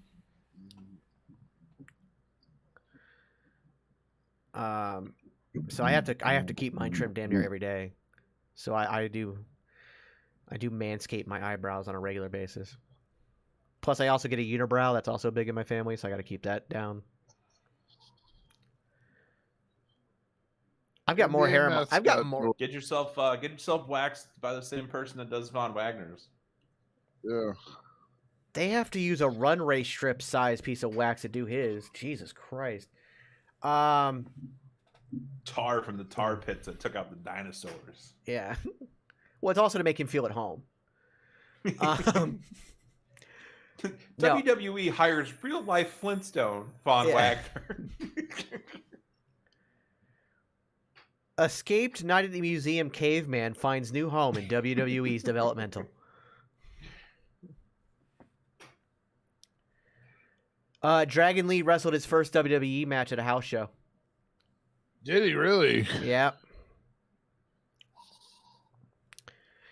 So I have to keep mine trimmed damn near every day. So I do manscape my eyebrows on a regular basis. Plus, I also get a unibrow. That's also big in my family, so I got to keep that down. I've got more hair. I've got more. Get yourself waxed by the same person that does Von Wagner's. Yeah. They have to use a runway strip size piece of wax to do his. Jesus Christ. Tar from the tar pits that took out the dinosaurs. Yeah. Well, it's also to make him feel at home. WWE hires real life Flintstone Von Wagner. Escaped Night at the Museum caveman finds new home in WWE's developmental. Dragon Lee wrestled his first WWE match at a house show. Did he really? Yeah.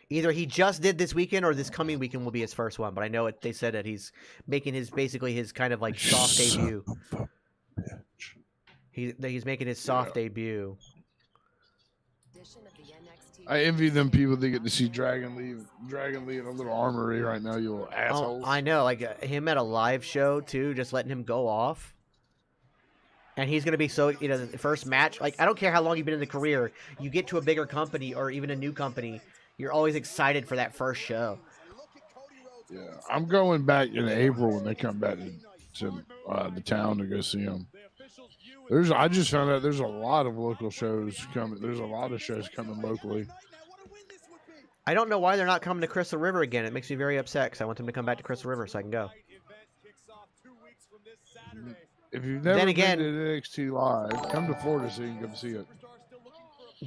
Either he just did this weekend or this coming weekend will be his first one. But I know they said that he's making his kind of like soft debut. He's making his soft debut. I envy them people that get to see Dragon Lee in a little armory right now, you little assholes. Oh, I know, like him at a live show too, just letting him go off. And he's going to be so, the first match, like, I don't care how long you've been in the career, you get to a bigger company or even a new company, you're always excited for that first show. Yeah, I'm going back in April when they come back to the town to go see them. I just found out there's a lot of local shows coming. There's a lot of shows coming locally. I don't know why they're not coming to Crystal River again. It makes me very upset because I want them to come back to Crystal River so I can go. If you've never Then again, been to NXT Live, come to Florida so you can come see it.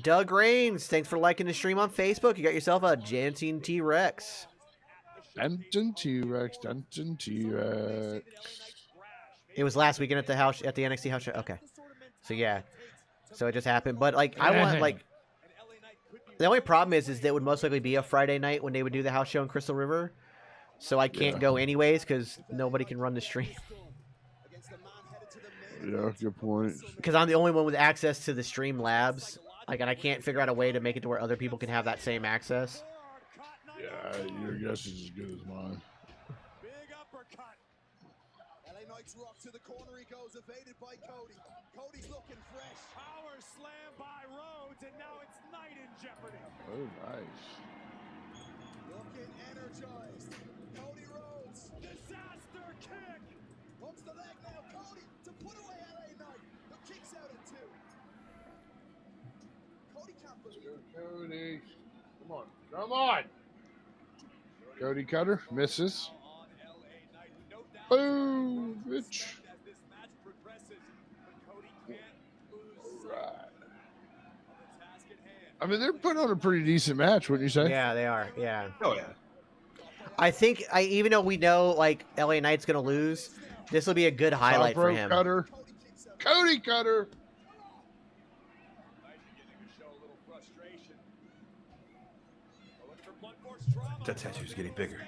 Doug Rains, thanks for liking the stream on Facebook. You got yourself a Janteen T-Rex. Denton T-Rex, Denton T-Rex. It was last weekend at the NXT house show. Okay, so yeah, so it just happened. But like, I want like, the only problem is that it would most likely be a Friday night when they would do the house show in Crystal River. So I can't go anyways because nobody can run the stream. Yeah, good point. Because I'm the only one with access to the stream labs. Like, and I can't figure out a way to make it to where other people can have that same access. Yeah, your guess is as good as mine. Big uppercut. LA Knight's rock to the corner. He goes, evaded by Cody. Cody's looking fresh. Power slam by Rhodes, and now it's Nite in jeopardy. Oh, nice. Looking energized. Cody Rhodes. Disaster kick. Hooks the leg now. Cody to put away LA Knight. The kick's out at 2. Cody can't believe it. Cody. Come on. Come on. Cody Cutter misses. Boom, bitch. All right. I mean, they're putting on a pretty decent match, wouldn't you say? Yeah, they are. Yeah. Oh yeah. I think even though we know like LA Knight's gonna lose, this will be a good highlight for him. Cutter. Cody Cutter. That tattoo's getting bigger.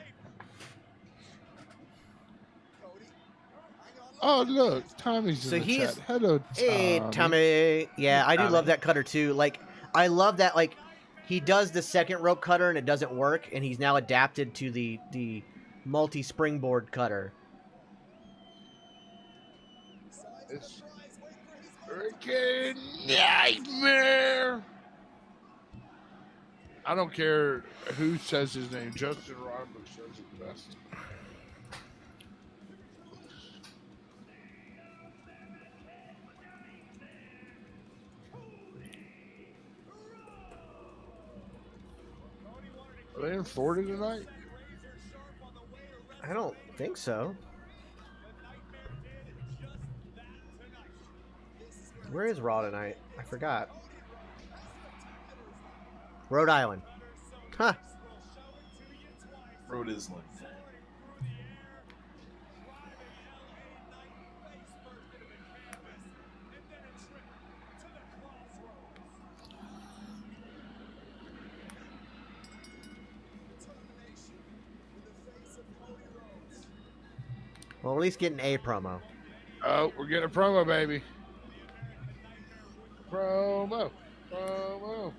Oh, look, Tommy's in the chat. Hello, Tommy. Hey, Tommy. Yeah, I do love that cutter too. Like, I love that. Like, he does the second rope cutter and it doesn't work, and he's now adapted to the multi springboard cutter. It's freaking nightmare. I don't care who says his name. Justin Roberts says it best. Are they in Florida tonight? I don't think so. Where is Raw tonight? I forgot. Rhode Island. Huh. Rhode Island. Well, at least getting a promo. Oh, we're getting a promo, baby. Promo. Promo.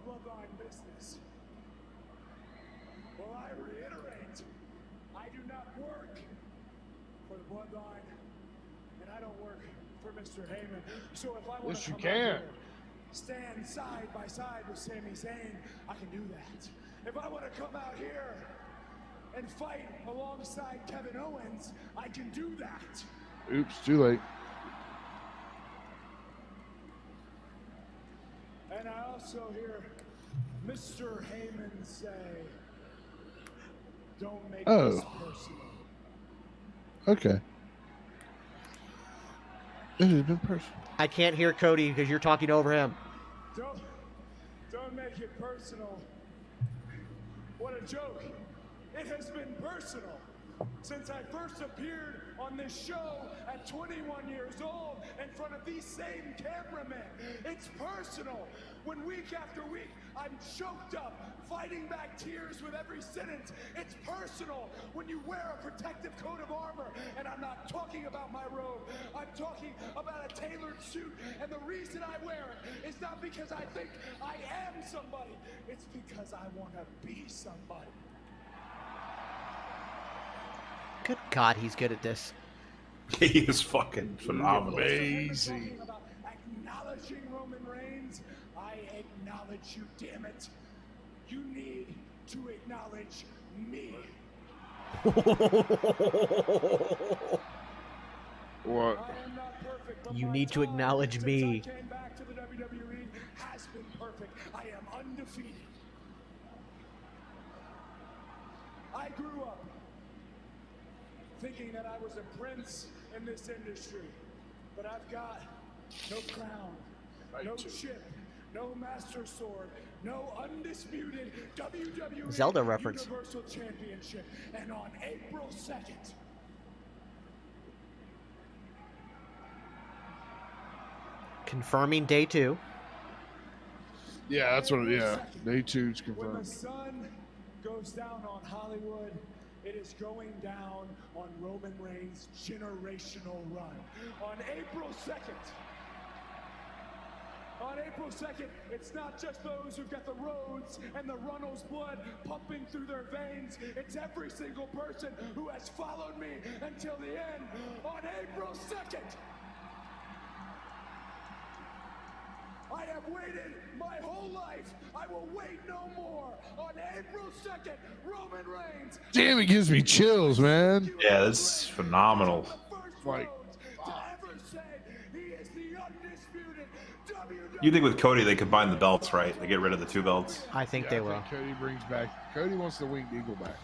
Bloodline business. Well, I reiterate, I do not work for the Bloodline, and I don't work for Mr. Heyman. So if I want Yes, to you come can. out here, stand side by side with Sami Zayn, I can do that. If I want to come out here and fight alongside Kevin Owens, I can do that. Oops, too late. And I also hear Mr. Heyman say, don't make this personal. Okay. It has been personal. I can't hear Cody because you're talking over him. Don't make it personal. What a joke. It has been personal. Since I first appeared on this show at 21 years old in front of these same cameramen. It's personal. When week after week I'm choked up, fighting back tears with every sentence. It's personal when you wear a protective coat of armor, and I'm not talking about my robe. I'm talking about a tailored suit, and the reason I wear it is not because I think I am somebody. It's because I want to be somebody. Good God, he's good at this. He is fucking phenomenal. Amazing. About acknowledging Roman Reigns, I acknowledge you, damn it. You need to acknowledge me. What? I am not perfect, but You my need to time acknowledge since me. I came back to the WWE has been perfect. I am undefeated. I grew up thinking that I was a prince in this industry, but I've got no crown, no chip, no master sword, no undisputed WWE Zelda reference. Universal Championship. And on April 2nd, Confirming day 2. Yeah, that's what. Yeah, day 2's when the confirmed. sun goes down on Hollywood, it is going down on Roman Reigns' generational run. On April 2nd, it's not just those who've got the Rhodes and the Runnels blood pumping through their veins. It's every single person who has followed me until the end. On April 2nd, I have waited my whole life. I will wait no more. On April 2nd, Roman Reigns. Damn, it gives me chills, man. Yeah, this is phenomenal. Like, You think with Cody they combine the belts, right? They get rid of the 2 belts. I think yeah, they I will. think Cody brings back. Cody wants the Winged Eagle back.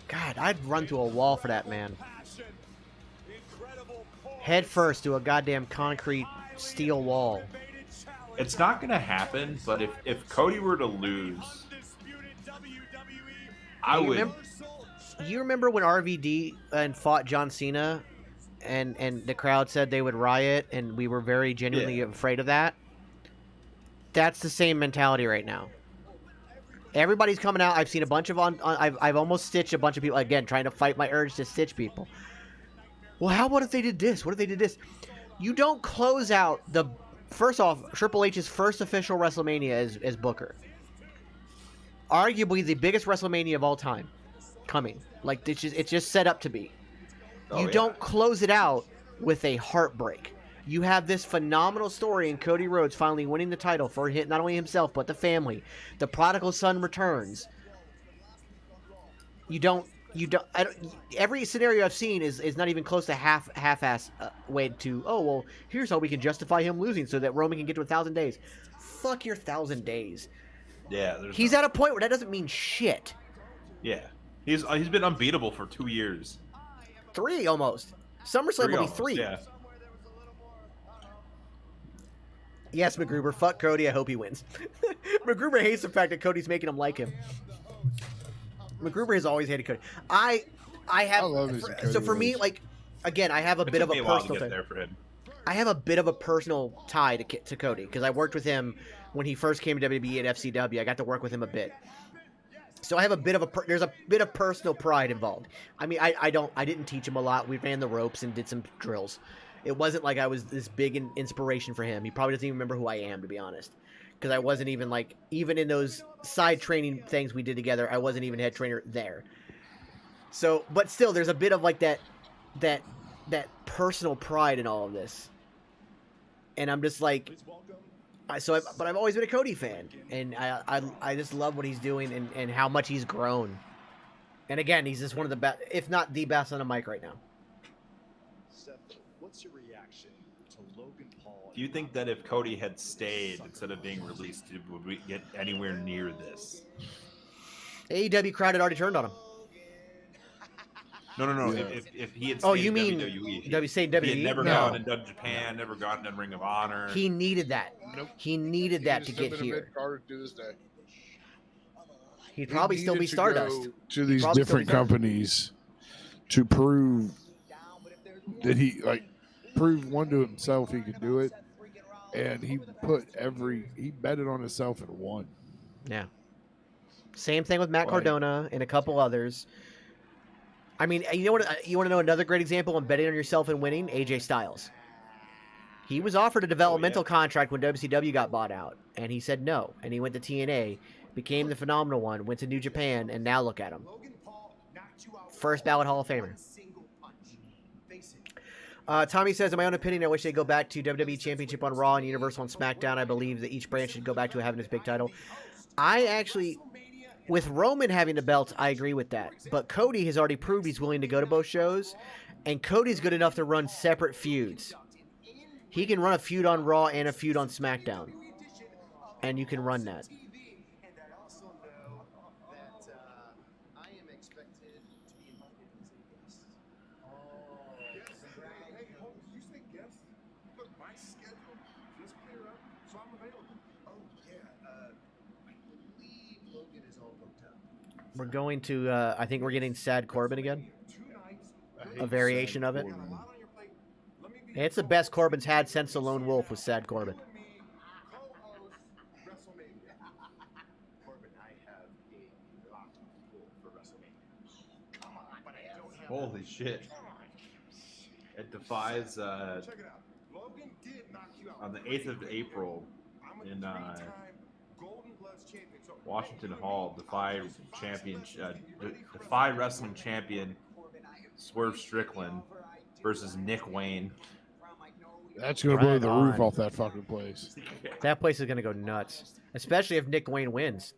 God, I'd run through a wall for that man. Head first to a goddamn concrete steel wall. It's not going to happen, but if Cody were to lose, I would. You remember when RVD and fought John Cena, and the crowd said they would riot, and we were very genuinely afraid of that? That's the same mentality right now. Everybody's coming out. I've seen a bunch of I've almost stitched a bunch of people again, trying to fight my urge to stitch people. Well, how about if they did this? What if they did this? You don't close out the... First off, Triple H's first official WrestleMania as Booker. Arguably the biggest WrestleMania of all time. Coming. Like, it's just set up to be. You don't close it out with a heartbreak. You have this phenomenal story in Cody Rhodes finally winning the title for not only himself, but the family. The prodigal son returns. Every scenario I've seen is not even close to half-ass way to, oh, well, here's how we can justify him losing so that Roman can get to 1,000 days. Fuck your 1,000 days. Yeah. He's at a point where that doesn't mean shit. Yeah. He's been unbeatable for 2 years. 3 almost. SummerSlam will be 3. Yeah. Yes, McGruber. Fuck Cody. I hope he wins. McGruber hates the fact that Cody's making him like him. McGruber has always hated Cody. I love his Cody so for me, Rhodes. like, again, I have a bit of a personal get there for him. I have a bit of a personal tie to Cody because I worked with him when he first came to WWE at FCW. I got to work with him a bit. So I have a bit of there's a bit of personal pride involved. I mean, I didn't teach him a lot. We ran the ropes and did some drills. It wasn't like I was this big inspiration for him. He probably doesn't even remember who I am, to be honest. Because I wasn't even even in those side training things we did together, I wasn't even head trainer there. So, but still, there's a bit of like that personal pride in all of this. And I'm just like, but I've always been a Cody fan, and I just love what he's doing and how much he's grown. And again, he's just one of the best, if not the best on a mic right now. Seth, what's your reaction to Logan Paul? Do you think that if Cody had stayed instead of being released, would we get anywhere near this? AEW crowd had already turned on him. No. Yeah. If he had stayed Oh, you in mean WWE, WWE? he had never No. gone and done Japan, never gotten in Ring of Honor. He needed that. Nope. He needed that to He's get been a here. mid-carder to this day. He'd probably still be Stardust. To these different companies to prove that he proved one to himself he could do it, and he betted on himself and won. Yeah. Same thing with Matt Cardona and a couple others. I mean, you want to know another great example of betting on yourself and winning? AJ Styles. He was offered a developmental contract when WCW got bought out, and he said no. And he went to TNA, became the Phenomenal One, went to New Japan, and now look at him. First ballot Hall of Famer. Tommy says, in my own opinion, I wish they'd go back to WWE Championship on Raw and Universal on SmackDown. I believe that each brand should go back to having his big title. I actually, with Roman having the belt, I agree with that. But Cody has already proved he's willing to go to both shows, and Cody's good enough to run separate feuds. He can run a feud on Raw and a feud on SmackDown, and you can run that. We're going to, I think we're getting Sad Corbin again. A variation of it. It's the best Corbin's had since the Lone Wolf was Sad Corbin. Holy shit. It defies, on the 8th of April in Washington Hall, Defy Wrestling Champion Swerve Strickland versus Nick Wayne. That's going to blow the roof off that fucking place. That place is going to go nuts, especially if Nick Wayne wins.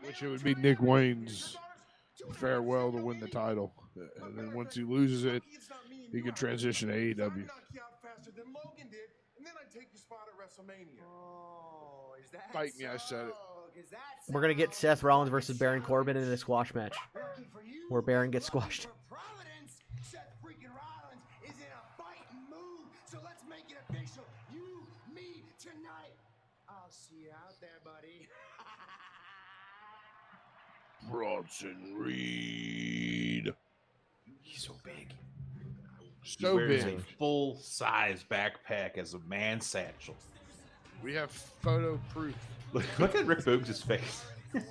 Which it would be Nick Wayne's farewell to win the title. And then once he loses it, he can transition to AEW. Fight me, I said it. We're going to get Seth Rollins versus Baron Corbin in a squash match where Baron gets squashed. Seth freaking Rollins is in a fighting mood, so let's make it official. You, me, tonight. I'll see you out there, buddy. Bronson Reed. He's so big. So he wears big. A full-size backpack as a man satchel. We have photo proof. Look at Rick Boogs' face. It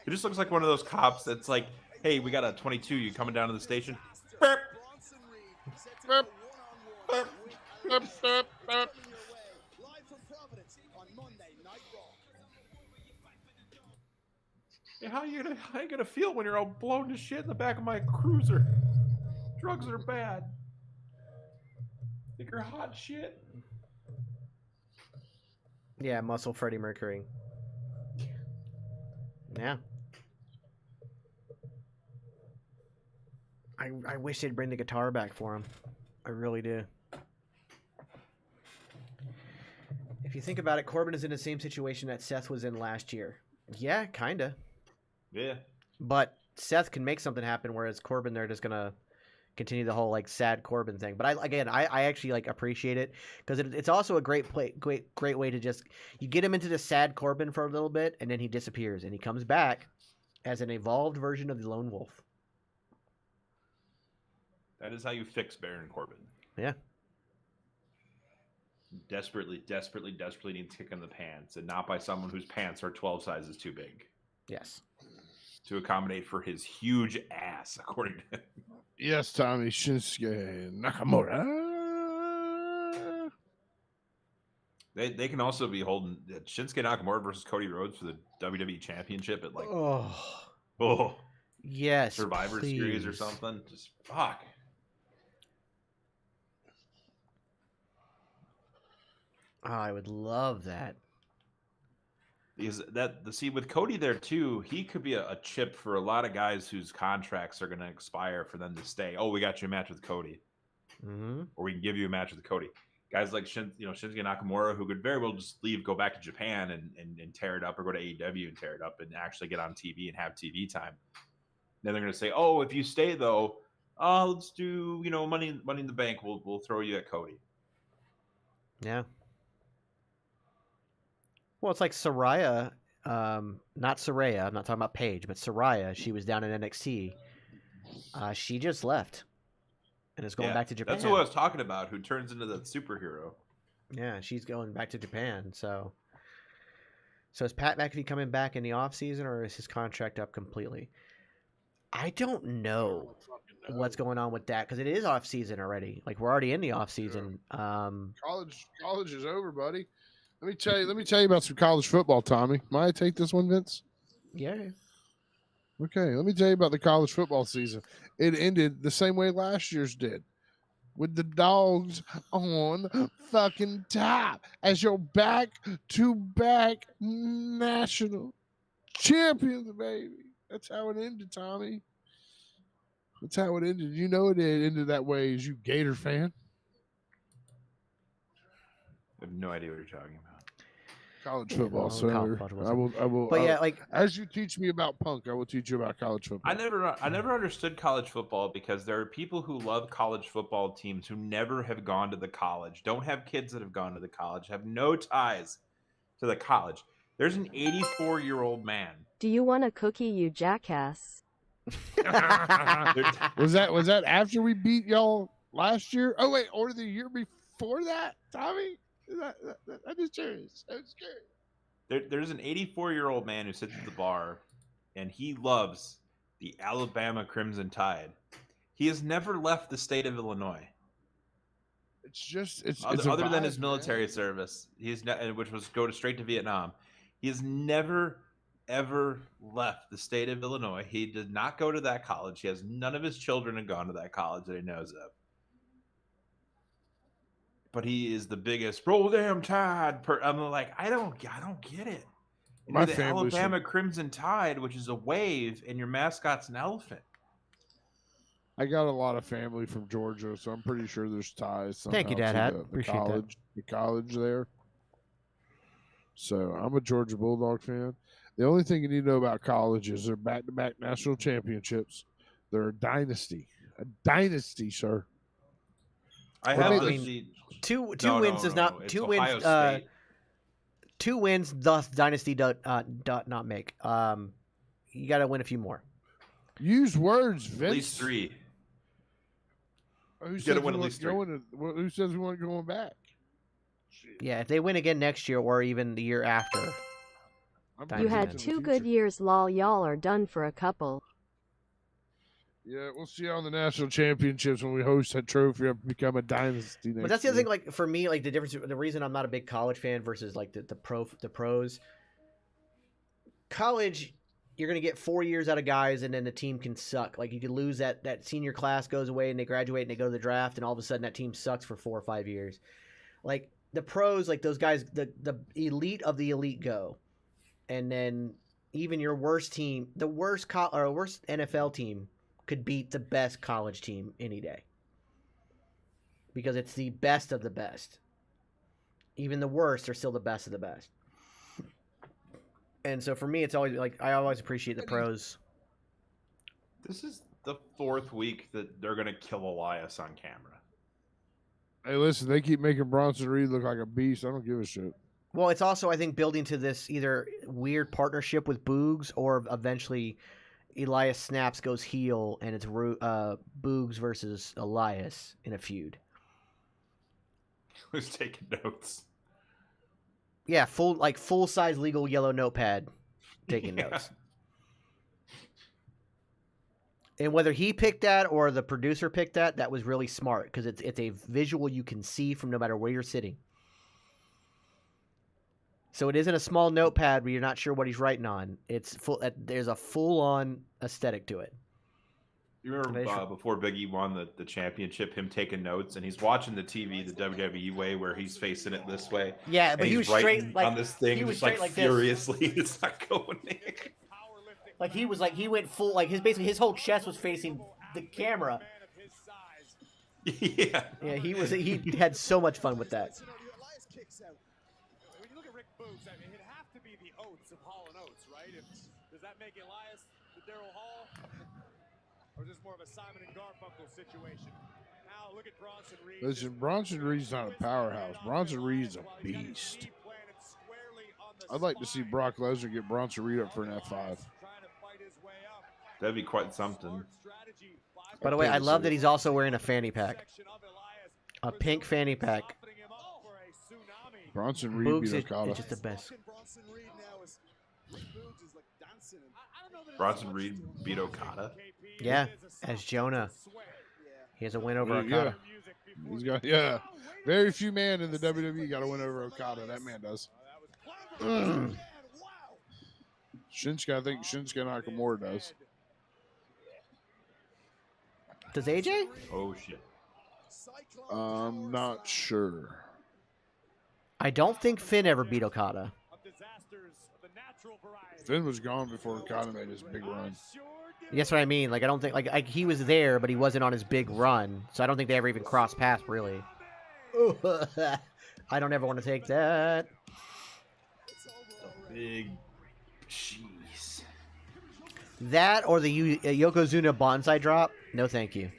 just looks like one of those cops that's like, hey, we got a 22. You coming down to the station? Burp. Burp. Burp. Burp. Burp. Burp. Hey, how you gonna feel when you're all blown to shit in the back of my cruiser? Drugs are bad. Think you're hot shit? Yeah, muscle Freddie Mercury. Yeah. I wish they'd bring the guitar back for him. I really do. If you think about it, Corbin is in the same situation that Seth was in last year. Yeah, kinda. Yeah. But Seth can make something happen, whereas Corbin, they're just gonna continue the whole like sad Corbin thing. But I actually like appreciate it because it's also a great way to just you get him into the sad Corbin for a little bit, and then he disappears, and he comes back as an evolved version of the Lone Wolf. That is how you fix Baron Corbin. Yeah. Desperately need to kick in the pants, and not by someone whose pants are 12 sizes too big. Yes. To accommodate for his huge ass, according to him. Yes, Tommy Shinsuke Nakamura. They can also be holding Shinsuke Nakamura versus Cody Rhodes for the WWE Championship at like yes, Survivor Series or something. Just fuck. Oh, I would love that. Because with Cody there too, he could be a chip for a lot of guys whose contracts are going to expire for them to stay. Oh, we got you a match with Cody, or we can give you a match with Cody. Guys like Shinsuke Nakamura, who could very well just leave, go back to Japan and tear it up, or go to AEW and tear it up and actually get on TV and have TV time. Then they're going to say, oh, if you stay though, let's do Money in the Bank. We'll throw you at Cody. Yeah. Well, it's like Soraya, not Soraya. I'm not talking about Paige, but Soraya. She was down in NXT. She just left and is going back to Japan. That's who I was talking about. Who turns into that superhero? Yeah, she's going back to Japan. So is Pat McAfee coming back in the off season, or is his contract up completely? I don't know what's going on with that because it is off season already. Like we're already in the off season. Yeah. College is over, buddy. Let me tell you about some college football, Tommy. Might I take this one, Vince? Yeah. Okay, let me tell you about the college football season. It ended the same way last year's did, with the Dogs on fucking top as your back-to-back national champions, baby. That's how it ended, Tommy. That's how it ended. You know it ended that way as you Gator fan. I have no idea what you're talking about. College football, sir. College football. I will. But yeah, like as you teach me about punk, I will teach you about college football. I never understood college football because there are people who love college football teams who never have gone to the college, don't have kids that have gone to the college, have no ties to the college. There's an 84-year-old man. Do you want a cookie, you jackass? Was that after we beat y'all last year? Oh wait, or the year before that, Tommy? I'm just curious. There's an 84-year-old man who sits at the bar, and he loves the Alabama Crimson Tide. He has never left the state of Illinois. It's other than his military service, which was go straight to Vietnam. He has never ever left the state of Illinois. He did not go to that college. He has none of his children have gone to that college that he knows of. But he is the biggest roll damn Tide. I'm like, I don't get it. My the family's Alabama Crimson Tide, which is a wave, and your mascot's an elephant. I got a lot of family from Georgia, so I'm pretty sure there's ties. Thank you, Dad. The college there. So I'm a Georgia Bulldog fan. The only thing you need to know about college is they're back-to-back national championships. They're a dynasty, sir. Two wins does not. Two wins. Two wins. Thus, dynasty does not make. You got to win a few more. Use words, Vince. At least 3. Who says win at least 3? Who says we weren't going back? Yeah, if they win again next year or even the year after. You had 2 good years, lol. Y'all are done for a couple. Yeah, we'll see you on the national championships when we host that trophy up, become a dynasty. But that's the other thing. Like for me, like the difference, the reason I'm not a big college fan versus like the pros. College, you're gonna get 4 years out of guys, and then the team can suck. Like you could lose that senior class goes away, and they graduate and they go to the draft, and all of a sudden that team sucks for 4 or 5 years. Like the pros, like those guys, the elite of the elite go, and then even your worst team, the worst worst NFL team, could beat the best college team any day because it's the best of the best. Even the worst are still the best of the best. And so for me, it's always like I always appreciate the pros. This is the 4th week that they're going to kill Elias on camera. Hey, listen, they keep making Bronson Reed look like a beast. I don't give a shit. Well, it's also, I think, building to this either weird partnership with Boogs or eventually Elias snaps, goes heel, and it's Boogs versus Elias in a feud. Who's taking notes? Yeah, full size legal yellow notepad taking notes. And whether he picked that or the producer picked that was really smart because it's a visual you can see from no matter where you're sitting. So it isn't a small notepad where you're not sure what he's writing on. It's full. There's a full-on aesthetic to it. You remember before Biggie won the championship, him taking notes, and he's watching the TV the WWE way, where he's facing it this way. Yeah, but he was straight like on this thing, he was just like furiously. It's not going in. Like he went full. Like his whole chest was facing the camera. Yeah. Yeah, he had so much fun with that. When you look at Rick Boogs, I mean, it'd have to be the Oates of Hall and Oates, right? Does that make Elias the Daryl Hall? Or is this more of a Simon and Garfunkel situation? Now Listen, Bronson Reed's not a powerhouse. Bronson Reed's a beast. I'd like to see Brock Lesnar get Bronson Reed up for an F5. That'd be quite something. By the way, I love that he's also wearing a fanny pack. A pink fanny pack. Bronson Reed Boogs beat Okada. is just the best. Bronson Reed beat Okada. Yeah, as Jonah. He has a win over Yeah. Okada. He's got very few men in the WWE got to win over Okada. That man does. Shinsuke, I think Shinsuke Nakamura does. Does AJ? Oh shit. I'm not sure. I don't think Finn ever beat Okada. Finn was gone before Okada made his big run. That's what I mean. Like, I don't think like he was there, but he wasn't on his big run. So I don't think they ever even crossed paths, really. I don't ever want to take that. Big jeez. That or the Yokozuna bonsai drop? No, thank you.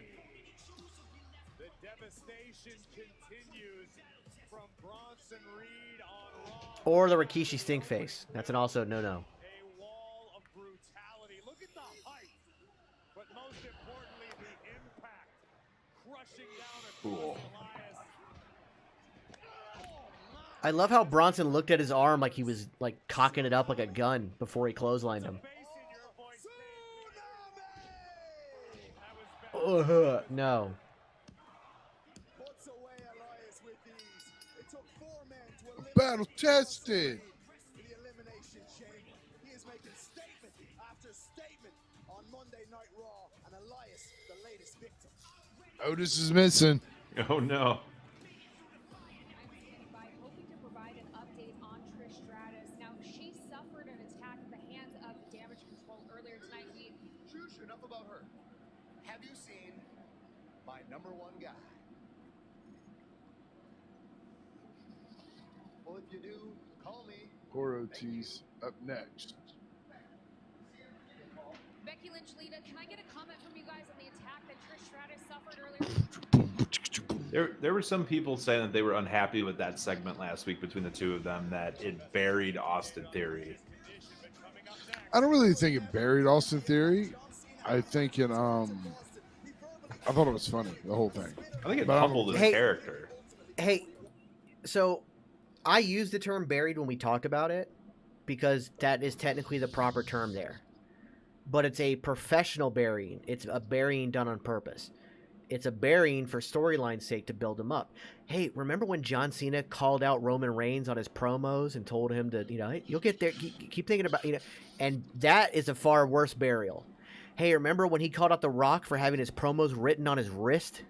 Or the Rikishi stink face. That's an also no. Cool. I love how Bronson looked at his arm like he was like cocking it up like a gun before he clotheslined him. No. Battle tested. Otis is missing. Oh no. By hoping to provide an update on Trish Stratus. Now, she suffered an attack at the hands of Damage Control earlier tonight. Shush, enough about her. Have you seen my number one guy? Well, if you do, call me. Poor Ortiz up next. Becky Lynch, Lita, can I get a comment from you guys on the attack that Trish Stratus suffered earlier? There were some people saying that they were unhappy with that segment last week between the two of them, that it buried Austin Theory. I don't really think it buried Austin Theory. I think it I thought it was funny, the whole thing. I think it But humbled his character. Hey, so I used the term buried when we talked about it because that is technically the proper term there. But it's a professional burying. It's a burying done on purpose. It's a burying for storyline's sake to build him up. Hey, remember when John Cena called out Roman Reigns on his promos and told him to, hey, you'll get there. Keep thinking about, and that is a far worse burial. Hey, remember when he called out The Rock for having his promos written on his wrist?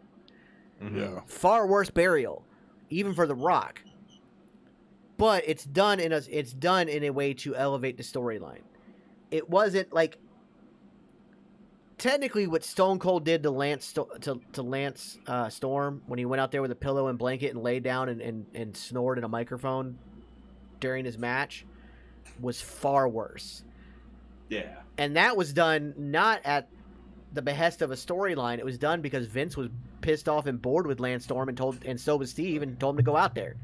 Mm-hmm. Yeah. Far worse burial, even for The Rock. But it's done in a way to elevate the storyline. It wasn't like technically what Stone Cold did to Lance Storm when he went out there with a pillow and blanket and laid down and snored in a microphone during his match was far worse. Yeah. And that was done not at the behest of a storyline. It was done because Vince was pissed off and bored with Lance Storm and so was Steve and told him to go out there.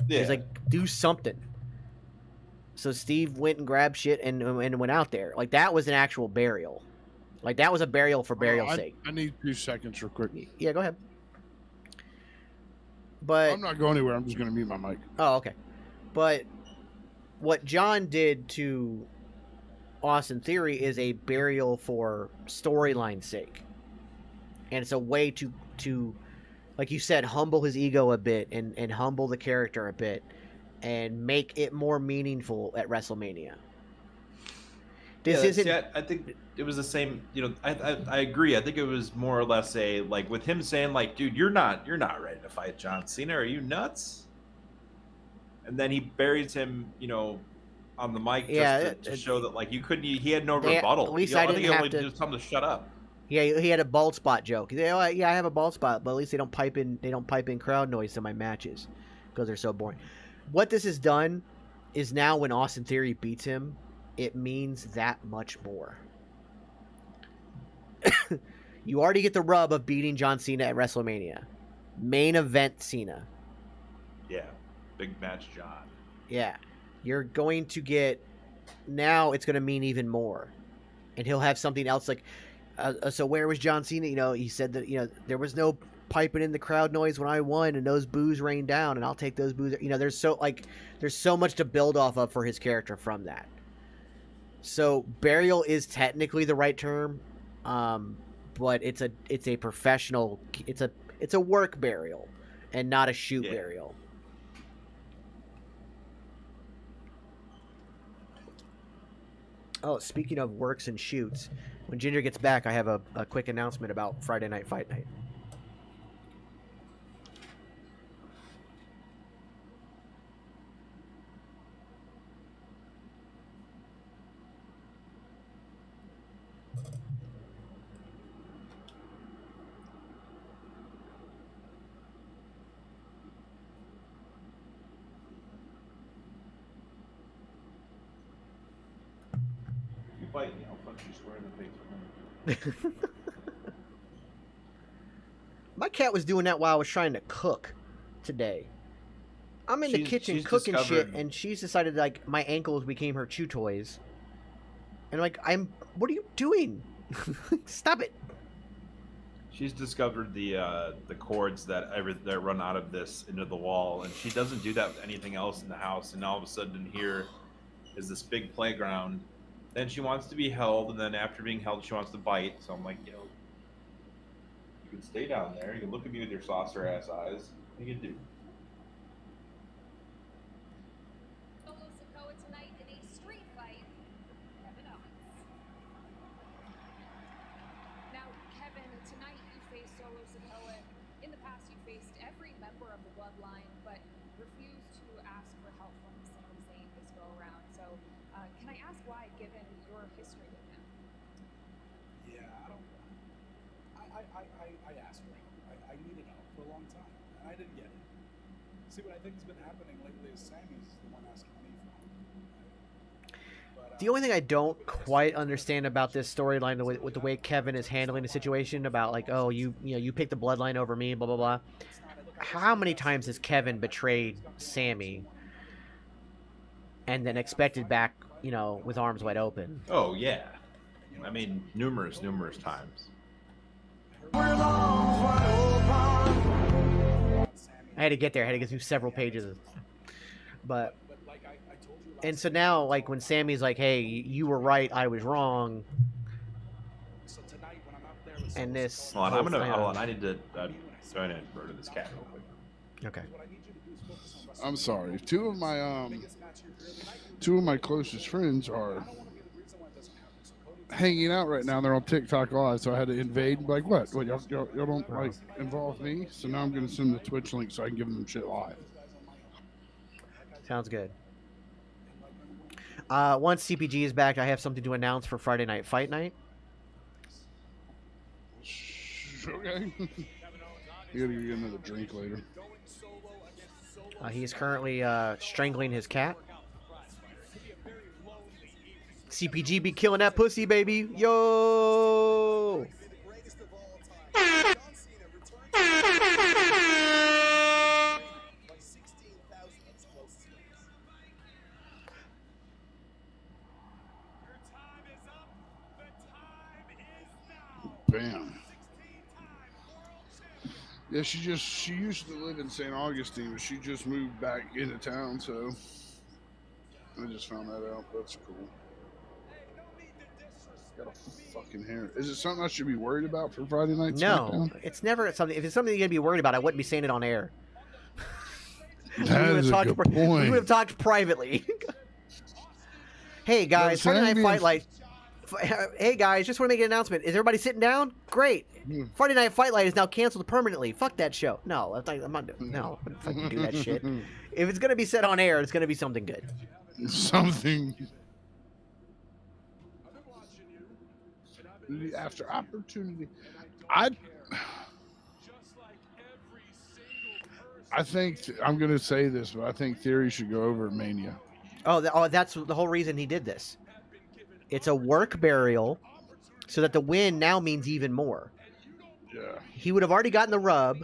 Yeah. He's like, do something. So Steve went and grabbed shit and went out there. Like, that was an actual burial. Like, that was a burial for burial's sake. I need 2 seconds real quick. Yeah, go ahead. But I'm not going anywhere. I'm just going to mute my mic. Oh, okay. But what John did to Austin Theory is a burial for storyline's sake. And it's a way to like you said, humble his ego a bit and humble the character a bit and make it more meaningful at WrestleMania. I think it was the same. I agree. I think it was more or less with him saying dude, you're not ready to fight John Cena. Are you nuts? And then he buries him, on the mic just to show that he had no rebuttal. At least I I think didn't he have only to just tell him to shut up. Yeah, he had a bald spot joke. Yeah, I have a bald spot, but at least they don't pipe in crowd noise to my matches because they're so boring. What this has done is now when Austin Theory beats him, it means that much more. You already get the rub of beating John Cena at WrestleMania. Main event Cena. Yeah. Big match John. Yeah. You're going to get... Now it's going to mean even more. And he'll have something else like... so where was John Cena? You know, he said that, you know, there was no piping in the crowd noise when I won, and those boos rained down, and I'll take those boos. You know, there's so much to build off of for his character from that. So burial is technically the right term, but it's a professional, it's a work burial and not a shoot burial. Oh, speaking of works and shoots, when Ginger gets back, I have a quick announcement about Friday Night Fight Night. Fight me, I'll punch you square in the face. My cat was doing that while I was trying to cook today. I'm in the kitchen cooking shit, and she's decided like my ankles became her chew toys. And like, what are you doing? Stop it. She's discovered the cords that run out of this into the wall, and she doesn't do that with anything else in the house. And all of a sudden, here is this big playground. Then she wants to be held, and then after being held, she wants to bite. So I'm like, you know, you can stay down there. You can look at me with your saucer ass eyes. What do you do? Solo Sikoa tonight in a street fight. Kevin Owens. Now, Kevin, tonight you face Solo Sikoa. In the past, you faced every member of the bloodline, but refused to ask for help from Sami Zayn this go around. So, can I ask why, given your history with him? Yeah, I asked for help. I needed help for a long time, and I didn't get it. See, what I think has been happening lately is Sammy's the one asking me for help. But, The only thing I don't quite understand about this storyline, with the way Kevin is handling the situation, about like, oh, you picked the bloodline over me, blah blah blah. How many times has Kevin betrayed Sammy and then expected back, you know, with arms wide open? Oh yeah, I mean numerous times. I had to get there. I had to get through several pages, but and so now, like when Sammy's like, "Hey, you were right, I was wrong," and this. Hold on, hold on. I need to try to murder this cat real quick. Okay. I'm sorry. Two of my closest friends are hanging out right now. They're on TikTok Live, so I had to invade and be like, what? Y'all don't like involve me? So now I'm going to send them the Twitch link so I can give them shit live. Sounds good. Once CPG is back, I have something to announce for Friday Night Fight Night. Okay. You gotta get another drink later. He is currently strangling his cat. CPG be killing that pussy, baby. Yo! Bam. Yeah, she used to live in St. Augustine, but she just moved back into town, so I just found that out. That's cool. Got a fucking hair. Is it something I should be worried about for Friday night? No, SmackDown? it's never something. If it's something you're gonna be worried about, I wouldn't be saying it on air. That is a good point. We would have talked privately. Hey guys, Friday Night Fight Night. Hey guys, just want to make an announcement. Is everybody sitting down? Great. Friday Night Fight Night is now canceled permanently. Fuck that show. No, I'm not doing. No, I wouldn't fucking do that shit. If it's gonna be said on air, it's gonna be something good. Something. After opportunity, I think I'm gonna say this, but I think Theory should go over at Mania. Oh, that's the whole reason he did this. It's a work burial, so that the win now means even more. Yeah. he would have already gotten the rub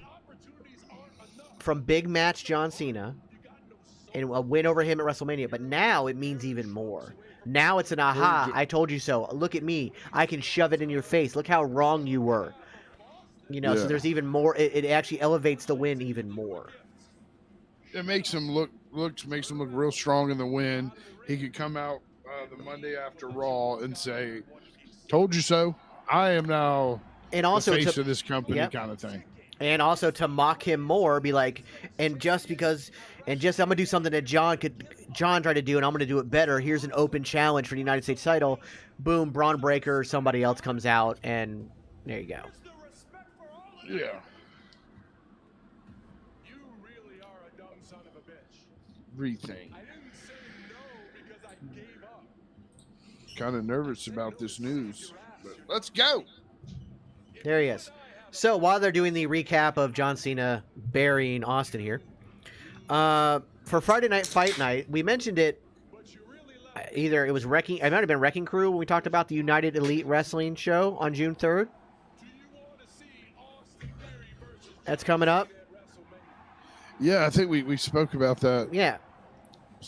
from big match John Cena and a win over him at WrestleMania. But now it means even more. Now it's an aha, I told you so. Look at me. I can shove it in your face. Look how wrong you were. You know, so there's even more. It actually elevates the win even more. It makes him look real strong in the win. He could come out the Monday after Raw and say, "Told you so. I am now and also the face of this company," kind of thing. And also to mock him more, be like, I'm gonna do something that John tried to do, and I'm gonna do it better. Here's an open challenge for the United States title. Boom, Braun Breaker, or somebody else comes out, and there you go. Yeah. You really are a dumb son of a bitch. Rethink. I didn't say no because I gave up. Kind of nervous about this news, but let's go. There he is. So while they're doing the recap of John Cena burying Austin here, for Friday Night Fight Night, we mentioned it. Either it was Wrecking, it might have been Wrecking Crew when we talked about the United Elite Wrestling show on June 3rd. That's coming up. Yeah, I think we spoke about that. Yeah,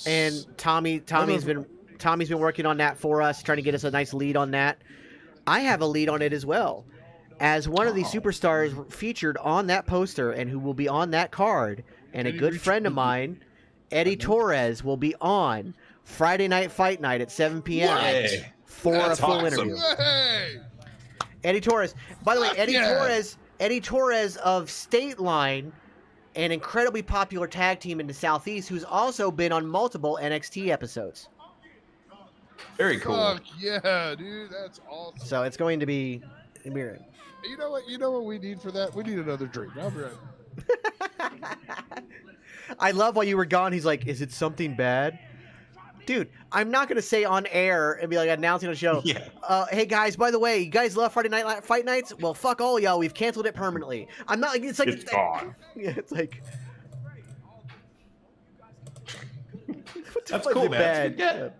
and Tommy's been working on that for us, trying to get us a nice lead on that. I have a lead on it as well, as one of the superstars featured on that poster and who will be on that card, and a good friend of mine, Eddie Torres, will be on Friday Night Fight Night at 7 p.m. for a full interview. Hey! Eddie Torres. By the way, Eddie Torres of State Line, an incredibly popular tag team in the Southeast, who's also been on multiple NXT episodes. Very cool. Fuck yeah, dude, that's awesome. So it's going to be weird. You know what we need for that? We need another drink. I'll be right. I love while you were gone, he's like, is it something bad? Dude, I'm not going to say on air and be like announcing a show. Yeah. Hey guys, by the way, you guys love Friday Night Fight Nights? Well, fuck all y'all. We've canceled it permanently. I'm not like, it's gone. Yeah, it's like. That's cool, man.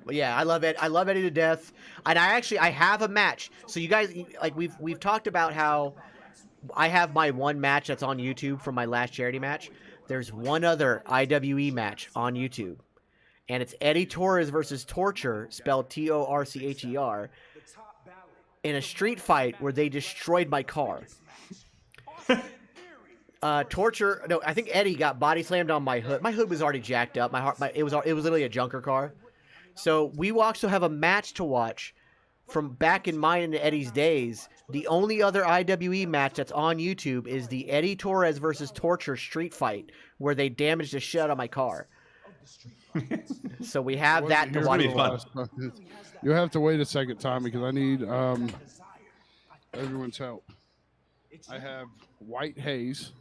Yeah, I love it. I love Eddie to death. And I have a match. So you guys, like, we've talked about how I have my one match that's on YouTube from my last charity match. There's one other IWE match on YouTube, and it's Eddie Torres versus Torture, spelled Torcher, in a street fight where they destroyed my car. Torture. No, I think Eddie got body slammed on my hood. My hood was already jacked up. It was literally a junker car. So we will also have a match to watch from back in mine and Eddie's days. The only other IWE match that's on YouTube is the Eddie Torres versus Torture street fight, where they damaged the shit out of my car. So we have that to watch. You'll have to wait a second, Tommy, because I need everyone's help. I have White Haze.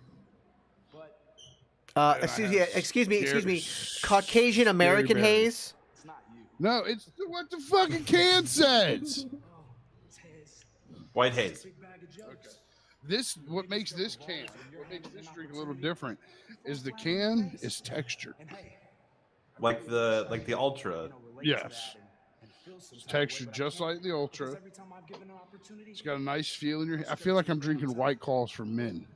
Excuse me. Caucasian American Haze. No, it's what the fucking can says. White Haze. Okay. What makes this drink a little different is the can is textured. Like the Ultra. Yes. It's textured just like the Ultra. It's got a nice feel in your hand. I feel like I'm drinking White Claws for men.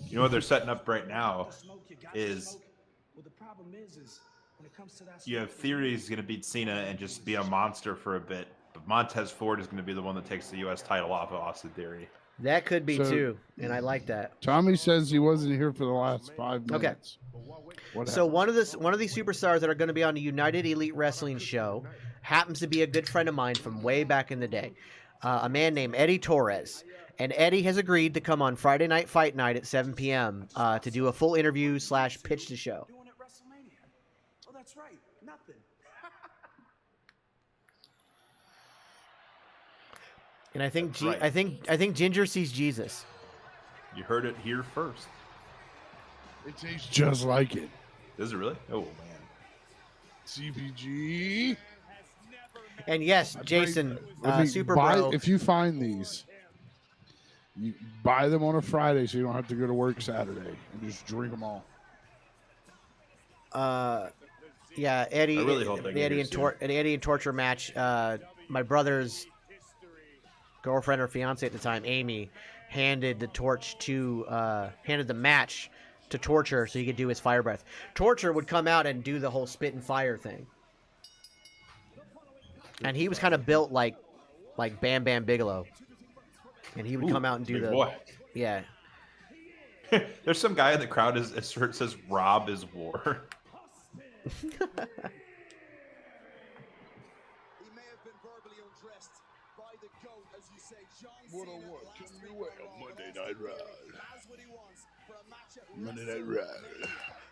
You know what they're setting up right now is you have Theory's going to beat Cena and just be a monster for a bit, but Montez Ford is going to be the one that takes the U.S. title off of Austin Theory. That could be too, and I like that. Tommy says he wasn't here for the last 5 minutes. Okay. So one of these superstars that are going to be on the United Elite Wrestling show happens to be a good friend of mine from way back in the day, a man named Eddie Torres. And Eddie has agreed to come on Friday Night Fight Night at 7 p.m. To do a full interview / pitch the show. Oh, that's right. Nothing. And I think I think Ginger sees Jesus. You heard it here first. It tastes just like it. Is it really? Oh man. CPG. And yes, Jason, Super Bro. If you find these, you buy them on a Friday so you don't have to go to work Saturday and just drink them all. Yeah, Eddie. I really hope the Eddie and Torture match. My brother's girlfriend or fiance at the time, Amy, handed the match to Torture so he could do his fire breath. Torture would come out and do the whole spit and fire thing. And he was kind of built like Bam Bam Bigelow. And he would come out and do the boy. Yeah. There's some guy in the crowd. His shirt says "Rob is war." He may have been verbally undressed by the GOAT, as you say, John Cena. Coming your way on Monday Night Raw. Has what he wants for a match at Monday Night Raw.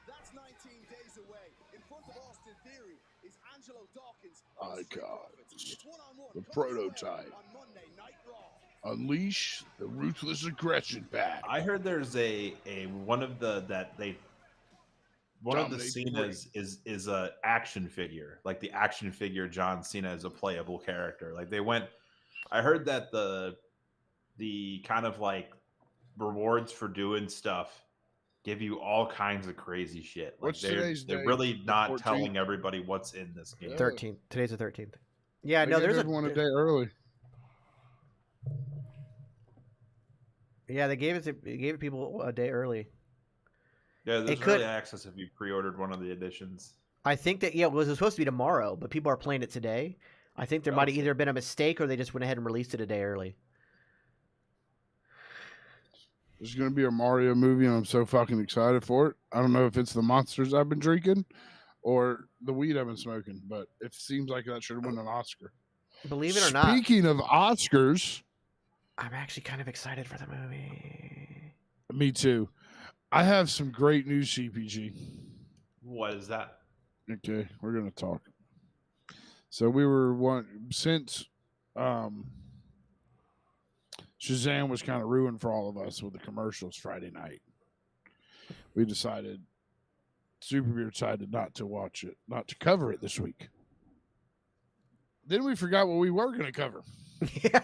That's 19 days away. In front of Austin Theory is Angelo Dawkins. Icons. It's one-on-one. The prototype. On Monday Night Raw. Unleash the ruthless aggression pack. I heard there's one of the Dominate Cenas is a action figure. Like the action figure John Cena is a playable character. Like I heard that the kind of like rewards for doing stuff give you all kinds of crazy shit. Like What's today's they're date? really not 14th? telling everybody what's in this game. 13th. Today's the 13th. Yeah, They no, gave there's everyone a day early. Yeah, they gave it people a day early. Yeah, there's It could- early access if you pre-ordered one of the editions. I think that it was supposed to be tomorrow, but people are playing it today. I think there might have either been a mistake or they just went ahead and released it a day early. There's going to be a Mario movie, and I'm so fucking excited for it. I don't know if it's the monsters I've been drinking or the weed I've been smoking, but it seems like that should win an Oscar. Believe it or not, Speaking of Oscars, I'm actually kind of excited for the movie. me too. I have some great news, CPG. What is that? Okay, we're going to talk. So we were since Shazam was kind of ruined for all of us with the commercials Friday night. We decided, Superbeer decided not to watch it, not to cover it this week. Then we forgot what we were going to cover. Yeah,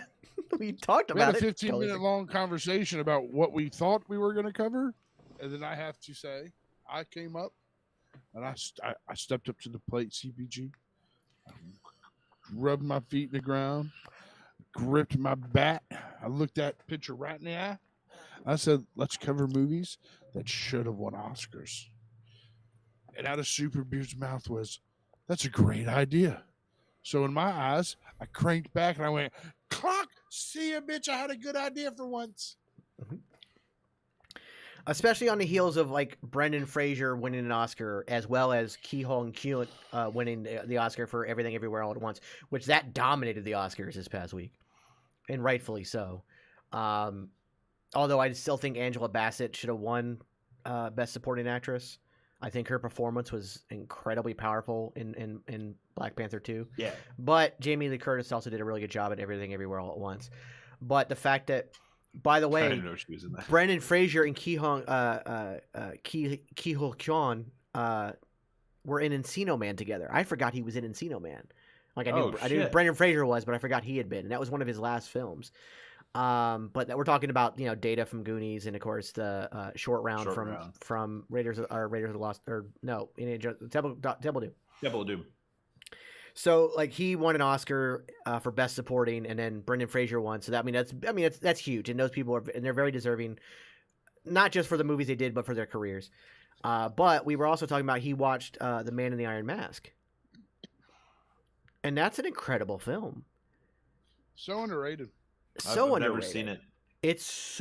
we talked We had about a it. 15-minute long conversation about what we thought we were going to cover. And then I have to say, I came up and I stepped up to the plate, CPG. Rubbed my feet in the ground, gripped my bat. I looked that picture right in the eye. I said, let's cover movies that should have won Oscars. And out of Super Beard's mouth was, that's a great idea. So in my eyes, I cranked back and I went, clock, see ya, bitch. I had a good idea for once. Especially on the heels of like Brendan Fraser winning an Oscar, as well as Ki Hong Kyun winning the Oscar for Everything Everywhere All at Once, which that dominated the Oscars this past week, and rightfully so. Although I still think Angela Bassett should have won Best Supporting Actress. I think her performance was incredibly powerful in Black Panther 2. Yeah. But Jamie Lee Curtis also did a really good job at Everything Everywhere All at Once. But the fact that, by the I way, didn't know she was in that. Brendan Fraser and Ki Hong Kyun were in Encino Man together. I forgot he was in Encino Man. Like I knew shit. Brendan Fraser was, but I forgot he had been, and that was one of his last films. But that we're talking about, Data from Goonies, and of course the short round from Raiders of the Lost, or no, Temple Doom. Temple of Doom. So like he won an Oscar for Best Supporting, and then Brendan Fraser won. So that's huge, and those people they're very deserving, not just for the movies they did, but for their careers. But we were also talking about he watched The Man in the Iron Mask, and that's an incredible film. So underrated. So I've underrated. never seen it. It's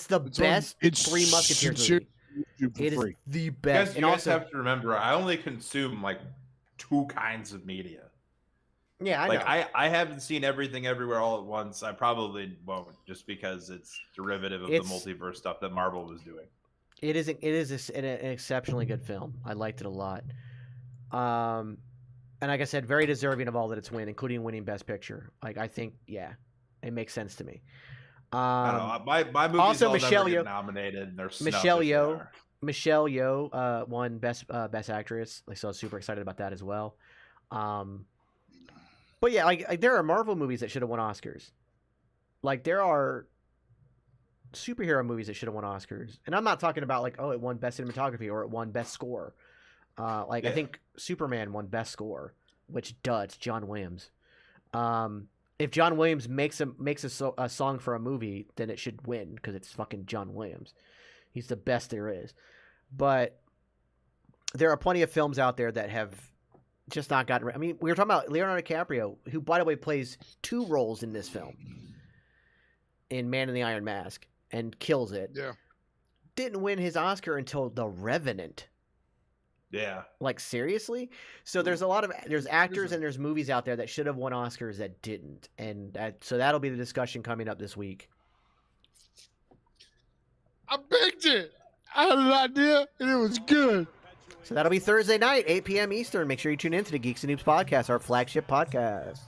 the best Three Musketeers movie. It is the best. You guys have to remember, I only consume like two kinds of media. Yeah, I know. I haven't seen Everything Everywhere All at Once. I probably won't, just because it's derivative of the multiverse stuff that Marvel was doing. It is an exceptionally good film. I liked it a lot. And like I said, very deserving of all that it's win, including winning Best Picture. Like I think, yeah, it makes sense to me. I don't know. My movies also all Michelle never Yeoh, get nominated. And they're Michelle Yeoh won Best Actress. Like, so I was super excited about that as well. But yeah, like there are Marvel movies that should have won Oscars. Like there are superhero movies that should have won Oscars, and I'm not talking about like, oh, it won Best Cinematography or it won Best Score. I think Superman won Best Score, which it's John Williams. If John Williams makes a song for a movie, then it should win because it's fucking John Williams. He's the best there is. But there are plenty of films out there that have just not gotten. I mean, we were talking about Leonardo DiCaprio, who, by the way, plays 2 roles in this film, in Man in the Iron Mask, and kills it. Yeah. Didn't win his Oscar until The Revenant. Yeah. Like, seriously? So there's actors and there's movies out there that should have won Oscars that didn't, and so that'll be the discussion coming up this week. I picked it. I had an idea, and it was good. So that'll be Thursday night, 8 p.m. Eastern. Make sure you tune in to the Geeks and Noobs podcast, our flagship podcast.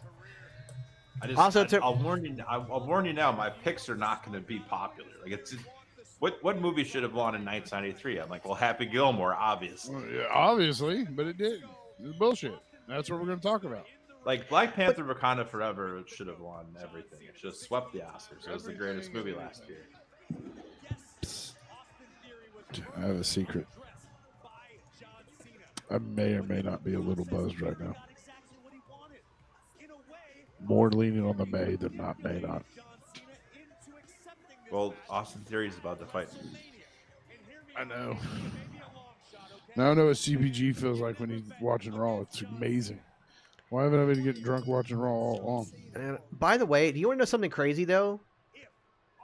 I'll warn you now. My picks are not going to be popular. Like, it's what movie should have won in 1993? I'm like, well, Happy Gilmore, obviously. Well, yeah, obviously, but it didn't. It was bullshit. That's what we're going to talk about. Like, Black Panther: Wakanda Forever should have won everything. It just swept the Oscars. It was the greatest movie last year. I have a secret. I may or may not be a little buzzed right now. More leaning on the may than not may not. Well, Austin Theory is about to fight. I know. Now I know what CBG feels like when he's watching Raw. It's amazing. Why haven't I been getting drunk watching Raw all along? And by the way, do you want to know something crazy, though?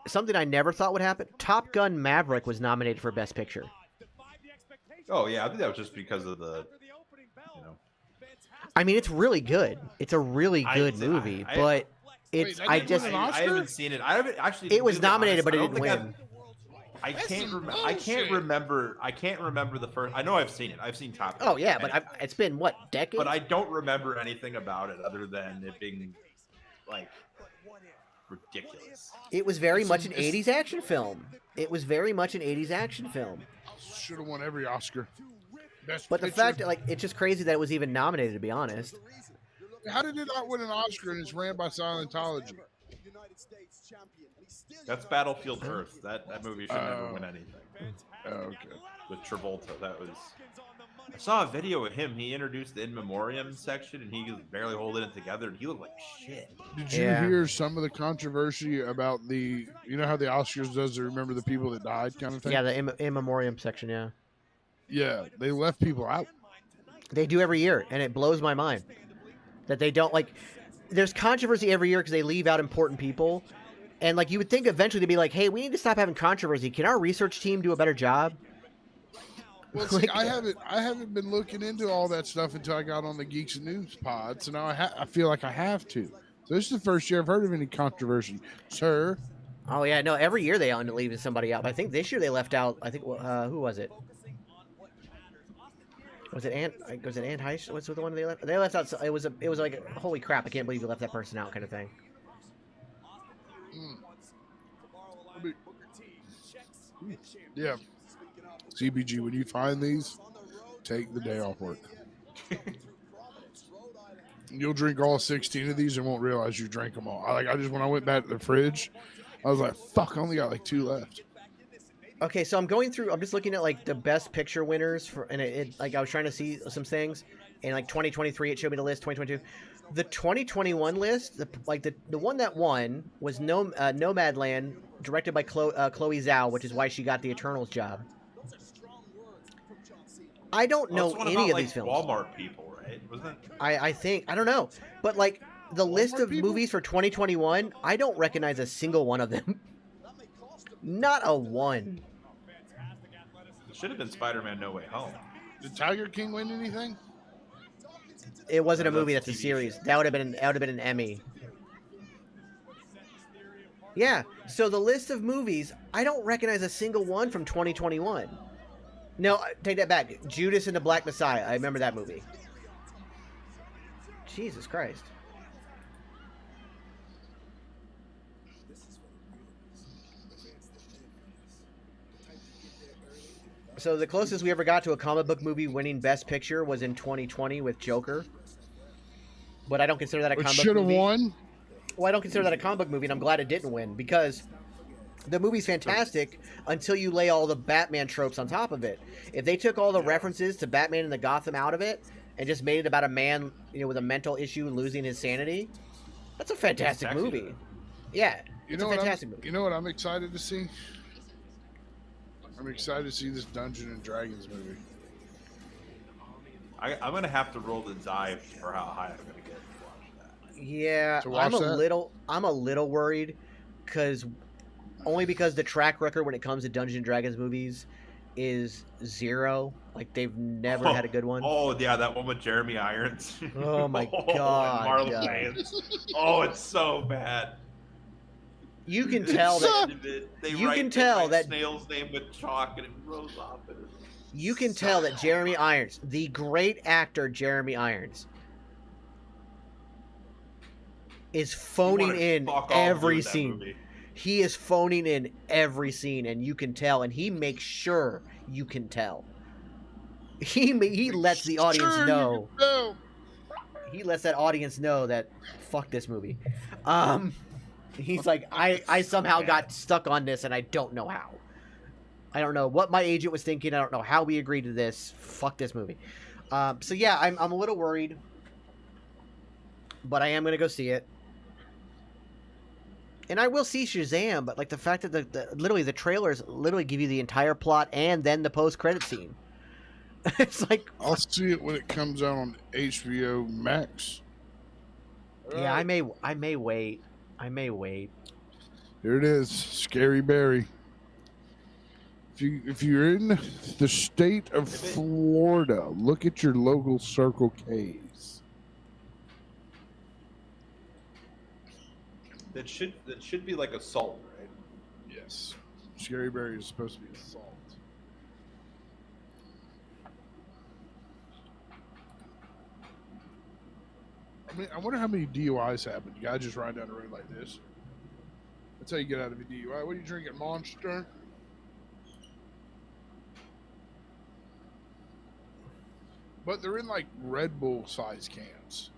Something I never thought would happen. Top Gun Maverick was nominated for Best Picture. Oh, yeah. I think that was just because of the, I mean, it's really good. It's a really good movie, but it's. Wait, I just. I haven't seen it. I haven't actually. It was nominated, but it didn't win. I can't remember. I can't remember the first. I know I've seen it. I've seen Top Gun. Oh yeah, but it's been what, decades? But I don't remember anything about it other than it being like ridiculous. It was very much an 80s action film. It was very much an 80s action film. Should have won every Oscar. But the fact that, like, it's just crazy that it was even nominated, to be honest. How did it not win an Oscar and it's ran by Scientology? That's Battlefield Earth. That movie should never win anything. Okay. With Travolta, that was. I saw a video of him. He introduced the in memoriam section, and he was barely holding it together, and he looked like shit. Did you hear some of the controversy about the? You know how the Oscars does to remember the people that died, kind of thing. Yeah, the in memoriam section. Yeah. Yeah, they left people out. They do every year, and it blows my mind that they don't like. There's controversy every year because they leave out important people, and like you would think eventually they'd be like, "Hey, we need to stop having controversy. Can our research team do a better job?" Well, see, I haven't been looking into all that stuff until I got on the Geeks and News pod, so now I feel like I have to. So this is the first year I've heard of any controversy, sir. Oh yeah, no. Every year they end up leaving somebody out. But I think this year they left out. I think who was it? Was it Anne Heist? What's the one they left? They left out. It was like, holy crap! I can't believe you left that person out, kind of thing. Yeah. CBG, when you find these, take the day off work. You'll drink all 16 of these and won't realize you drank them all. When I went back to the fridge, I was like, fuck, I only got like 2 left. Okay, so I'm going through. I'm just looking at like the best picture winners and like I was trying to see some things, and like 2023, it showed me the list. 2022, the 2021 list, the one that won was Nomadland, directed by Chloe Zhao, which is why she got the Eternals job. I don't know any of these films. Walmart people, right? Wasn't it? I think I don't know, but like the list of movies for 2021, I don't recognize a single one of them. Not a one. It should have been Spider-Man: No Way Home. Did Tiger King win anything? It wasn't a movie. That's a series. That would have been an Emmy. Yeah. So the list of movies, I don't recognize a single one from 2021. No, take that back. Judas and the Black Messiah. I remember that movie. Jesus Christ. So the closest we ever got to a comic book movie winning Best Picture was in 2020 with Joker. But I don't consider that a comic book movie. Should have won. Well, I don't consider that a comic book movie, and I'm glad it didn't win, because the movie's fantastic until you lay all the Batman tropes on top of it. If they took all the references to Batman and the Gotham out of it and just made it about a man, with a mental issue losing his sanity, That's a fantastic movie. Yeah, it's a fantastic movie. You know what I'm excited to see? I'm excited to see this Dungeons and Dragons movie. I'm gonna have to roll the die for how high I'm gonna get to watch that. Yeah, I'm a little worried because the track record when it comes to Dungeons and Dragons movies is zero. Like they've never had a good one. Oh yeah, that one with Jeremy Irons. Oh my god. And Marlon Wayans. Oh, it's so bad. You can tell that that snail's name with chalk and it rolls off. You can tell that Jeremy Irons, the great actor Jeremy Irons, is phoning in every scene. He is phoning in every scene, and you can tell, and he makes sure you can tell. He lets the audience know. He lets that audience know that fuck this movie. He's like, I somehow got stuck on this, and I don't know how. I don't know what my agent was thinking. I don't know how we agreed to this. Fuck this movie. So yeah, I'm a little worried, but I am gonna go see it. And I will see Shazam, but like the fact that literally the trailers literally give you the entire plot and then the post-credit scene. It's like I'll see it when it comes out on HBO Max. Yeah, I may wait. I may wait. Here it is, Scary Barry. If you're in the state of Florida, look at your local Circle K's. That should be like a salt, right? Yes. Scary Barry is supposed to be a salt. I mean, I wonder how many DUIs happen. You guys just ride down the road like this. That's how you get out of a DUI. What are you drinking, Monster? But they're in like Red Bull size cans.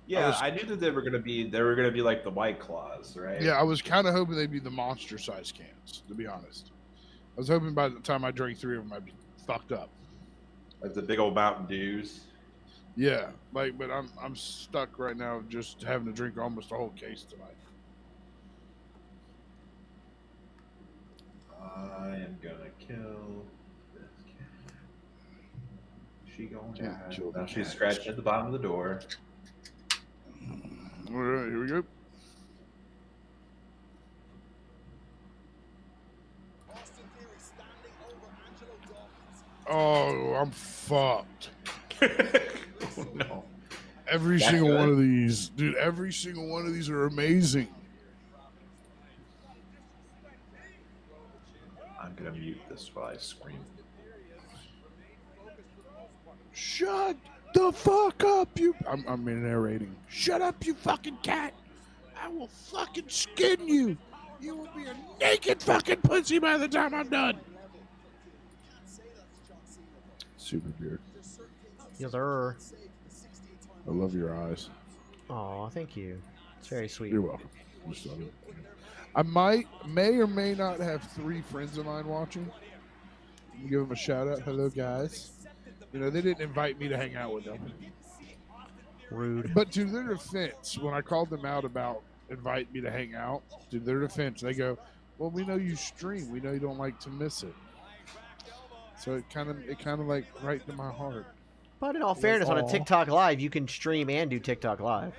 Yeah, I knew that they were gonna be like the White Claws, right? Yeah, I was kind of hoping they'd be the monster size cans, to be honest. I was hoping by the time I drank 3 of them, I'd be fucked up. Like the big old Mountain Dews. Yeah, but I'm stuck right now just having to drink almost a whole case tonight. I am gonna kill this cat. She going to die. Now she's scratching at the bottom of the door. All right, here we go. Oh, I'm fucked. Oh, no. Every single one of these, dude, every single one of these are amazing. I'm gonna mute this while I scream. Shut the fuck up, you. I'm narrating. Shut up, you fucking cat. I will fucking skin you. You will be a naked fucking pussy by the time I'm done. Super beard. Yes, sir. I love your eyes. Oh, thank you. It's very sweet. You're welcome. I may or may not have 3 friends of mine watching. Give them a shout out. Hello, guys. You know, they didn't invite me to hang out with them. Rude. But to their defense, when I called them out about inviting me to hang out, to their defense, they go, well, we know you stream. We know you don't like to miss it. So it kind of like right to my heart. But in all fairness, on a TikTok Live, you can stream and do TikTok Live.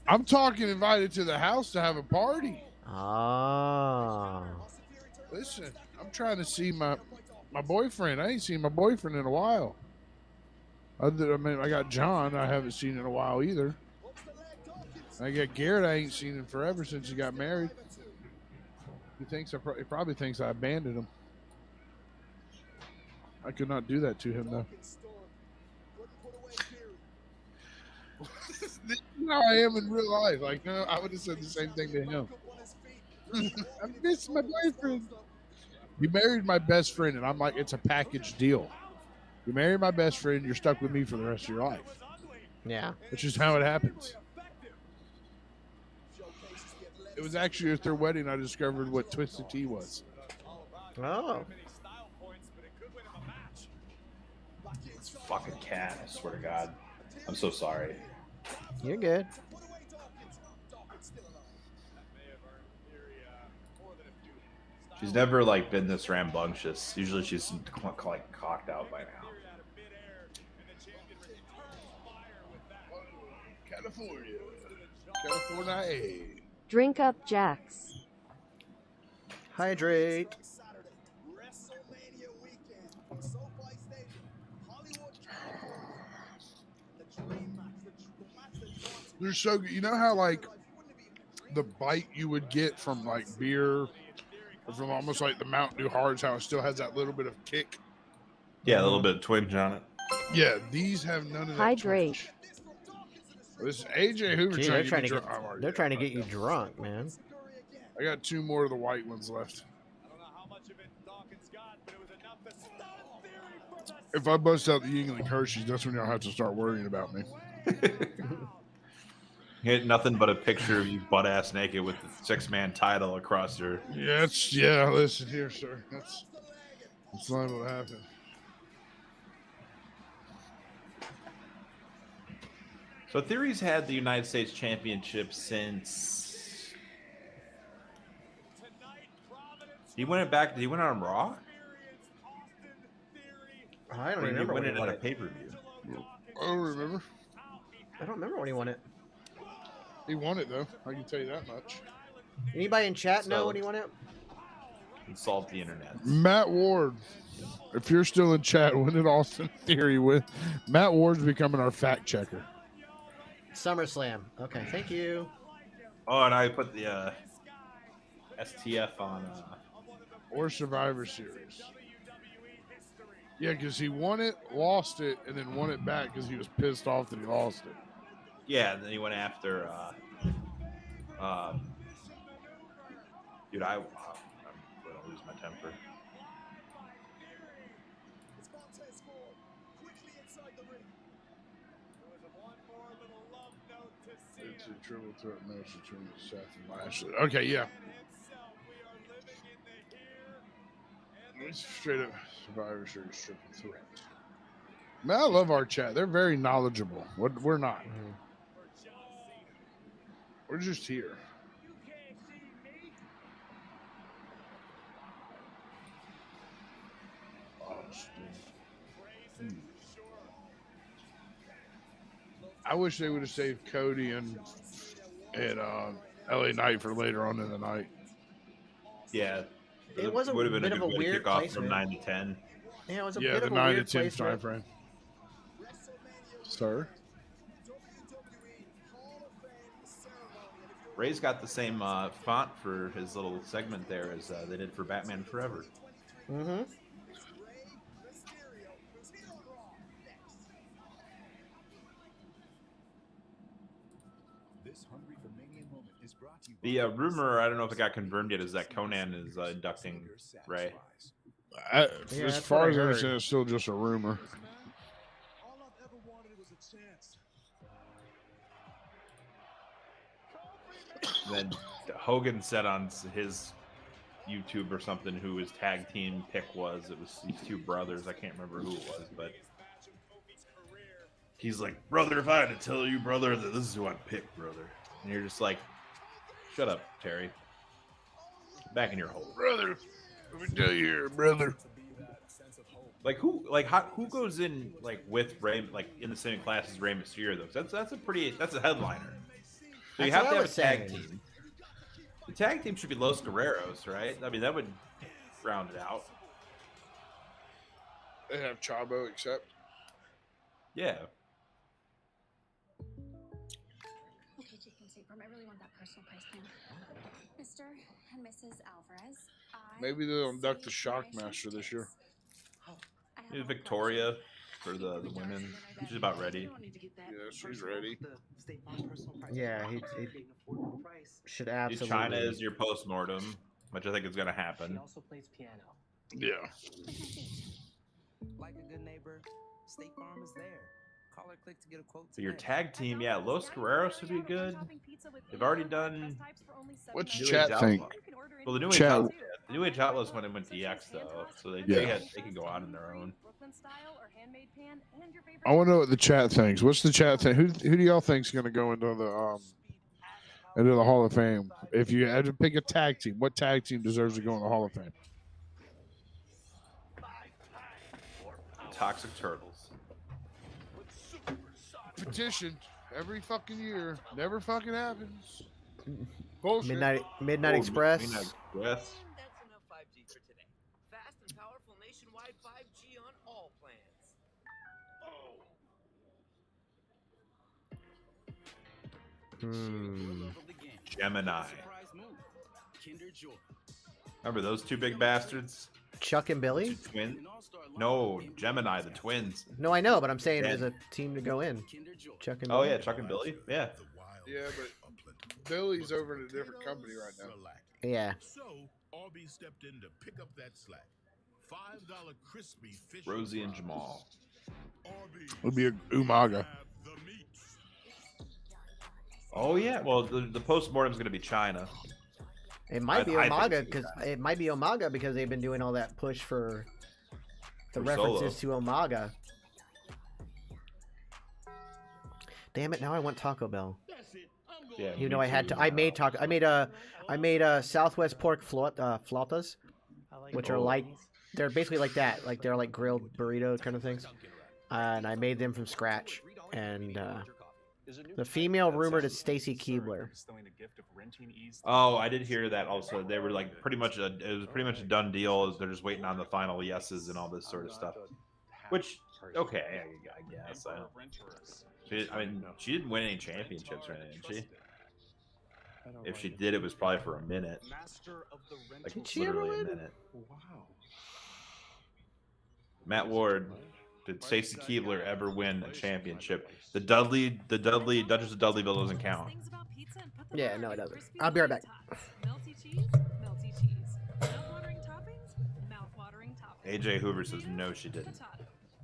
I'm talking invited to the house to have a party. Ah. Listen, I'm trying to see my boyfriend. I ain't seen my boyfriend in a while. I got John. I haven't seen in a while either. I got Garrett. I ain't seen him forever since he got married. He probably thinks I abandoned him. I could not do that to him though. This is how I am in real life. Like, no, I would have said the same thing to him. I miss my boyfriend. You married my best friend, and I'm like, it's a package deal. You married my best friend, you're stuck with me for the rest of your life. Yeah. Which is how it happens. It was actually at their wedding I discovered what Twisted Tea was. Oh. This fucking cat, I swear to God. I'm so sorry. You're good. She's never like been this rambunctious. Usually she's like cocked out by now. California. Drink up, Jax. Hydrate. They're so good. You know how like the bite you would get from like beer or from almost like the Mountain Dew Hards, how it still has that little bit of kick. Yeah, a little bit of twinge on it. Yeah, these have none of that. Hydrate. Twinge. This is AJ Hoover Gee, they're trying to get you done. drunk, man. I got 2 more of the white ones left. If I bust out the Yingling Hershey's, that's when y'all have to start worrying about me. You had nothing but a picture of you butt ass naked with the 6-man title across your. Yeah, listen here, sir. That's not what happened. So Theory's had the United States Championship since. He went back. Did he win on Raw? I don't Or did he remember win when it he won at a it. pay-per-view? I don't remember. I don't remember when he won it. He won it, though. I can tell you that much. Anybody in chat So- know when he won it? Insult the internet. Matt Ward, if you're still in chat, when did Austin Theory win? Matt Ward's becoming our fact checker. SummerSlam. Okay, thank you. Oh, and I put the STF on. Or Survivor Series. Yeah, because he won it, lost it, and then won it back because he was pissed off that he lost it. Yeah, and then he went after. Dude, I'm gonna lose my temper. It's a triple threat match between Seth and Lashley. Okay, yeah. It's straight up Survivor Series triple threat. Man, I love our chat. They're very knowledgeable. We're not. We're just here. I wish they would have saved Cody and LA Knight for later on in the night. Yeah, It was a would have been bit a of good a way to weird kick off placement. from 9 to 10. Yeah, it was a Yeah, bit the of a 9 to weird 10 time placement. frame. Sir? Ray's got the same font for his little segment there as they did for Batman Forever. Mm-hmm. The rumor, I don't know if it got confirmed yet, is that Conan is inducting Ray. Yeah, As that's far what I as I heard. understand, it's still just a rumor. All I've ever wanted was a chance. Then Hogan said on his YouTube or something who his tag team pick was. It was these two brothers. I can't remember who it was, but he's like, brother, if I had to tell you, brother, that this is who I'd pick, brother. And you're just like, shut up, Terry. Back in your hole. Brother, let me tell you here, brother. Like who goes in like with Ray, like in the same class as Rey Mysterio though? That's a headliner. So you That's have what to I have a was tag saying. team. The tag team should be Los Guerreros, right? I mean, that would round it out. They have Chavo except. Yeah. Okay, chicken soup. I really want that personal price plan. Mr. and Mrs. Alvarez. Maybe they'll induct the Shockmaster this year. Maybe Victoria for the women. She's about ready. Yeah, she's ready. Yeah, he should Use absolutely. China as your postmortem, which I think is going to happen. also plays piano. Yeah. Like a good neighbor, State Farm is there. Call or click to get a quote For your today. tag team, yeah, Los Guerreros would be good. They've already done What's New chat Age think? Outlaws. Well, the New Age Chat. Outlaws, the New Age Outlaws went DX though, so they can go on their own. I want to know what the chat thinks. What's the chat think? Who do y'all think's going to go into the Hall of Fame? If you had to pick a tag team, what tag team deserves to go in the Hall of Fame? Toxic Turtles. Petition every fucking year. Never fucking happens. Bullshit. Midnight Express. Midnight Express. That's enough 5G for today. Fast and powerful nationwide 5G on all plans. Gemini. Remember those two big bastards? Chuck and Billy? Two twins? No, Gemini, the twins. No, I know, but I'm saying there's a team to go in. Chuck and Billy. Oh yeah, Chuck and Billy. Yeah. Yeah, but Billy's over in a different company right now. Yeah. So Arby stepped in to pick up that slack. $5 crispy fish. Rosie and Jamal. It'll be a Umaga. Oh yeah. Well, the post-mortem's gonna be China. It might be Umaga because they've been doing all that push for the references to Umaga. Damn it! Now I want Taco Bell. Yeah. Even though I made Southwest pork flautas, which are like they're basically like that, like they're like grilled burrito kind of things, and I made them from scratch. And the female rumored is Stacy Keebler. Oh, I did hear that also. They were like it was pretty much a done deal. They're just waiting on the final yeses and all this sort of stuff. Which, okay, I guess. She didn't win any championships or anything, did she? If she did, it was probably for a minute. Like Did she ever literally win? a minute. Matt Ward, did Stacy Keebler ever win a championship? The Duchess of Dudleyville doesn't count. Yeah, no, it doesn't. I'll be right back. AJ Hoover says no, she didn't.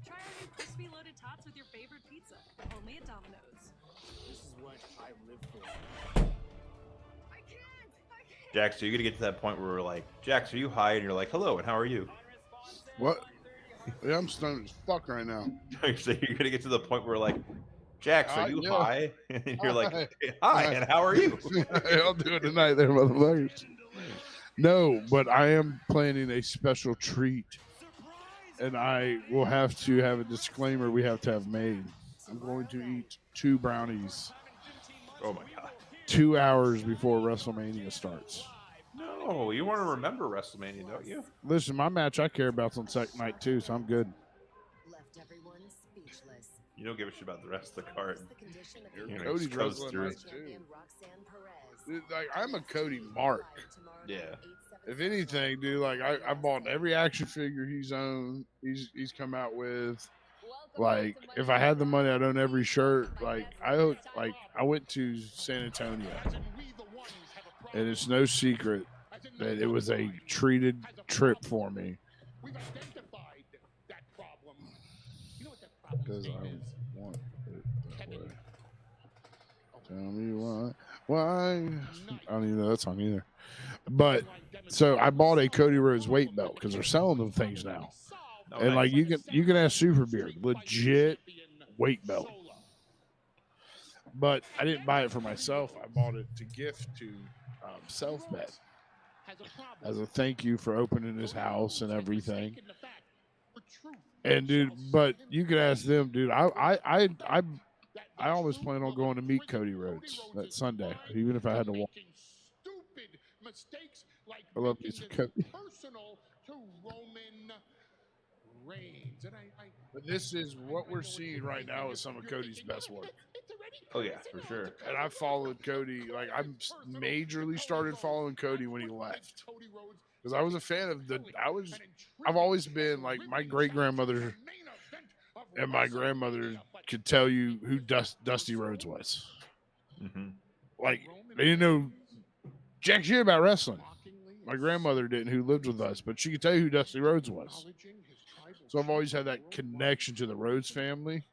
Try our new crispy loaded tots with your favorite pizza, only at Domino's. This is what I live for. Jax, so you're gonna get to that point where we're like, Jax, are you high? And you're like, hello, and how are you? What? Yeah, I'm stoned as fuck right now. So you're gonna get to the point where we're like, Jax, are you yeah. high? And you're like, hi, and how are you? I'll do it tonight, there, motherfuckers. No, but I am planning a special treat, and I will have to have a disclaimer we have to have made. I'm going to eat 2 brownies. Oh my god. 2 hours before WrestleMania starts. No, you want to remember WrestleMania, don't you? Listen, my match I care about's on second night too, so I'm good. You don't give a shit about the rest of the card. Cody's just coast wrestling through. night too. Dude, like, I'm a Cody mark. Yeah. If anything, dude, like I bought every action figure he's owned. He's come out with. Like, if I had the money, I'd own every shirt. Like I went to San Antonio, and it's no secret that it was a treated trip for me. Because I want it that way. Tell me why. Why? I don't even know that song either. But so I bought a Cody Rhodes weight belt because they're selling them things now. Oh, And nice. like you can ask Superbeard, legit weight belt. But I didn't buy it for myself. I bought it to gift to Self-Bet as a thank you for opening his house and everything. And dude, but you can ask them, dude. I almost plan on going to meet Cody Rhodes that Sunday, even if I had to walk. I love me some Cody. But this is what we're seeing right now is some of Cody's best work. Oh yeah, for sure. And I followed Cody, like I majorly started following Cody when he left. Because I was a fan of I've always been like my great grandmother and my grandmother could tell you who Dusty Rhodes was. Mm-hmm. Like they didn't know jack shit about wrestling. My grandmother didn't, who lived with us, but she could tell you who Dusty Rhodes was. So I've always had that connection to the Rhodes family.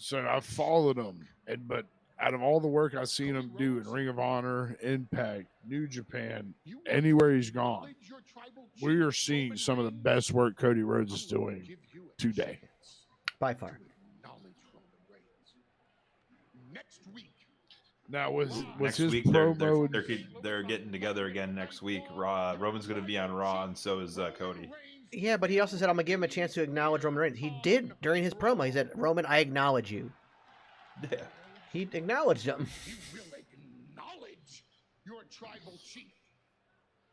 So I followed him, but out of all the work I've seen him do in Ring of Honor, Impact, New Japan, anywhere he's gone, we are seeing some of the best work Cody Rhodes is doing today. By far. Next week. Now was next his week promo? They're getting together again next week. Roman's going to be on Raw, and so is Cody. Yeah, but he also said, I'm going to give him a chance to acknowledge Roman Reigns. He did during his promo. He said, Roman, I acknowledge you. Yeah. He acknowledged him. You will acknowledge your tribal chief.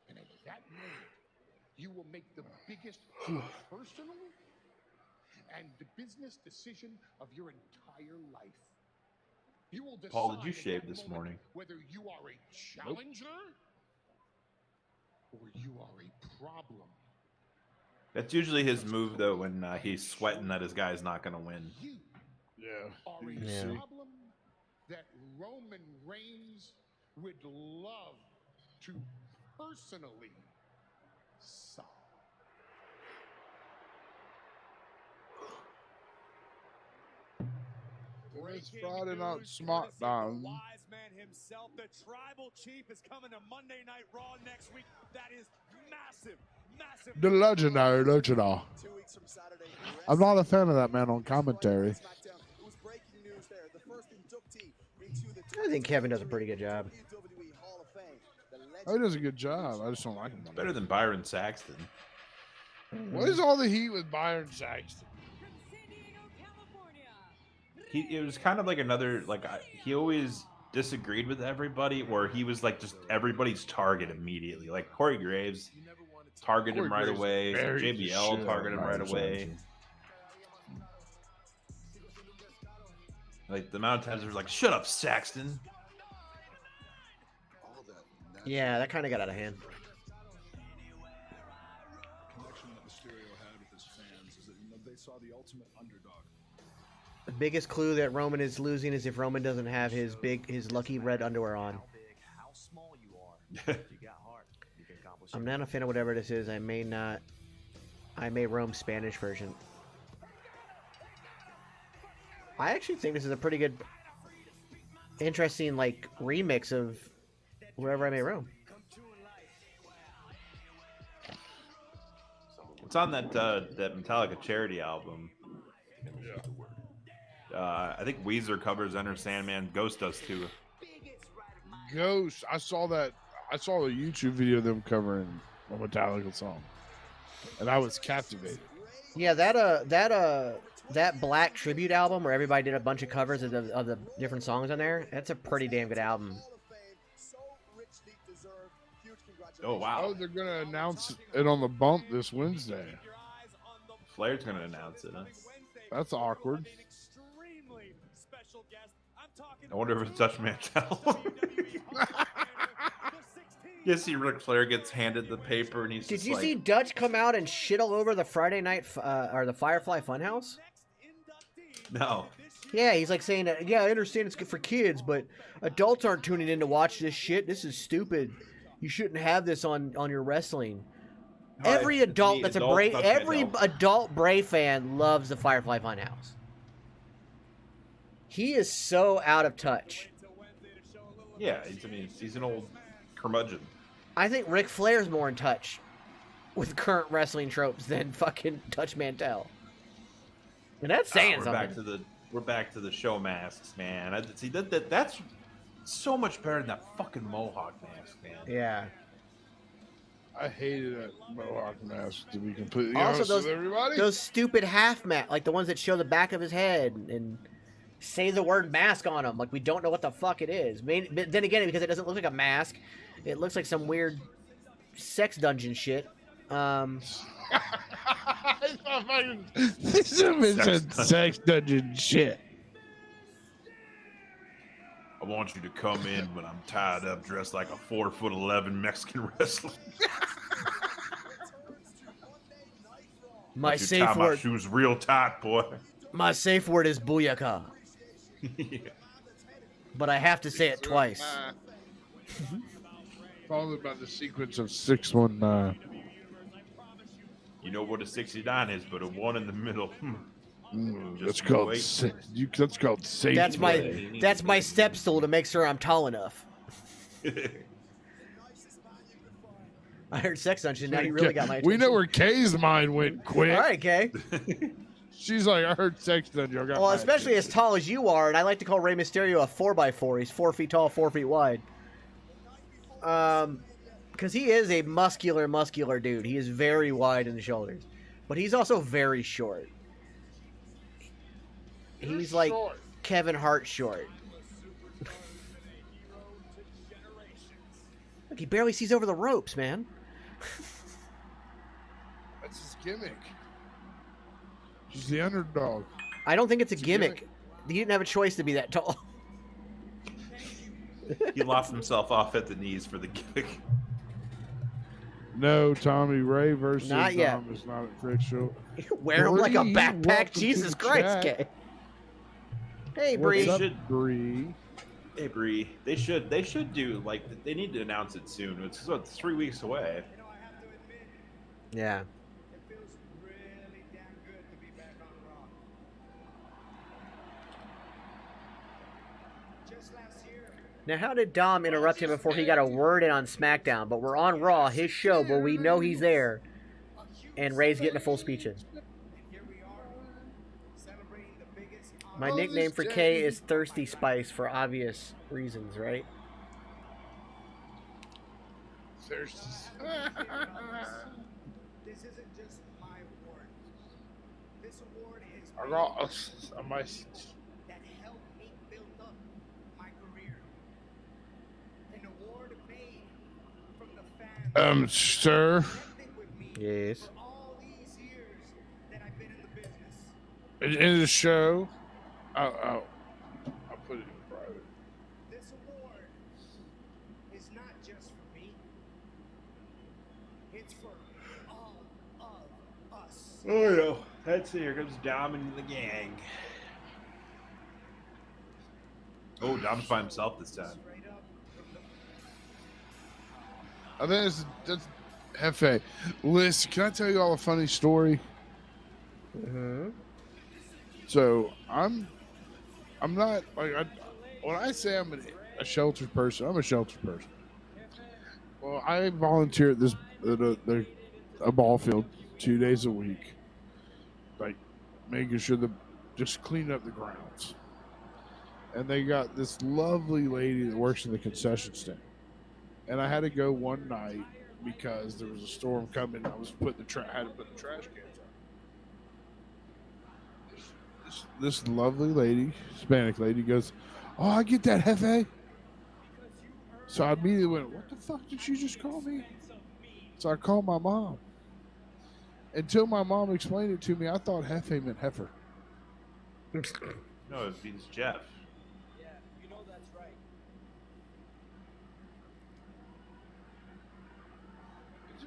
And at that moment, you will make the biggest personal and the business decision of your entire life. You will decide, Paul, did you shave this morning? Whether you are a challenger or you are a problem. That's usually his move, though, when he's sweating that his guy's not going to win. Yeah. Are a problem that Roman Reigns would love to personally solve. It's Friday Night SmackDown. Wise man himself, the tribal chief, is coming to Monday Night Raw next week. That is massive, massive. The legendary Luchador. I'm not a fan of that man on commentary. I think Kevin does a pretty good job. Oh, he does a good job. I just don't like him. Better than Byron Saxton. What is all the heat with Byron Saxton? It was kind of like another, he always disagreed with everybody, where he was like just everybody's target immediately. Like Corey Graves targeted him right away. JBL targeted him right away. Like the amount of times it was like, "Shut up, Saxton." Yeah, that kind of got out of hand. The biggest clue that Roman is losing is if Roman doesn't have his lucky red underwear on. I'm not a fan of whatever this is. I may roam Spanish version. I actually think this is a pretty good, interesting, remix of Wherever I May Roam. It's on that Metallica charity album. I think Weezer covers Enter Sandman. Ghost does too. Ghost. I saw that. I saw a YouTube video of them covering a Metallica song, and I was captivated. Yeah, that Black tribute album where everybody did a bunch of covers of the different songs on there. That's a pretty damn good album. Oh wow! Oh, they're gonna announce it on the bump this Wednesday. Flair's gonna announce it. Huh? That's awkward. I wonder if it's Dutch Mantel. You see Ric Flair gets handed the paper and he's Did just you see Dutch come out and shit all over the Friday night or the Firefly Funhouse? No. Yeah, he's like saying, yeah, I understand it's good for kids, but adults aren't tuning in to watch this shit. This is stupid. You shouldn't have this on your wrestling. No, Every adult that's every adult Bray fan loves the Firefly Funhouse. He is so out of touch. Yeah, he's an old curmudgeon. I think Ric Flair's more in touch with current wrestling tropes than fucking Dutch Mantel. And that's saying something. We're back to the show masks, man. That's so much better than that fucking Mohawk mask, man. Yeah. I hated that Mohawk mask, to be completely also honest with everybody. Those stupid half masks, like the ones that show the back of his head and say the word mask on them. Like, we don't know what the fuck it is. But then again, because it doesn't look like a mask, it looks like some weird sex dungeon shit. This is sex dungeon shit. I want you to come in when I'm tied up, dressed like a 4'11" Mexican wrestler. My safe word. My shoes real tight, boy. My safe word is booyaka. Yeah. But I have to say it twice. Followed by the sequence of 619. You know what a 69 is, but a 1 in the middle. That's called that's called safety. That's my step stool to make sure I'm tall enough. I heard sex dungeon. Now you really got my attention. We know where Kay's mind went quick. All right, Kay. She's like, I heard sex dungeon. Well, especially as tall as you are, and I like to call Rey Mysterio a 4x4. He's 4 feet tall, 4 feet wide. Because he is a muscular dude. He is very wide in the shoulders, but he's also very short. He's like Kevin Hart short. Look, he barely sees over the ropes, man. That's his gimmick. He's the underdog. I don't think it's a gimmick. He didn't have a choice to be that tall. He lost himself off at the knees for the gimmick. No, Tommy Ray versus not yet. Dom is not official. Wear him like a backpack. Jesus Christ, Kay. Hey, Bree. What's up, Bree? Hey, Bree. They should do, like, they need to announce it soon. It's 3 weeks away. Yeah. Now, how did Dom interrupt him before he got a word in on SmackDown? But we're on Raw, his show, but we know he's there. And Ray's getting a full speech in. My nickname for Kay is Thirsty Spice for obvious reasons, right? Thirsty. This isn't just my award. This award is I got a message. that helped me build up my career. An award made from the fans. Sir. Yes. For all these years that I've been in the business. In the show. I'll put it in private. This award is not just for me. It's for all of us. Oh, no. That's it. Here comes Dom and the gang. Oh, Dom's by himself this time. I think that's Hefe. Listen, can I tell you all a funny story? Mm-hmm. So I'm not like when I say I'm a sheltered person, I'm a sheltered person. Well, I volunteer at a ball field 2 days a week, like making sure just clean up the grounds. And they got this lovely lady that works in the concession stand. And I had to go one night because there was a storm coming. I was had to put the trash cans out. This lovely lady, Hispanic lady, goes, "Oh, I get that, Hefe." So I immediately went, "What the fuck did she just call me?" So I called my mom. Until my mom explained it to me, I thought Hefe meant heifer. No, it means Jeff. Yeah, you know that's right.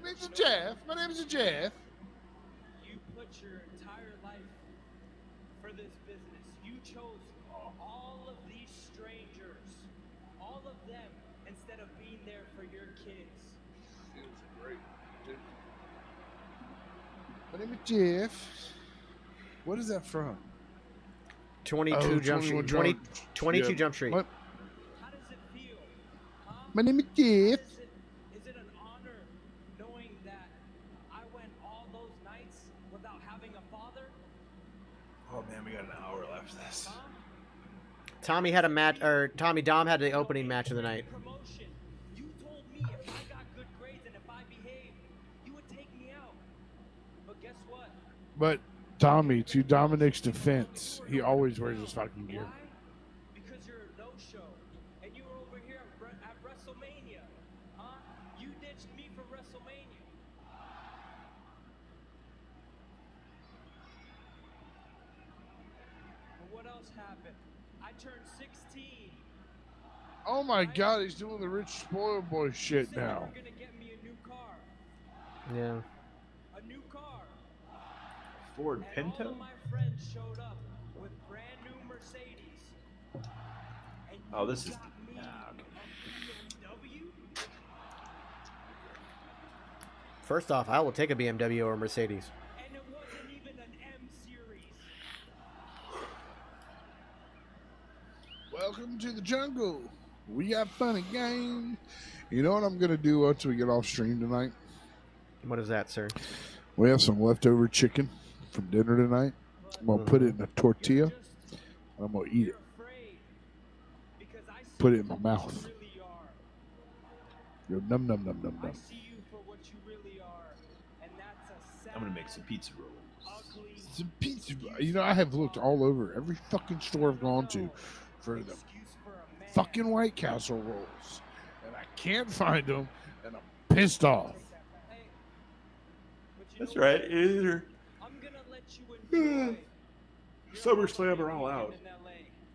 Mr. Jeff, my name is Jeff. You put your entire life for this business. You chose all of these strangers, all of them, instead of being there for your kids. It was great. My name is Jeff. What is that from? 22 Jump Street. 22 Jump Street. How does it feel? Huh? My name is Jeff. Is it an honor knowing that I went all those nights without having a father? Oh, man, we got an hour left of this. Tommy had a match, or Dom had the opening match of the night. Promotion. You told me if I got good grades and if I behaved, you would take me out. But guess what? But Tommy, to Dominic's defense, he always wears his fucking gear. Why? Because you're a no-show, and you were over here at WrestleMania, huh? You ditched me for WrestleMania. But what else happened? I turned 16. Oh my God, he's doing the rich spoiled boy shit You said now. you were gonna get me a new car. Yeah. A new car. Ford And all Pinto? of my friends showed up with brand new Mercedes. And Oh, you this is... got me okay. a BMW? First off, I will take a BMW or a Mercedes. And it wasn't even an M series. Welcome to the jungle. We got fun and games. You know what I'm going to do once we get off stream tonight? What is that, sir? We have some leftover chicken from dinner tonight. I'm going to put it in a tortilla, and I'm going to eat it. Put it in my mouth. Go num, num, num, num, num. I'm going to make some pizza rolls. Some pizza. You know, I have looked all over every fucking store I've gone to for the fucking White Castle rolls, and I can't find them, and I'm pissed off. That's right. SummerSlam are all out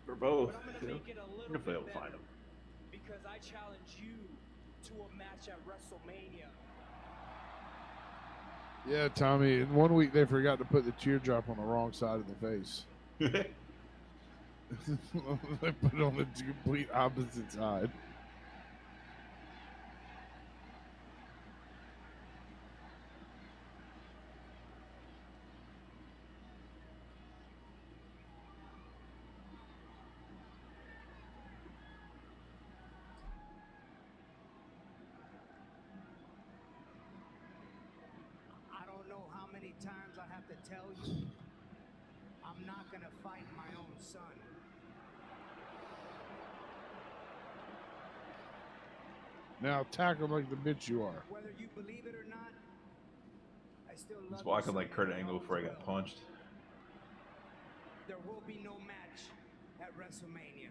for both. You know, you're gonna be able to find them. Because I challenge you to a match at WrestleMania. Yeah, Tommy. In 1 week, they forgot to put the teardrop on the wrong side of the face. They put it on the complete opposite side. I don't know how many times I have to tell you, I'm not gonna fight my own son. Now attack him like the bitch you are. Whether you believe it or not, I still love He's walking like Kurt Angle before he got punched. There will be no match at WrestleMania.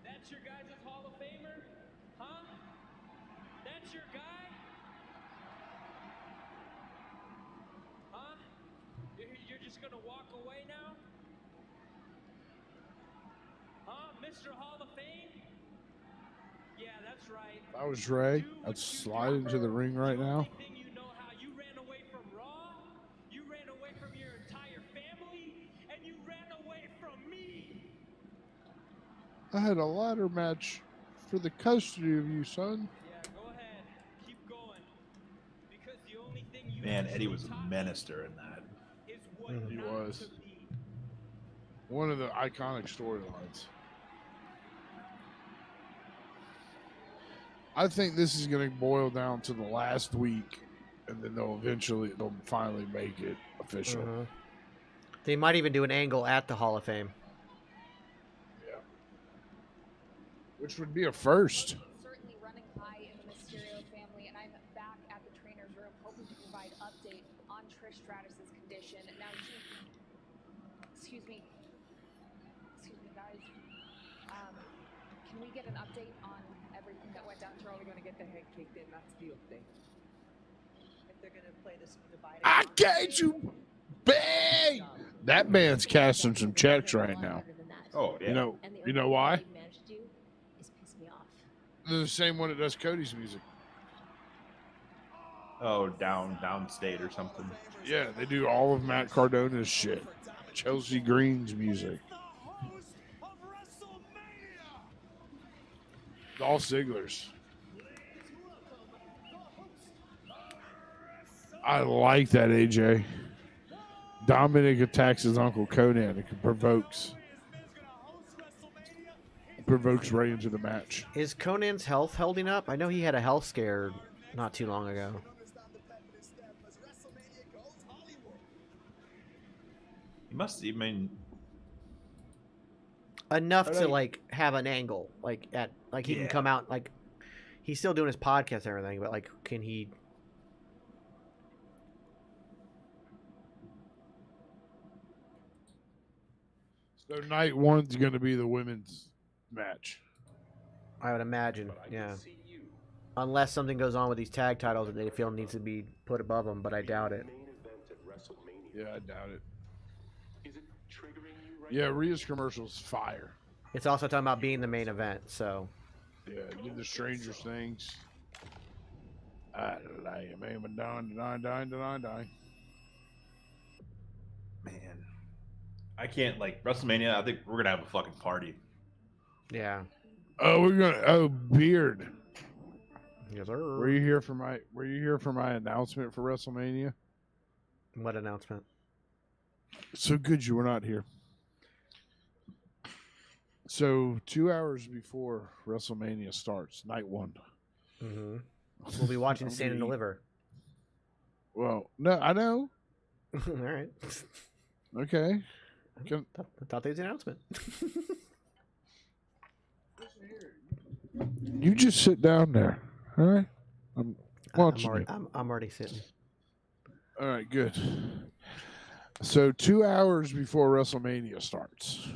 That's your guys' Hall of Famer? Huh? That's your guy? Huh? You're just gonna walk away now? Huh? Mr. Hall of Fame? Yeah, that's right. If I was Ray, I'd slide into the ring right now. You know how you ran away from Raw? You ran away from your entire family? And you ran away from me! I had a ladder match for the custody of you, son. Yeah, go ahead. Keep going. Because the only thing you Man, Eddie was a menace during that. is what He not was. to be. One of the iconic storylines. I think this is going to boil down to the last week, and then they'll finally make it official. They might even do an angle at the Hall of Fame. Yeah. Which would be a first. Certainly running high in the Mysterio family, and I'm back at the trainer's room hoping to provide update on Trish Stratus's condition. Now, excuse me, guys. Can we get an update on everything that went down? They're only going to get their head kicked in. That's the thing. If they're going to play this divided, I got you, babe. That man's casting some checks right now. Oh, yeah. You know why? managed to do is piss me off. They're the same one that does Cody's music. Oh, downstate or something. Yeah, they do all of Matt Cardona's shit. Chelsea Green's music. All Ziggler's. I like that, AJ. Dominic attacks his uncle Conan. It provokes Ray into the match. Is Conan's health holding up? I know he had a health scare not too long ago. He must. I mean, enough to like have an angle, like he can come out, like he's still doing his podcast and everything, but like can he? So night one's going to be the women's match. I would imagine, yeah. Unless something goes on with these tag titles that they feel needs to be put above them, but I doubt it. Yeah, I doubt it. Yeah, Rhea's commercial's fire. It's also talking about being the main event, so. Yeah, did the Stranger Things. I like it, man. Die. man, I can't like WrestleMania. I think we're gonna have a fucking party. Yeah. Oh, Beard. Yes, sir. Were you here for my announcement for WrestleMania? What announcement? So good you were not here. So 2 hours before WrestleMania starts, night one. Mm-hmm. We'll be watching Stand and Deliver. Well, no, I know. All right. Okay. I thought there was an announcement. You just sit down there. All right. I'm watching you. I'm already sitting. All right, good. So 2 hours before WrestleMania starts,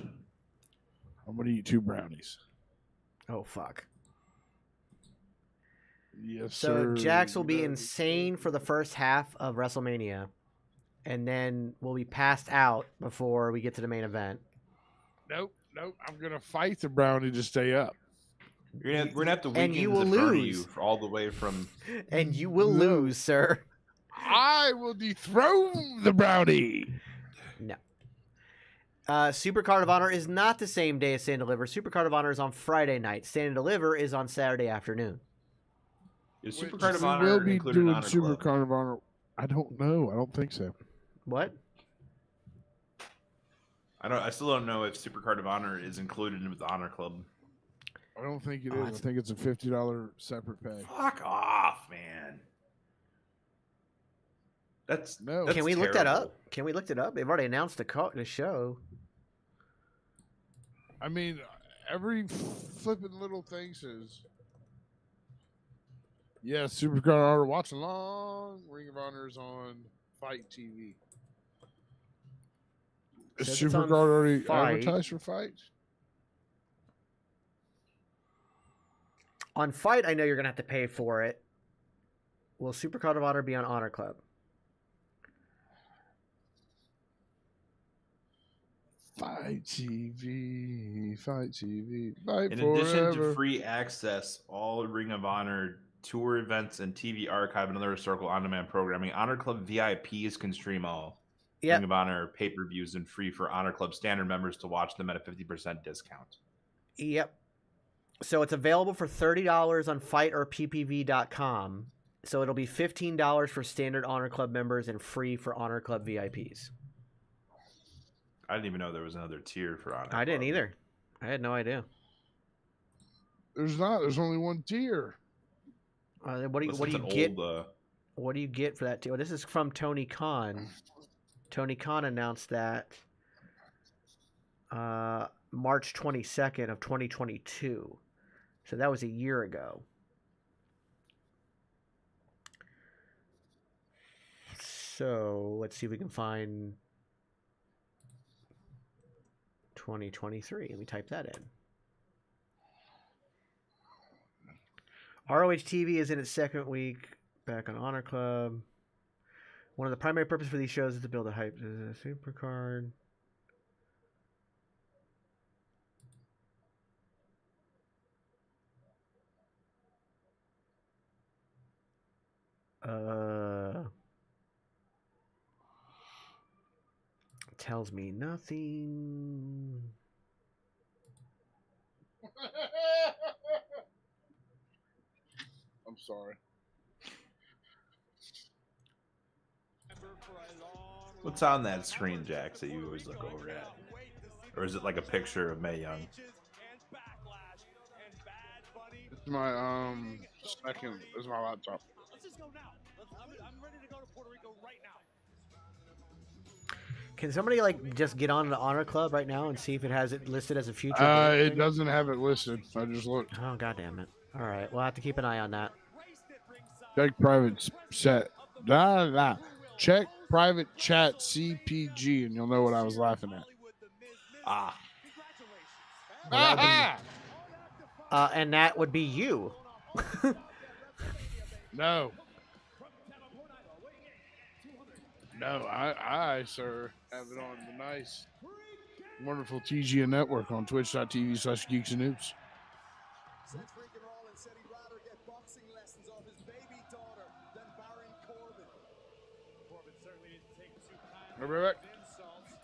I'm going to eat 2 brownies. Oh, fuck. Yes, so sir. Jax will be insane for the first half of WrestleMania, and then we'll be passed out before we get to the main event. Nope. I'm going to fight the brownie to stay up. We're gonna have to And you weekends will at Bernie lose. you all the way from. And you will lose, sir. I will dethrone the brownie. No. Super Card of Honor is not the same day as Stand and Deliver. Super Card of Honor is on Friday night. Stand and Deliver is on Saturday afternoon. Is Super Card of We Honor will be included in doing Honor Super Club? Card of Honor. I don't know. I don't think so. What? I still don't know if Super Card of Honor is included with the Honor Club. I don't think it is. I think it's a $50 separate pay. Fuck off, man. That's Can we look that up? Can we look it up? They've already announced the show. I mean, every flipping little thing says, yeah, Super Card of Honor watch along. Ring of Honor is on Fight TV. Is Says Super it's Card on already Fight. advertised for Fight? On Fight, I know you're going to have to pay for it. Will Super Card of Honor be on Honor Club? Fight TV, Fight TV, Fight In forever. addition to free access, all Ring of Honor tour events and TV archive and other historical on-demand programming, Honor Club VIPs can stream all Ring of Honor pay-per-views and free for Honor Club standard members to watch them at a 50% discount. Yep. So it's available for $30 on Fight or PPV.com. So it'll be $15 for standard Honor Club members and free for Honor Club VIPs. I didn't even know there was another tier for Honor I didn't Club. either. I had no idea. There's not. There's only one tier. What do you Unless it's get? an old, What do you get for that tier? Well, this is from Tony Khan. Tony Khan announced that March 22nd of 2022. So that was a year ago. So let's see if we can find 2023. Let me type that in. ROH TV is in its second week back on Honor Club. One of the primary purposes for these shows is to build a hype. There's a super card. Tells me nothing. I'm sorry. What's on that screen, Jax, that you always look over at? Or is it like a picture of Mae Young? It's my second. This is my laptop. Let's just go now. I'm ready to go to Puerto Rico right now. Can somebody like just get on the Honor Club right now and see if it has it listed as a future? It thing? doesn't have it listed. I just looked. Oh, god damn it! All right, we'll have to keep an eye on that. Check private set. Check private chat CPG, and you'll know what I was laughing at. And that would be you. No. No, I, sir, have it on the nice, wonderful TGN network on twitch.tv/geeks and noobs. Seth freaking Rollins said he'd rather get boxing lessons off his baby daughter than Baron Corbin. Corbin certainly didn't take too kindly Right back. insults.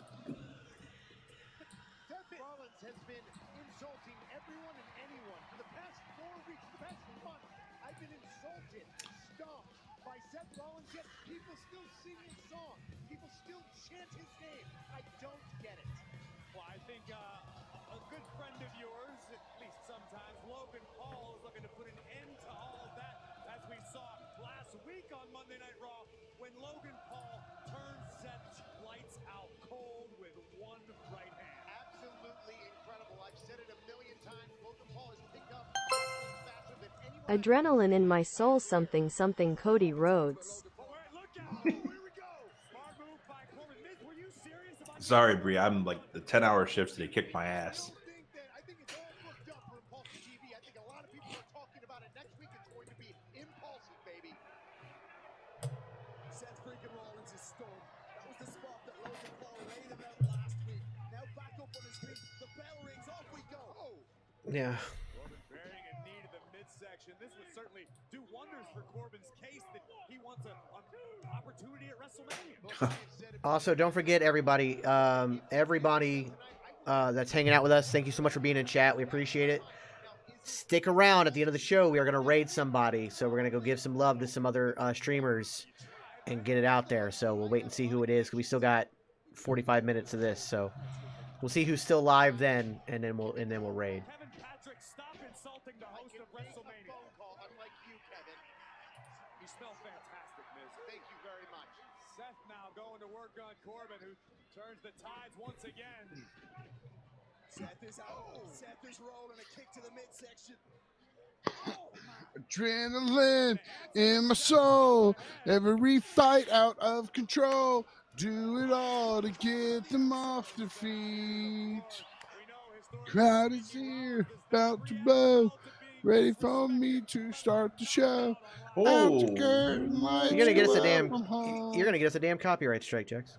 Seth Rollins has been insulting everyone and anyone for the past 4 weeks, the past month. I've been insulted, stomped by Seth Rollins, yet people still sing his song. People still chant his name. I don't get it. Well, I think a good friend of yours, at least sometimes, Logan Paul, is looking to put an end to all of that, as we saw last week on Monday Night Raw, when Logan Paul turned Seth's lights out cold with one right hand. Absolutely incredible. I've said it a million times. Logan Paul has picked up wrestling faster than anyone. Adrenaline in my soul, something something Cody Rhodes. Sorry, Bree. I'm like the 10-hour shifts today kicked my ass. I think it's all booked up for Impulsive TV. I think a lot of people are talking about it. Next week it's going to be Impulsive, baby. Seth freaking Rollins is stunned. That was the spot that Logan Paul laid about last week. Now back up on his feet. The bell rings. Off we go. Yeah. Corbin burying a knee to the midsection. This would certainly do wonders for Corbin's case that he wants an opportunity at WrestleMania. Also, don't forget everybody, that's hanging out with us. Thank you so much for being in chat. We appreciate it. Stick around at the end of the show. We are going to raid somebody, so we're going to go give some love to some other streamers and get it out there. So we'll wait and see who it is, because we still got 45 minutes of this. So we'll see who's still live then, and then we'll raid. Kevin Patrick, stop insulting the host of WrestleMania. Unlike you, Kevin. You smell fantastic, Miz. Thank you very much. Seth now going to work on Corbin, who turns the tides once again. Seth is out. Seth is rolling a kick to the midsection. Adrenaline in my soul. Every fight out of control. Do it all to get them off their feet. Crowd is here, about to blow. Ready for me to start the show. Oh, You're gonna get us a damn. You're gonna get us a damn copyright strike, Jax.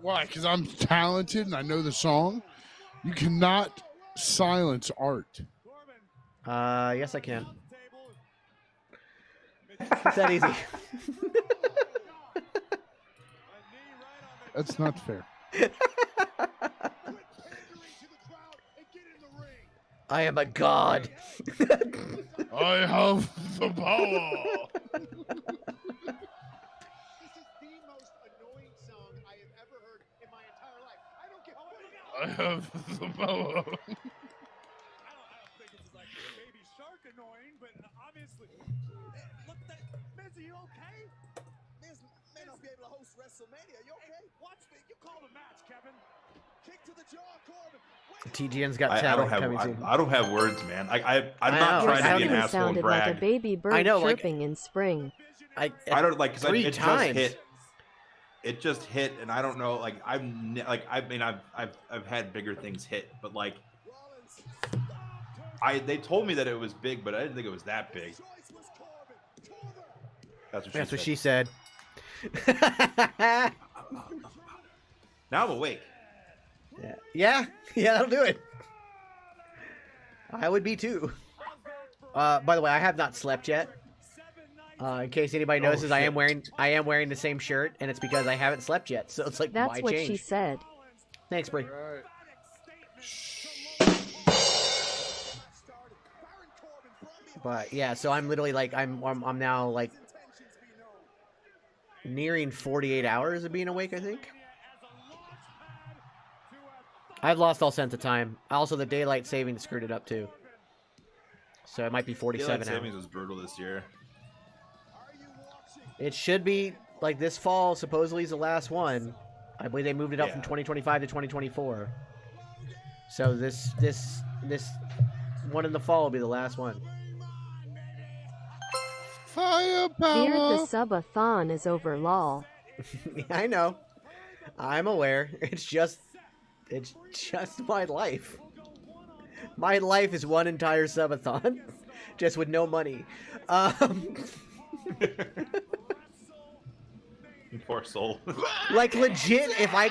Why? Because I'm talented and I know the song. You cannot silence art. Yes, I can. It's that easy. That's not fair. I am a god. I have the power. I have the power. I don't think it's like Baby Shark annoying, but obviously, look at that. Miz, are you okay? Miz may not be able to host WrestleMania. Are you okay? Watch the. You call the match, Kevin. Kick to the jaw, Corbin. TGN's got talent coming soon. I don't have words, man. I'm not trying to be an asshole and brag. Like a baby bird chirping in spring. I don't like because it times. just hit. It just hit, and I don't know. Like I've had bigger things hit, but like they told me that it was big, but I didn't think it was that big. That's what she said. Now I'm awake. Yeah, that'll do it. I would be too. By the way, I have not slept yet. In case anybody notices, I am wearing the same shirt, and it's because I haven't slept yet. So it's like, that's why what change? She said. Thanks, Brie. Right. But yeah, so I'm literally like I'm now like nearing 48 hours of being awake, I think. I've lost all sense of time. Also, the daylight savings screwed it up too. So it might be 47 daylight hours. Savings was brutal this year. It should be like this fall. Supposedly is the last one. I believe they moved it up from 2025 to 2024. So this one in the fall will be the last one. Firepower. Fear the subathon is over, lol. I know. I'm aware. It's just my life. My life is one entire subathon, just with no money. Poor soul. Like legit, if I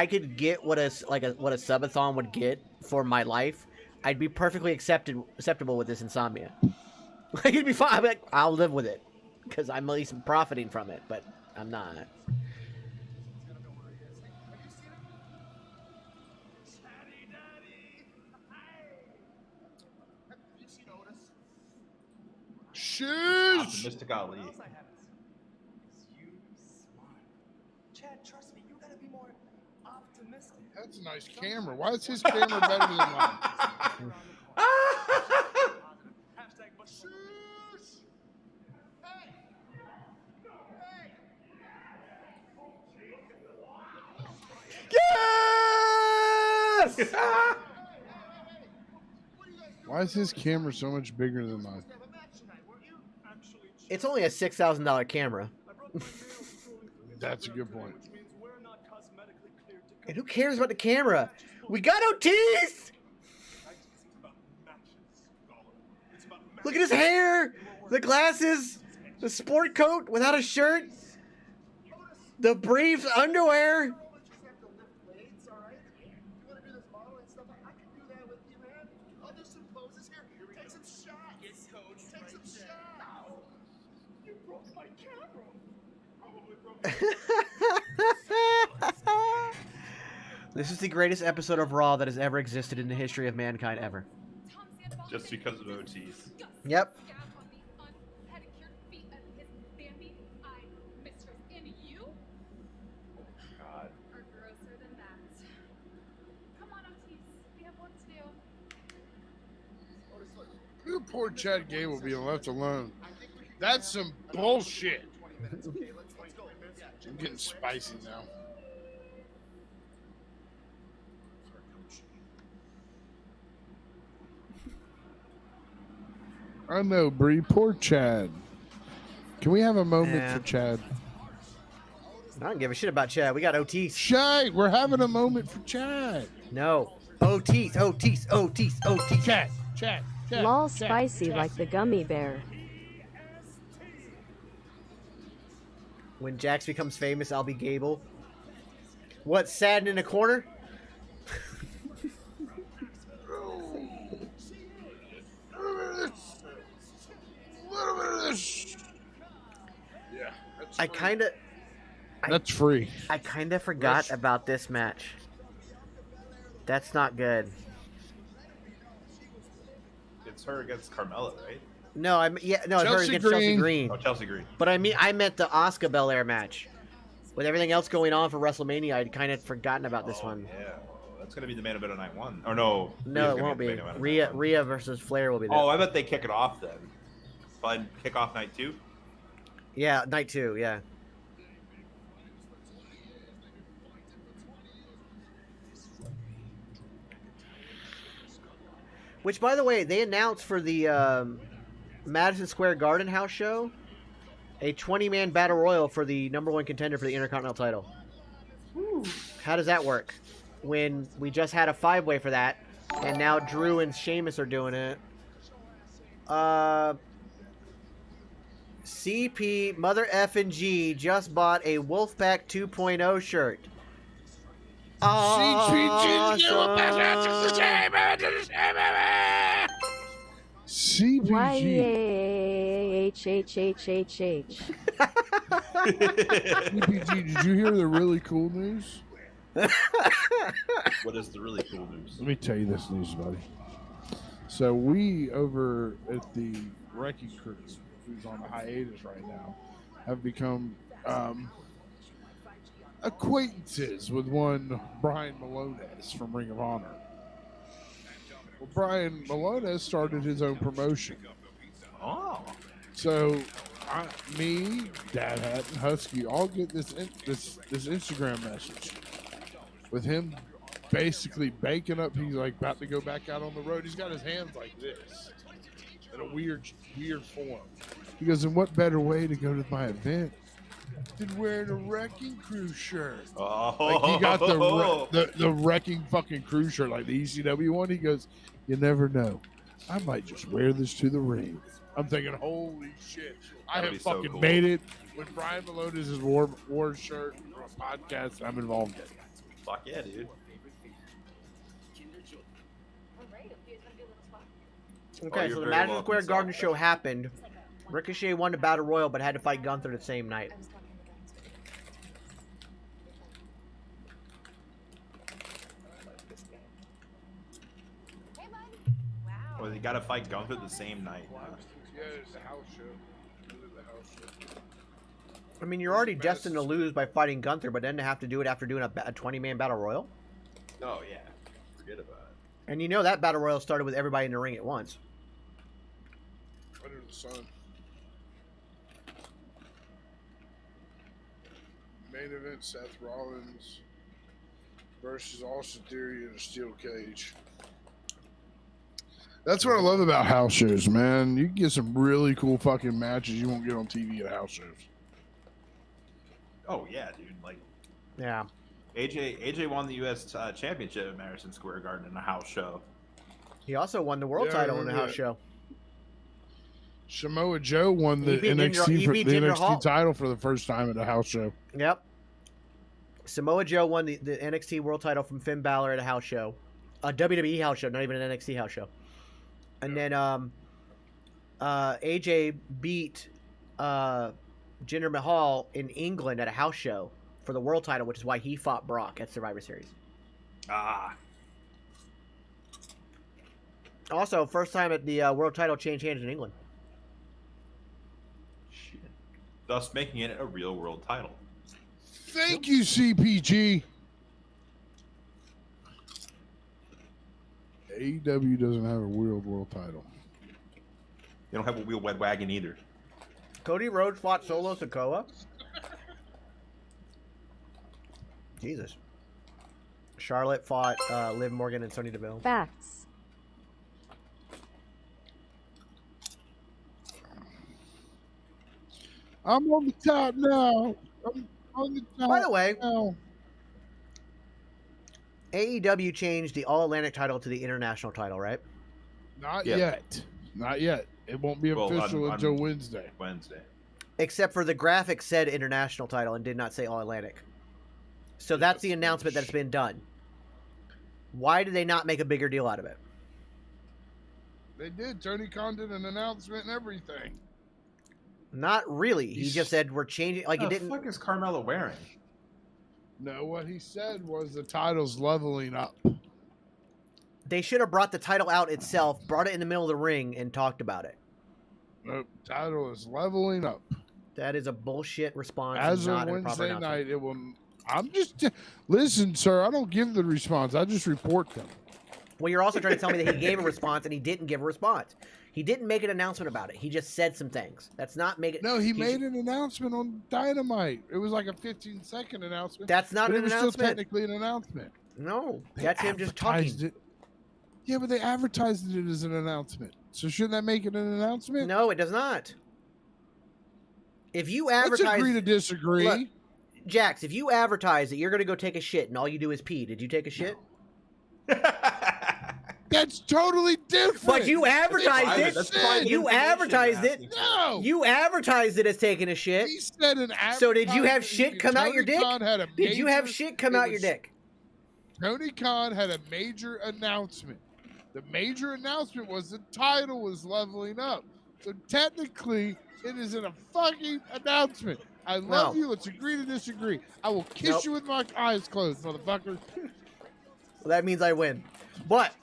could get what a subathon would get for my life, I'd be perfectly acceptable with this insomnia. Like it'd be fine. I'd be like, I'll live with it because I'm at least profiting from it, but I'm not. Shit. Optimistic Ali. Chad, trust me, you gotta be more optimistic. That's a nice camera. Why is his camera better than mine? Yes! Why is his camera so much bigger than mine? It's only a $6,000 camera. That's a good point. And who cares about the camera? We got OTs! Look at his hair! The glasses! The sport coat without a shirt! The briefs, underwear! This is the greatest episode of Raw that has ever existed in the history of mankind ever. Just because of OTs. Yep. God. Look at poor Chad Gable being left alone. That's some bullshit. I'm getting spicy now. I know, Bree. Poor Chad. Can we have a moment for Chad? I don't give a shit about Chad. We got OTs. Shay, we're having a moment for Chad. No. OTs, OTs, OTs, OTs. Chad. Lol spicy like the gummy bear. When Jax becomes famous, I'll be Gable. What, sad in a corner? Yeah. That's free. I kind of forgot about this match. That's not good. It's her against Carmella, right? No, it's her against Chelsea Green. Oh, Chelsea Green. But I meant the Asuka Belair match. With everything else going on for WrestleMania, I'd kind of forgotten about this one. Yeah, that's gonna be the main event of night one. Or no? No, it won't be. Rhea versus Flair will be there. Oh, I bet they kick it off then. Fun kick off night 2. Yeah, night 2. Yeah. Which, by the way, they announced for the Madison Square Garden house show a 20-man battle royal for the #1 contender for the Intercontinental title. Woo. How does that work? When we just had a 5-way for that, and now Drew and Sheamus are doing it. CP Mother F and G just bought a Wolfpack 2.0 shirt. CPG. Y-A-H-H-H-H-H. CPG, did you hear the really cool news? What is the really cool news? Let me tell you this news, buddy. So we over at the Wrecking Crew, who's on a hiatus right now, have become acquaintances with one Brian Malones from Ring of Honor. Well, Brian Malones started his own promotion. Oh. So me, Dad Hat, and Husky all get this Instagram message with him basically banking up. He's like about to go back out on the road. He's got his hands like this in a weird form. He goes, and what better way to go to my event than wearing a Wrecking Crew shirt? Oh. Like he got the Wrecking fucking Crew shirt, like the ECW one. He goes, you never know. I might just wear this to the ring. I'm thinking, holy shit. I have fucking cool. made it. When Brian Malones is wore a shirt for a podcast, I'm involved in it. Fuck yeah, dude. Okay, so the Madison Square Garden show happened. Ricochet won the Battle Royal, but had to fight Gunther the same night. Well, they got to fight Gunther the same night. Huh? Yeah, it's a house show. the house show. I mean, you're already destined to lose by fighting Gunther, but then to have to do it after doing a 20-man battle royal. Oh yeah, forget about it. And you know that battle royal started with everybody in the ring at once. Under the sun. Main event: Seth Rollins versus Austin Theory in a steel cage. That's what I love about house shows, man. You can get some really cool fucking matches you won't get on TV at house shows. Oh yeah, dude. Like, yeah. AJ won the U.S. Championship at Madison Square Garden in a house show. He also won the world title in a house show. Samoa Joe won the NXT title for the first time at a house show. Yep. Samoa Joe won the NXT world title from Finn Balor at a house show. A WWE house show, not even an NXT house show. And then AJ beat Jinder Mahal in England at a house show for the world title, which is why he fought Brock at Survivor Series. Ah. Also, first time at the world title changed hands in England. Shit. Thus making it a real world title. Thank you, CPG. AEW doesn't have a real world title. They don't have a wheel wed wagon either. Cody Rhodes fought Solo Sikoa. Jesus. Charlotte fought Liv Morgan and Sonya Deville. Facts. I'm on the top now. I'm on the top. By the way, now. AEW changed the All Atlantic title to the international title, right? Not yet. Not yet. It won't be official until Wednesday. Except for the graphic said international title and did not say All Atlantic. So that's the announcement that's been done. Why did they not make a bigger deal out of it? They did. Tony Khan did an announcement and everything. Not really. He just said we're changing. Like what it didn't. What the fuck is Carmella wearing? No, what he said was the title's leveling up. They should have brought the title out itself, brought it in the middle of the ring, and talked about it. Nope, title is leveling up. That is a bullshit response. As of Wednesday night, it will. I'm just listen, sir. I don't give the response. I just report them. Well, you're also trying to tell me that he gave a response and he didn't give a response. He didn't make an announcement about it. He just said some things. That's not make it. No, he made an announcement on Dynamite. It was like a 15-second announcement. That's not an announcement. It was still technically an announcement. No, that's him just talking. It. Yeah, but they advertised it as an announcement. So shouldn't that make it an announcement? No, it does not. If you advertise, let's agree to disagree. Look, Jax, if you advertise that you're going to go take a shit and all you do is pee, did you take a shit? That's totally different. But you advertised it. You advertised it. No. You advertised it as taking a shit. He said an so did you have shit come out your dick? Did you have shit come out your dick? Tony Khan had a major announcement. The major announcement was the title was leveling up. So technically, it isn't a fucking announcement. I love you. Let's agree to disagree. I will kiss you with my eyes closed, motherfucker. Well, that means I win. But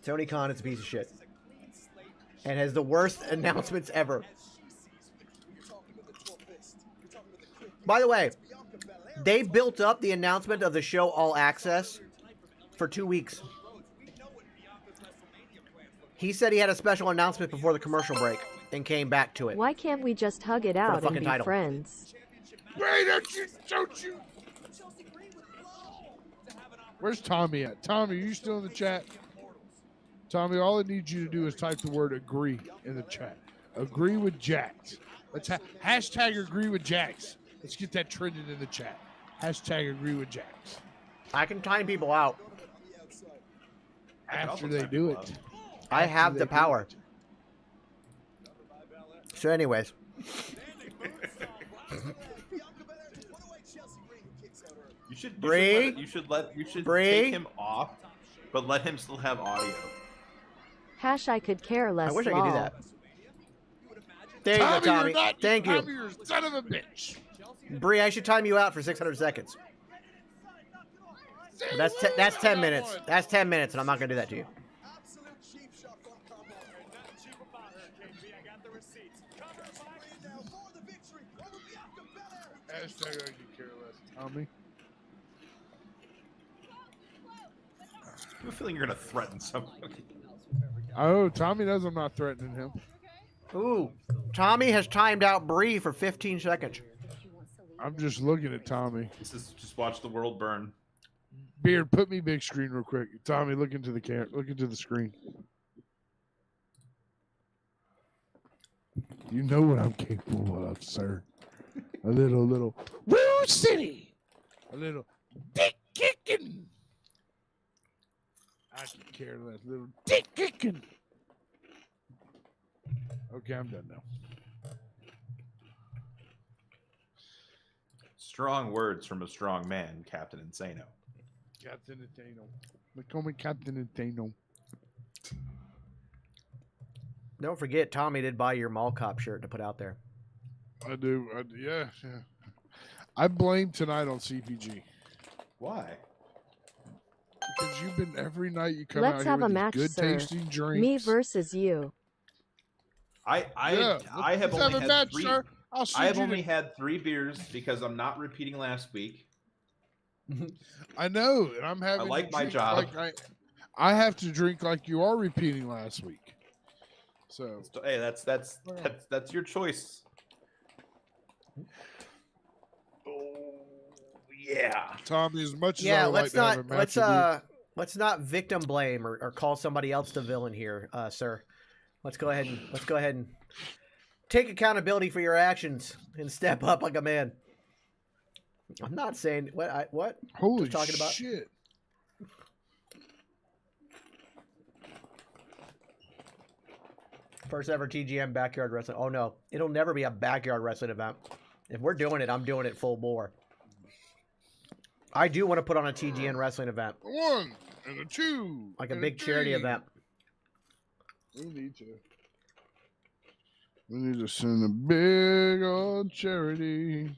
Tony Khan is a piece of shit and has the worst announcements ever. By the way, they built up the announcement of the show All Access for 2 weeks. He said he had a special announcement before the commercial break and came back to it. Why can't we just hug it out and be title. friends? Wait, don't you? Where's Tommy at? Tommy, are you still in the chat? Tommy, all I need you to do is type the word agree in the chat. Agree with Jax. Let's hashtag agree with Jax. Let's get that trending in the chat. Hashtag agree with Jax. I can time people out. After they do it. I have the power. So anyways. You should Bree? take him off, but let him still have audio. Hash I could care less. I wish I could do that. There you Tommy, go, Tommy. you're not, Thank you. Tommy, you're a son of a bitch. Bree, I should time you out for 600 seconds. That's 10 minutes. That's 10 minutes, and I'm not going to do that to you. Hashtag I could care less. Tommy. I have a feeling you're gonna threaten someone. Oh, Tommy knows I'm not threatening him. Ooh, Tommy has timed out Bree for 15 seconds. I'm just looking at Tommy. This is just watch the world burn. Beard, put me big screen real quick. Tommy, look into the camera. Look into the screen. You know what I'm capable of, sir. A little Woo City. A little dick kicking. I could care less. Little dick kicking. Okay, I'm done now. Strong words from a strong man, Captain Insano. Captain Insano. They call me Captain Insano. Don't forget, Tommy did buy your mall cop shirt to put out there. I do. Yeah. I blame tonight on CPG. Why? Because you've been every night you come Let's out here have with a these match, good sir. tasting drinks. Me versus you. I have let's have only a had match, three. sir. I'll shoot I have you only had 3 beers because I'm not repeating last week. I know, and I'm having. I like to my drink job. Like I have to drink like you are repeating last week. So hey, that's your choice. Oh yeah, Tommy. As much as I would like to have a match with you, let's not victim blame or call somebody else the villain here, sir. Let's go ahead and take accountability for your actions and step up like a man. I'm not saying what. Holy just talking about shit! First ever TGM backyard wrestling. Oh no, it'll never be a backyard wrestling event. If we're doing it, I'm doing it full bore. I do want to put on a TGN wrestling event. A 1 and a 2, like a and big charity 3. event. We need to send a big old charity.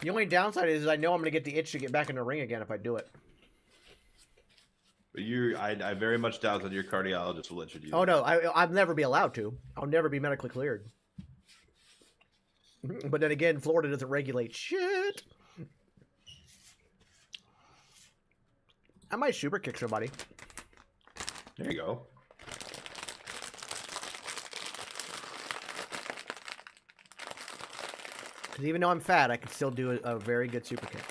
The only downside is I know I'm going to get the itch to get back in the ring again if I do it. But I very much doubt that your cardiologist will let you do that. Oh no, I'll never be allowed to. I'll never be medically cleared. But then again, Florida doesn't regulate shit. I might super kick somebody. There you go. Because even though I'm fat, I can still do a very good super kick.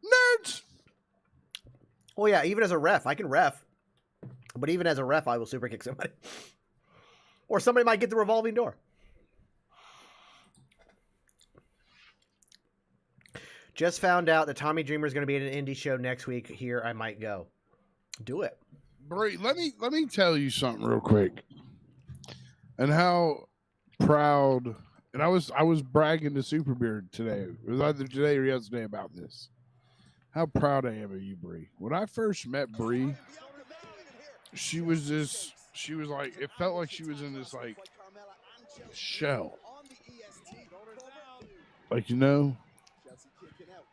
Nerds! Oh yeah, even as a ref, I can ref. But even as a ref, I will super kick somebody. Or somebody might get the revolving door. Just found out that Tommy Dreamer is going to be at an indie show next week. Here, I might go. Do it. Bray, let me tell you something real quick. And how proud, and I was bragging to Superbeard today. It was either today or yesterday about this. How proud I am of you, Bree. When I first met Bree, she was like, it felt like she was in this like shell. Like, you know?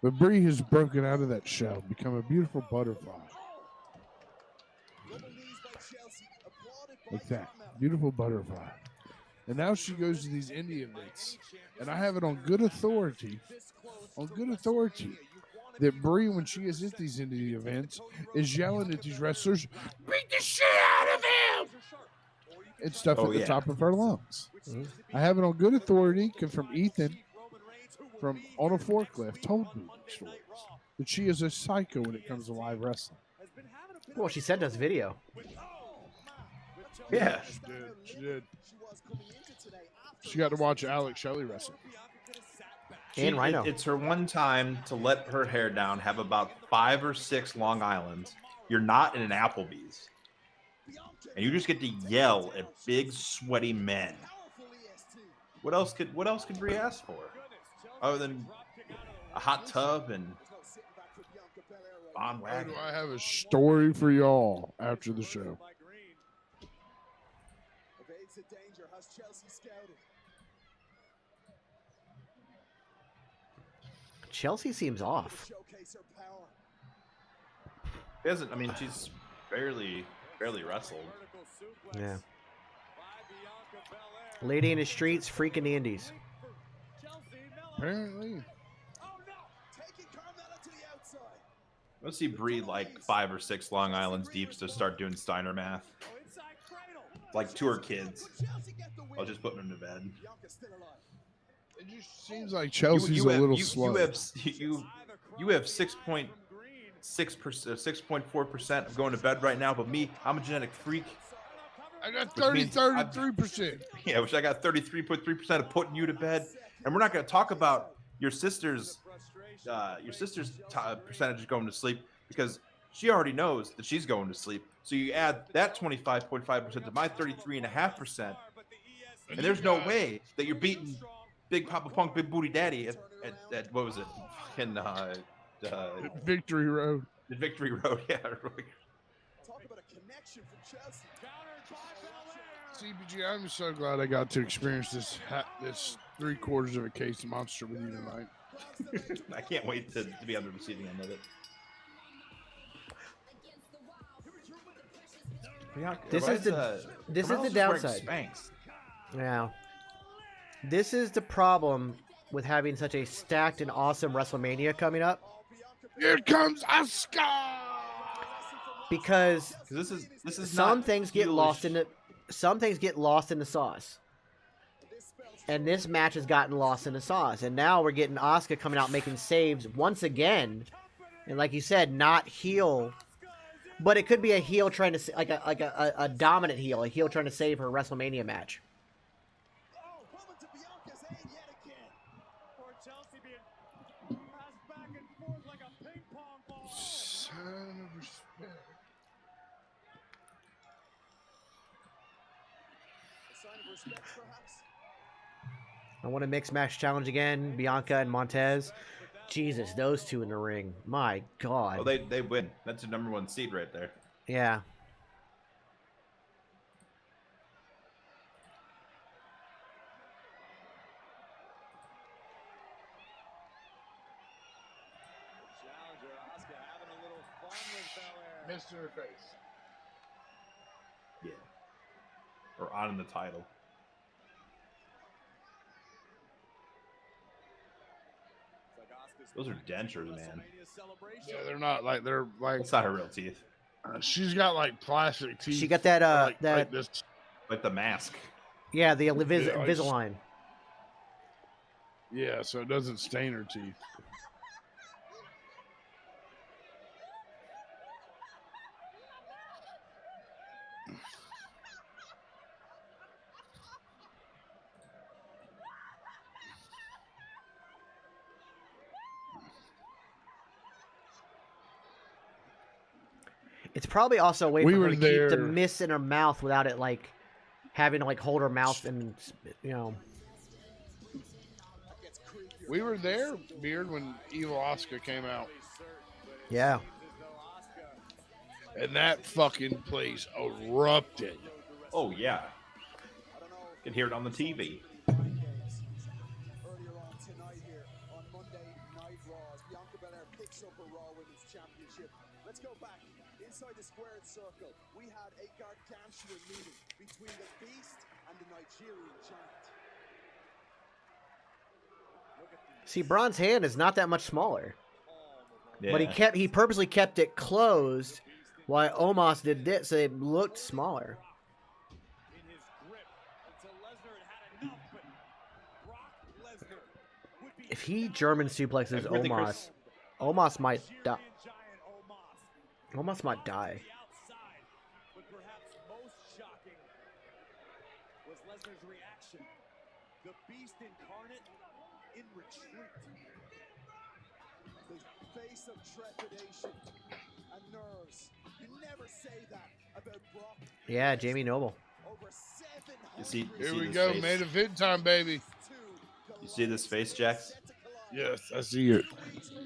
But Bree has broken out of that shell, become a beautiful butterfly. Like that. Beautiful butterfly. And now she goes to these indie events. And I have it on good authority, that Bree, when she is at these indie events, is yelling at these wrestlers, beat the shit out of him! And stuff at the top of her lungs. Mm-hmm. I have it on good authority from Ethan, from on a forklift, told me stories, that she is a psycho when it comes to live wrestling. Well, she sent us video. Yeah. She did. She got to watch Alex Shelley wrestle. And Rhino. It's her one time to let her hair down, have about 5 or 6 Long Islands. You're not in an Applebee's. And you just get to yell at big, sweaty men. What else could Bree ask for? Other than a hot tub and Von Wagner. I have a story for y'all after the show. Chelsea seems off. She hasn't. I mean, she's barely wrestled. Yeah. Lady in the streets, freaking the indies. Apparently. Let's see Bree like 5 or 6 Long Island's deeps to start doing Steiner math. Like to her kids. I'll just put them to bed. It just seems like Chelsea's a little slow. You have 6.6%, 6.4% of going to bed right now, but me, I'm a genetic freak. I got 33%. Yeah, which I got 33.3% of putting you to bed. And we're not going to talk about your sister's percentage of going to sleep because she already knows that she's going to sleep. So you add that 25.5% to my 33.5%, and there's no way that you're beating Big Papa Punk, Big Booty Daddy at what was it? Fucking Victory Road. The Victory Road, yeah. Talk about a connection from Chelsea. CBG, I'm so glad I got to experience this 3/4 of a case of Monster with you tonight. I can't wait to be on the receiving end of it. This is the downside. Yeah. This is the problem with having such a stacked and awesome WrestleMania coming up. Here comes Asuka. Because this is some things get lost in the sauce. And this match has gotten lost in the sauce. And now we're getting Asuka coming out making saves once again. And like you said, not heel. But it could be a heel trying to like a dominant heel, a heel trying to save her WrestleMania match. I want a mixed match challenge again. Bianca and Montez. Jesus, those two in the ring. My God. Oh, they win. That's the #1 seed right there. Yeah. Missed her face. Yeah. Or on in the title. Those are dentures, man. Yeah, they're not like they're like. It's not her real teeth. She's got like plastic teeth. She got that like the mask. Yeah, the Invisalign. Yeah, so it doesn't stain her teeth. It's probably also a way for her to keep the mist in her mouth without it like having to like hold her mouth and We were there, Beard, when Evil Asuka came out. Yeah. And that fucking place erupted. Oh yeah. You can hear it on the TV. Earlier on tonight here on Monday Night Raw, Bianca Belair picks up a Raw Women's Championship. Let's go back. Inside the squared circle, we had a gargantuan meeting between the Beast and the Nigerian Giant. See, Braun's hand is not that much smaller. Yeah. But he purposely kept it closed while Omos did this, so it looked smaller. If he German suplexes Omos, Omos might die. Omos might die. But perhaps most shocking was Lesnar's reaction. The Beast incarnate in retreat. The face of trepidation and nerves. You never say that about Brock. Yeah, Jamie Noble. Here we go, main event time, baby. You see this face, Jax? Yes, I see it.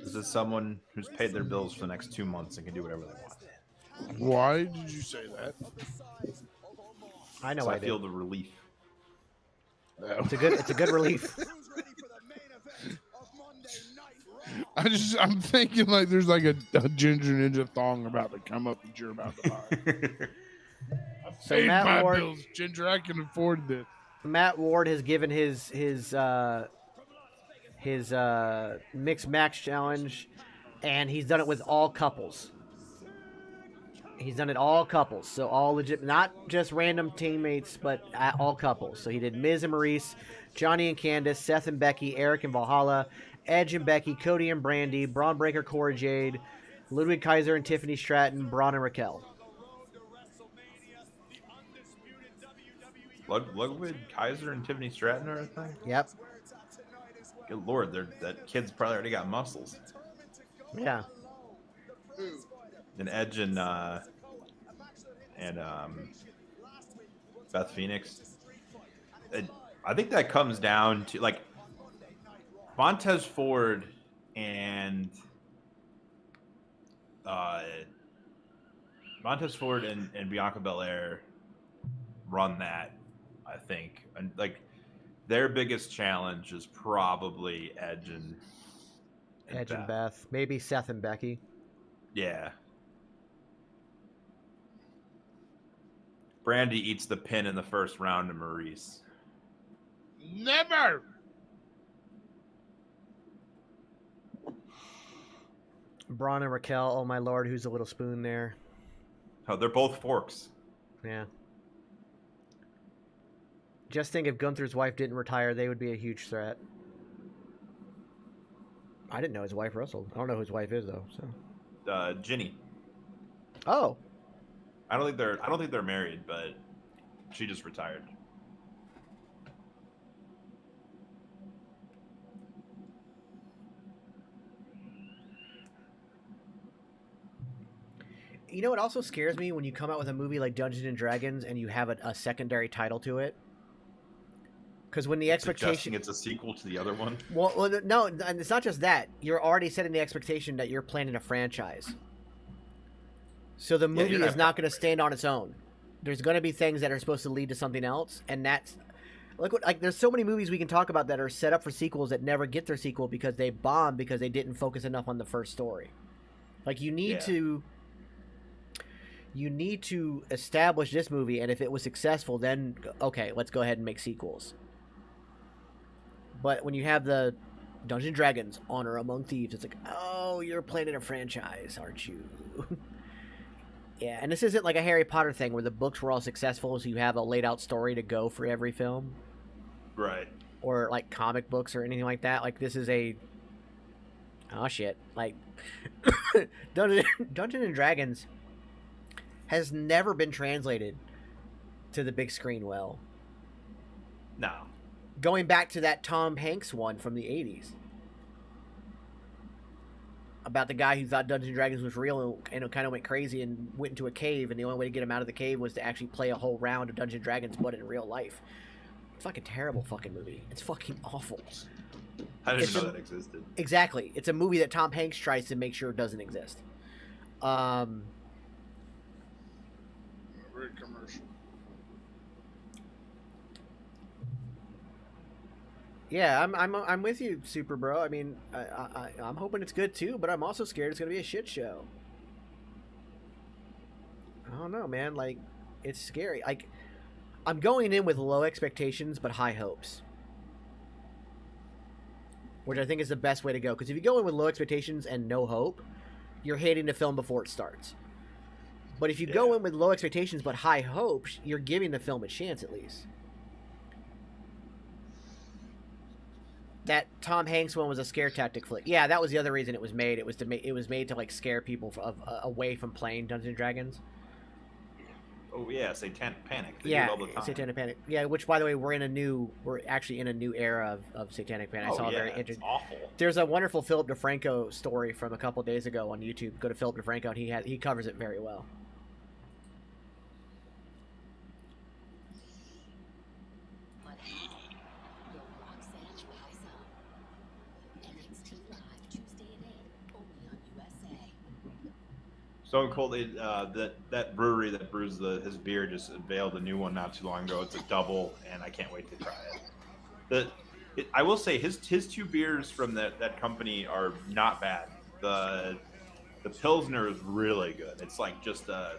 This is someone who's paid their bills for the next 2 months and can do whatever they want. Why did you say that? I know. So I feel the relief. It's a good relief. I'm thinking like there's like a Ginger Ninja thong about to come up that you're about to buy. So Paid Matt my Ward, bills, Ginger. I can afford this. Matt Ward has given his mixed match challenge, and he's done it with all couples. He's done it all couples, so all legit, not just random teammates, but all couples. So he did Miz and Maurice, Johnny and Candice, Seth and Becky, Eric and Valhalla, Edge and Becky, Cody and Brandy, Braun Breaker, Cora Jade, Ludwig Kaiser and Tiffany Stratton, Braun and Raquel. Ludwig Kaiser and Tiffany Stratton are a thing? Yep. Good lord, that kid's probably already got muscles. Yeah. And Edge and Beth Phoenix. I think that comes down to like Montez Ford and Bianca Belair run that, I think. And like their biggest challenge is probably Edge and Beth. Maybe Seth and Becky. Yeah. Brandy eats the pin in the first round to Maurice. Never. Braun and Raquel. Oh my lord, who's the little spoon there? Oh, they're both forks. Yeah. Just think if Gunther's wife didn't retire, they would be a huge threat. I didn't know his wife wrestled. I don't know who his wife is though. So. Ginny. Oh. I don't think they're married, but she just retired. You know what also scares me when you come out with a movie like Dungeons and Dragons and you have a secondary title to it? Because when the expectation, it's a sequel to the other one. Well, no, and it's not just that. You're already setting the expectation that you're planning a franchise. So the movie is not going to stand on its own. There's going to be things that are supposed to lead to something else, and that's like there's so many movies we can talk about that are set up for sequels that never get their sequel because they bombed because they didn't focus enough on the first story. Like you need to establish this movie, and if it was successful, then okay, let's go ahead and make sequels. But when you have the Dungeons & Dragons Honor Among Thieves, it's like, oh, you're planning a franchise, aren't you? Yeah, and this isn't like a Harry Potter thing where the books were all successful, so you have a laid-out story to go for every film. Right. Or, like, comic books or anything like that. Like, this is a... Oh, shit. Like, Dungeons & Dragons has never been translated to the big screen well. No. Going back to that Tom Hanks one from the 80s. About the guy who thought Dungeons & Dragons was real and kind of went crazy and went into a cave, and the only way to get him out of the cave was to actually play a whole round of Dungeons & Dragons, but in real life. Fucking terrible fucking movie. It's fucking awful. I didn't know that existed. Exactly. It's a movie that Tom Hanks tries to make sure it doesn't exist. Very commercial. Yeah, I'm with you, Super Bro. I mean, I'm hoping it's good too, but I'm also scared it's gonna be a shit show. I don't know, man. Like, it's scary. Like, I'm going in with low expectations but high hopes, which I think is the best way to go. Because if you go in with low expectations and no hope, you're hating the film before it starts. But if you go in with low expectations but high hopes, you're giving the film a chance at least. That Tom Hanks one was a scare tactic flick. Yeah, that was the other reason it was made. It was made to like scare people away from playing Dungeons and Dragons. Oh yeah, Satanic Panic. They Yeah, do it all the time. Satanic Panic. Yeah, which by the way, we're actually in a new era of Satanic Panic. I saw it's awful. There's a wonderful Philip DeFranco story from a couple days ago on YouTube. Go to Philip DeFranco, and he covers it very well. Stone Cold, that brewery that brews his beer just unveiled a new one not too long ago. It's a double, and I can't wait to try it. I will say his two beers from that company are not bad. The Pilsner is really good. It's like just a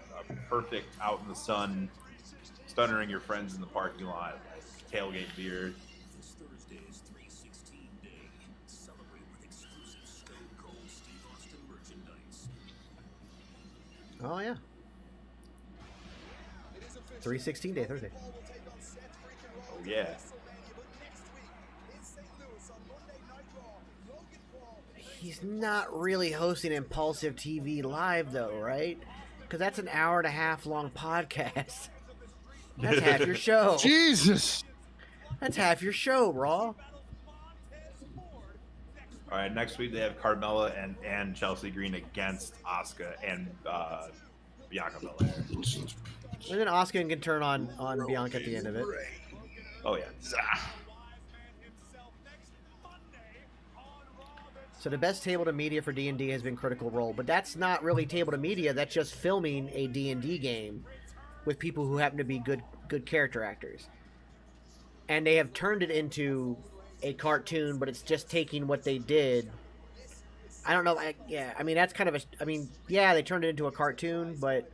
perfect out in the sun, stunnering your friends in the parking lot, like tailgate beer. This Thursday is 316 Day. Celebrate with exclusive Stone Cold Steve Austin merchandise. Oh yeah. 316 Day Thursday. Oh yeah. He's not really hosting Impulsive TV live though, right? Because that's an hour and a half long podcast. That's half your show. Jesus. That's half your show, Raw. All right, next week they have Carmella and Chelsea Green against Asuka and Bianca Belair. And then Asuka can turn on Bianca at the end of it. Oh yeah. So the best table to media for D&D has been Critical Role, but that's not really table to media. That's just filming a D&D game with people who happen to be good character actors. And they have turned it into a cartoon, but it's just taking what they did. I don't know. I mean, that's kind of they turned it into a cartoon, but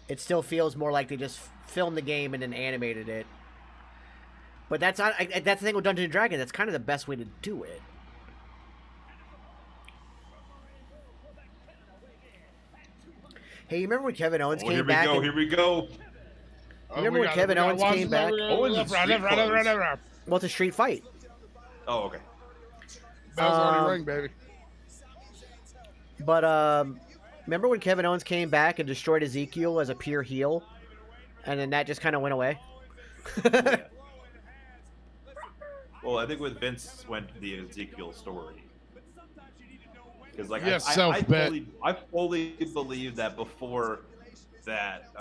it still feels more like they just filmed the game and then animated it. But that's the thing with Dungeons & Dragons. That's kind of the best way to do it. Hey, you remember when Kevin Owens came back? Here we go. Remember when Kevin Owens came back? Well, it's a street fight. Oh, okay. Bell's already ring, baby. But remember when Kevin Owens came back and destroyed Ezekiel as a pure heel, and then that just kind of went away? Yeah. Well, I think with Vince went to the Ezekiel story. Because like I fully believe that before that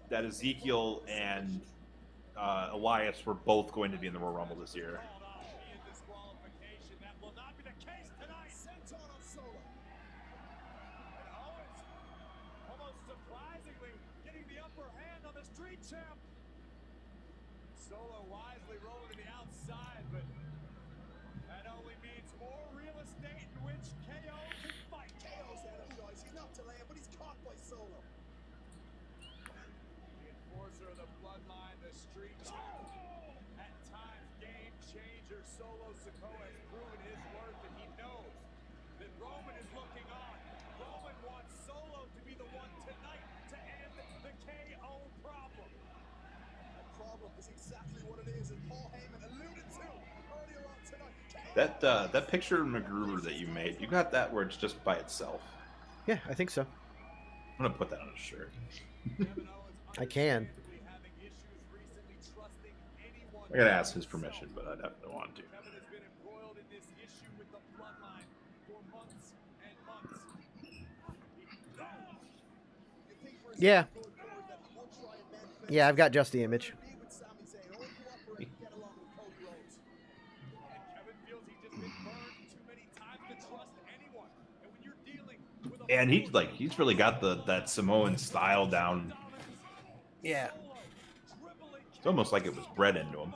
that Ezekiel and Elias were both going to be in the Royal Rumble this year. Solo wisely rolling to the outside, but that only means more real estate in which KO can fight. KO's energized. He's not to land, but he's caught by Solo. The enforcer of the bloodline, the street champ. At times, game changer Solo Sikoa has proven his worth, and he knows that Roman is looking on. Roman wants Solo to be the one tonight to end the KO problem. Problem is exactly what it is, and Paul Heyman alluded to earlier on tonight. That picture of McGruber that you made, you got that where it's just by itself. Yeah, I think so. I'm gonna put that on a shirt. I can. I gotta ask his permission, but I definitely want to. Yeah. Yeah, I've got just the image. And he's really got that Samoan style down. Yeah. It's almost like it was bred into him.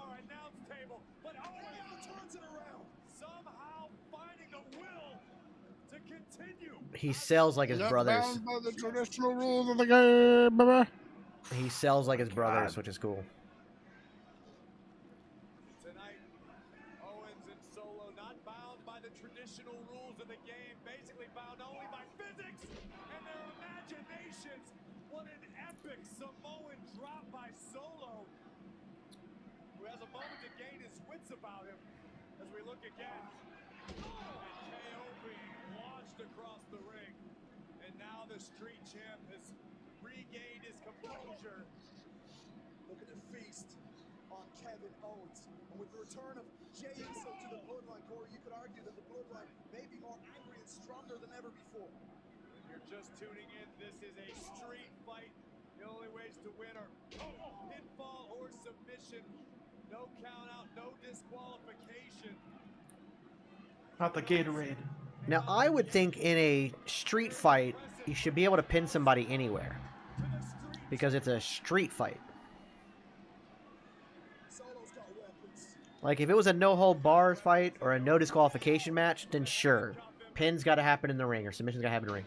He sells like his brothers. Bound by the traditional rules of the game, baby. He sells like his brothers, which is cool. Tonight, Owens and Solo not bound by the traditional rules of the game, basically bound only by physics and their imaginations. What an epic Samoan drop by Solo, who has a moment to gain his wits about him as we look again. And KO being launched across the ring. And now the street champ has regained his composure. Look at the feast on Kevin Owens. And with the return of Jey Uso to the Bloodline, Corey, you could argue that the Bloodline may be more angry and stronger than ever before. If you're just tuning in, this is a street fight. The only ways to win are pinfall or submission. No count out, no disqualification. Not the Gatorade. Now, I would think in a street fight, you should be able to pin somebody anywhere. Because it's a street fight. Solo's got Like, if it was a no-hold-bars fight or a no disqualification match, then sure. Pin's got to happen in the ring, or submission's got to happen in the ring.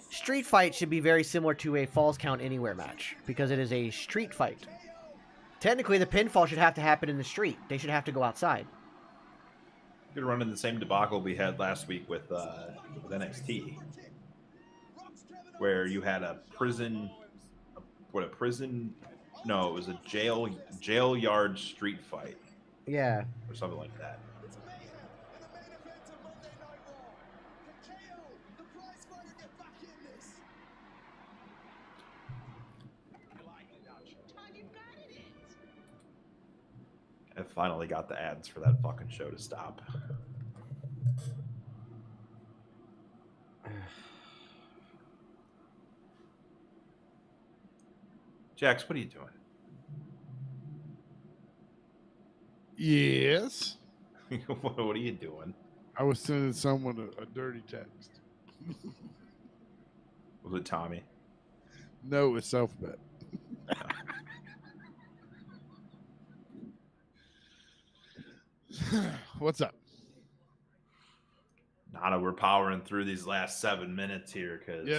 Street fight should be very similar to a Falls Count Anywhere match, because it is a street fight. Technically, the pinfall should have to happen in the street. They should have to go outside. Could run in the same debacle we had last week with NXT, where you had a prison, no, it was a jail yard street fight. Yeah. Or something like that. I finally got the ads for that fucking show to stop. Jax, what are you doing? Yes. What are you doing? I was sending someone a dirty text. Was it Tommy? No, it's self-bet. What's up? Nada, we're powering through these last 7 minutes here because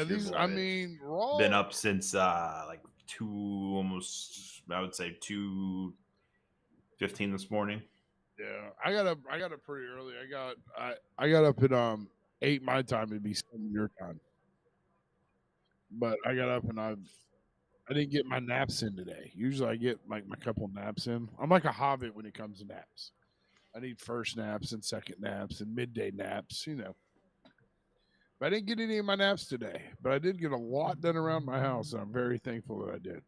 Raw been up since like almost I would say 2:15 this morning. Yeah, I got up pretty early. I got up at 8 my time. It'd be 7 your time. But I got up and I didn't get my naps in today. Usually I get like my couple naps in. I'm like a hobbit when it comes to naps. I need first naps and second naps and midday naps, you know. But I didn't get any of my naps today. But I did get a lot done around my house, and I'm very thankful that I did.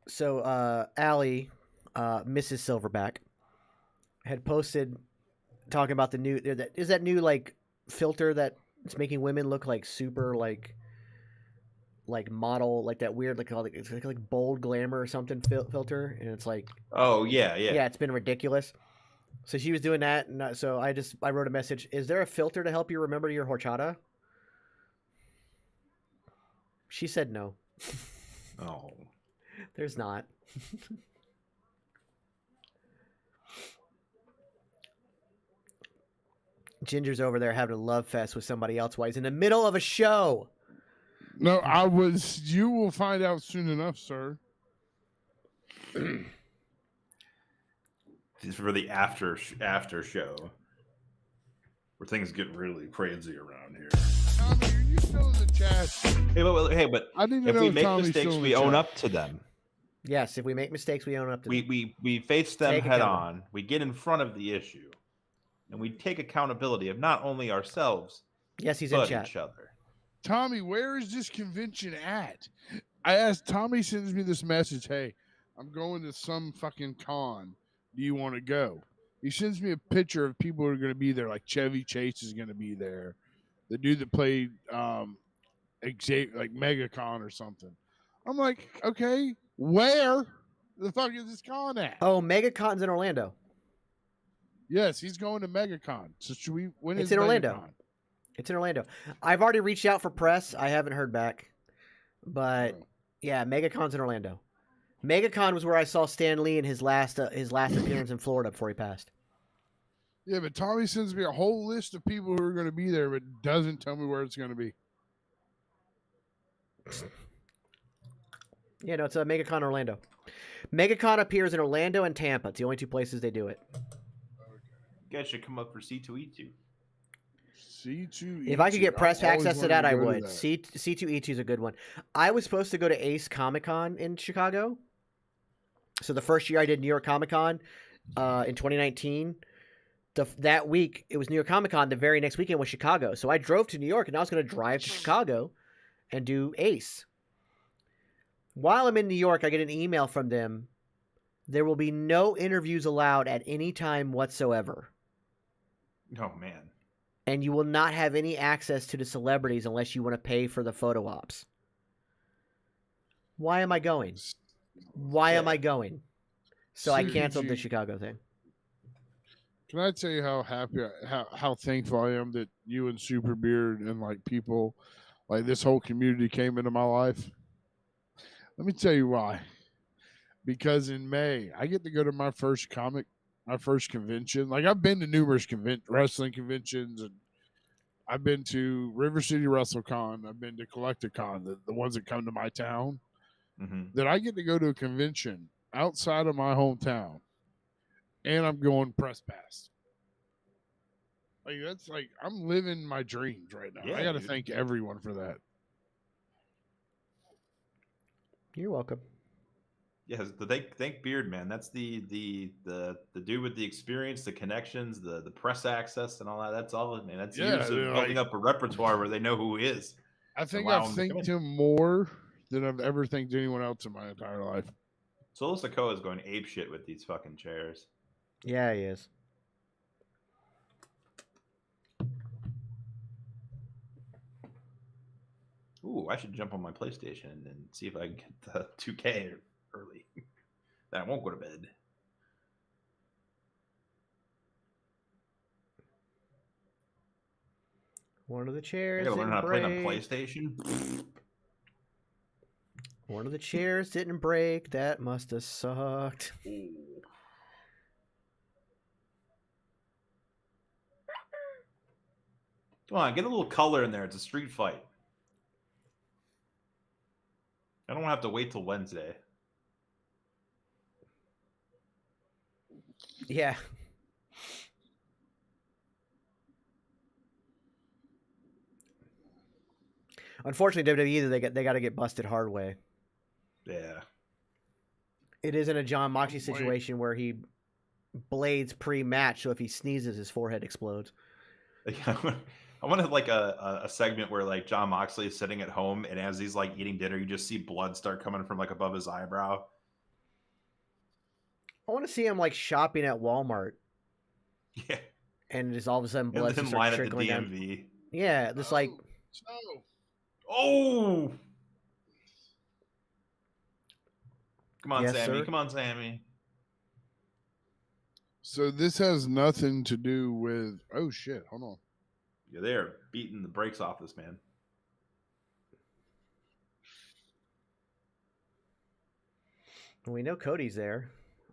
So, Allie, Mrs. Silverback, had posted talking about the new is that new like filter that it's making women look like super like model, like that weird it's like bold glamour or something filter, and it's like, oh yeah, it's been ridiculous. So she was doing that, and so I wrote a message. Is there a filter to help you remember your horchata? She said no. Oh, there's not. Ginger's over there having a love fest with somebody else while he's in the middle of a show. No, you will find out soon enough, sir. This is for the after show, where things get really crazy around here. Tommy, are you still in the chat? But I need to if know we if make Tommy's mistakes, still in we the own chat. up to them. Yes, if we make mistakes, we own up to them. We face them Take head accountability. on. We get in front of the issue, and we take accountability of not only ourselves, yes, he's but in chat. each other. Tommy, where is this convention at? I asked, Tommy sends me this message, hey, I'm going to some fucking con. Do you want to go? He sends me a picture of people who are going to be there, like Chevy Chase is going to be there. The dude that played like MegaCon or something. I'm like, okay, where the fuck is this con at? Oh, MegaCon's in Orlando. Yes, he's going to MegaCon. So should we? When It's is in Orlando. MegaCon? It's in Orlando. I've already reached out for press. I haven't heard back. But yeah, MegaCon's in Orlando. MegaCon was where I saw Stan Lee in his last appearance in Florida before he passed. Yeah, but Tommy sends me a whole list of people who are going to be there, but doesn't tell me where it's going to be. Yeah, no, it's a MegaCon Orlando. MegaCon appears in Orlando and Tampa. It's the only two places they do it. You guys should come up for C2E2. C2E2. If I could get press I always access to wanted that, I go to would. that. C2E2 is a good one. I was supposed to go to Ace Comic Con in Chicago. So the first year I did New York Comic Con in 2019, that week it was New York Comic Con. The very next weekend was Chicago. So I drove to New York, and I was going to drive to Chicago and do Ace. While I'm in New York, I get an email from them. There will be no interviews allowed at any time whatsoever. Oh man. And you will not have any access to the celebrities unless you want to pay for the photo ops. Why am I going? Why am I going? So I canceled the Chicago thing. Can I tell you how happy, how thankful I am that you and Superbeard and like people, like this whole community came into my life? Let me tell you why. Because in May, I get to go to my first convention. Like I've been to numerous wrestling conventions, and I've been to River City WrestleCon. I've been to Collecticon, the ones that come to my town. Mm-hmm. That I get to go to a convention outside of my hometown, and I'm going press pass. Like that's like I'm living my dreams right now. Yeah, I got to dude. thank everyone for that. You're welcome. Yeah, thank Beard, man. That's the dude with the experience, the connections, the press access, and all that. That's all, man. That's years of building up a repertoire where they know who he is. I think I've thanked him more than I've ever thanked anyone else in my entire life. Solo Sikoa is going ape shit with these fucking chairs. Yeah, he is. Ooh, I should jump on my PlayStation and see if I can get the 2K early. Then I won't go to bed. One of the chairs. I gotta learn how to play on break. PlayStation. One of the chairs didn't break. That must have sucked. Ooh. Come on, get a little color in there. It's a street fight. I don't have to wait till Wednesday. Yeah. Unfortunately, WWE they got to get busted hard way. Yeah. It isn't a John Moxley situation where he blades pre-match, so if he sneezes, his forehead explodes. I want to have like a segment where like John Moxley is sitting at home, and as he's like eating dinner, you just see blood start coming from like above his eyebrow. I want to see him like shopping at Walmart. Yeah. And just all of a sudden blood and then line at the DMV. Down. Yeah, just like. Oh. Come on, Yes, Sammy. Sir? Come on, Sammy. So this has nothing to do with. Oh shit! Hold on. Yeah, they're beating the brakes off this man. We know Cody's there.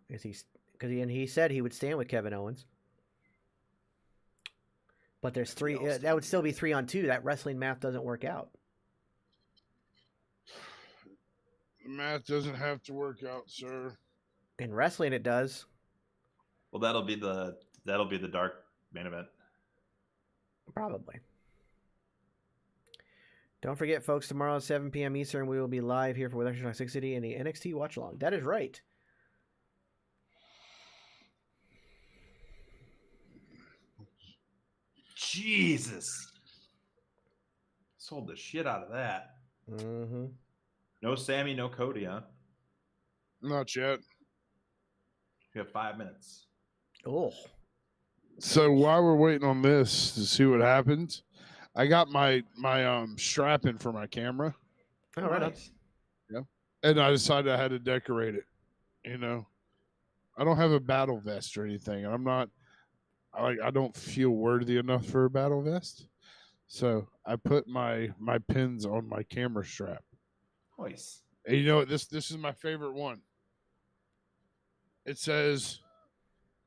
Because he said he would stand with Kevin Owens. But there's three. That would still be 3-on-2. That wrestling math doesn't work out. The math doesn't have to work out, sir. In wrestling, it does. Well, that'll be the dark main event. Probably. Don't forget, folks, tomorrow at 7 p.m. Eastern, we will be live here for With Extra Toxic City in the NXT Watch Along. That is right. Jesus. Sold the shit out of that. Mm-hmm. No Sammy, no Cody, huh? Not yet. You have 5 minutes. Oh. So while we're waiting on this to see what happens, I got my strap in for my camera. Oh, right on. Yeah. And I decided I had to decorate it. You know, I don't have a battle vest or anything, and I'm not. I don't feel worthy enough for a battle vest, so I put my pins on my camera strap. Nice. And you know what? This is my favorite one. It says,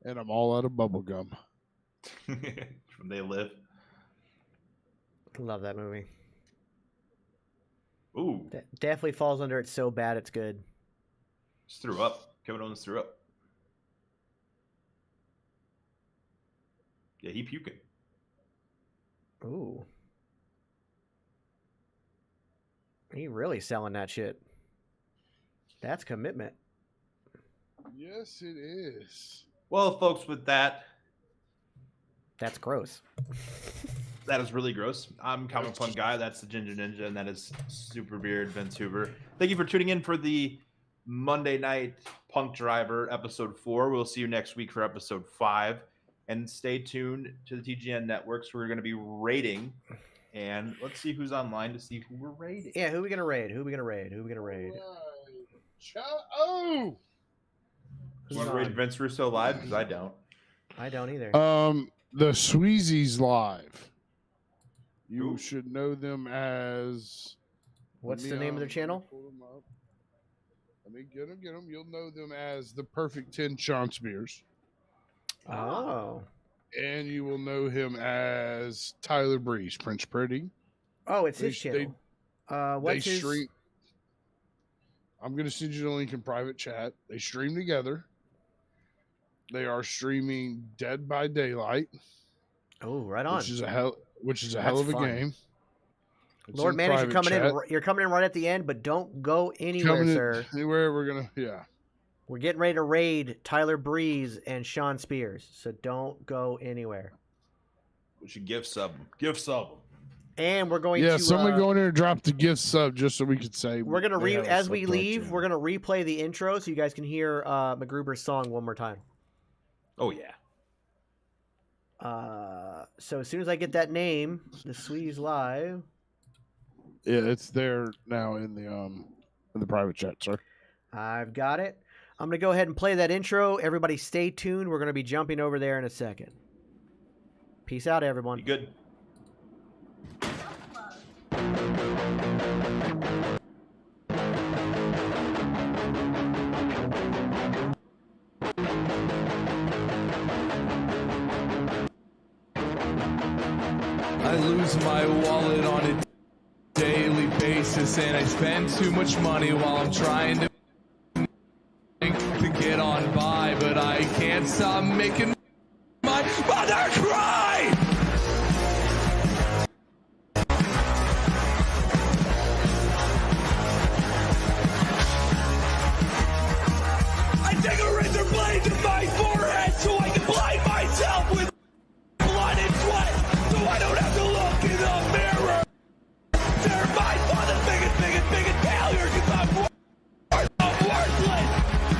"And I'm all out of bubble gum." From They Live. Love that movie. Ooh. That definitely falls under It's So Bad It's Good. Just threw up. Kevin Owens threw up. Yeah, he puking. Ooh. He really selling that shit. That's commitment. Yes, it is. Well, folks, with that. That's gross. That is really gross. I'm Comic Punk Guy. That's the Ginger Ninja, and that is Super Beard Vince Hoover. Thank you for tuning in for the Monday Night Punk Driver episode 4. We'll see you next week for episode 5. And stay tuned to the TGN networks. We're going to be rating. And let's see who's online to see who we're rating. Yeah, who are we going to raid? Who are we going to raid? Oh! You want to raid Vince Russo live? Because I don't. I don't either. The Sweezies Live. You should know them as. What's the name of their channel? Let me get them. You'll know them as the Perfect 10 Sean Spears. Oh. And you will know him as Tyler Breeze, Prince Pretty. Oh, it's his channel. What's his? Stream. I'm going to send you the link in private chat. They stream together. They are streaming Dead by Daylight. Oh, right on. Which is a hell of a game. It's Lord Man, you're coming in. You're coming in right at the end, but don't go anywhere, sir. Anywhere we're gonna, We're getting ready to raid Tyler Breeze and Sean Spears, so don't go anywhere. We should gift sub them. Gift sub them. And we're going to. Yeah, someone go in there and drop the gift sub just so we could say. We're gonna as we leave. We're gonna replay the intro so you guys can hear MacGruber's song one more time. Oh yeah. So as soon as I get that name, the Sweeties Live. Yeah, it's there now in the private chat, sir. I've got it. I'm gonna go ahead and play that intro. Everybody, stay tuned. We're gonna be jumping over there in a second. Peace out, everyone. Be good. I lose my wallet on a daily basis, and I spend too much money while I'm trying to get on by, but I can't stop making my mother cry! I take a razor blade to my forehead so I can blind myself with blood and sweat, so I don't have to look in the mirror. They're my father's biggest failure, cause I'm worthless.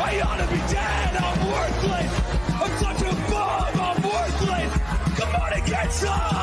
I ought to be dead, I'm worthless. I'm such a bum, I'm worthless. Come on and get some.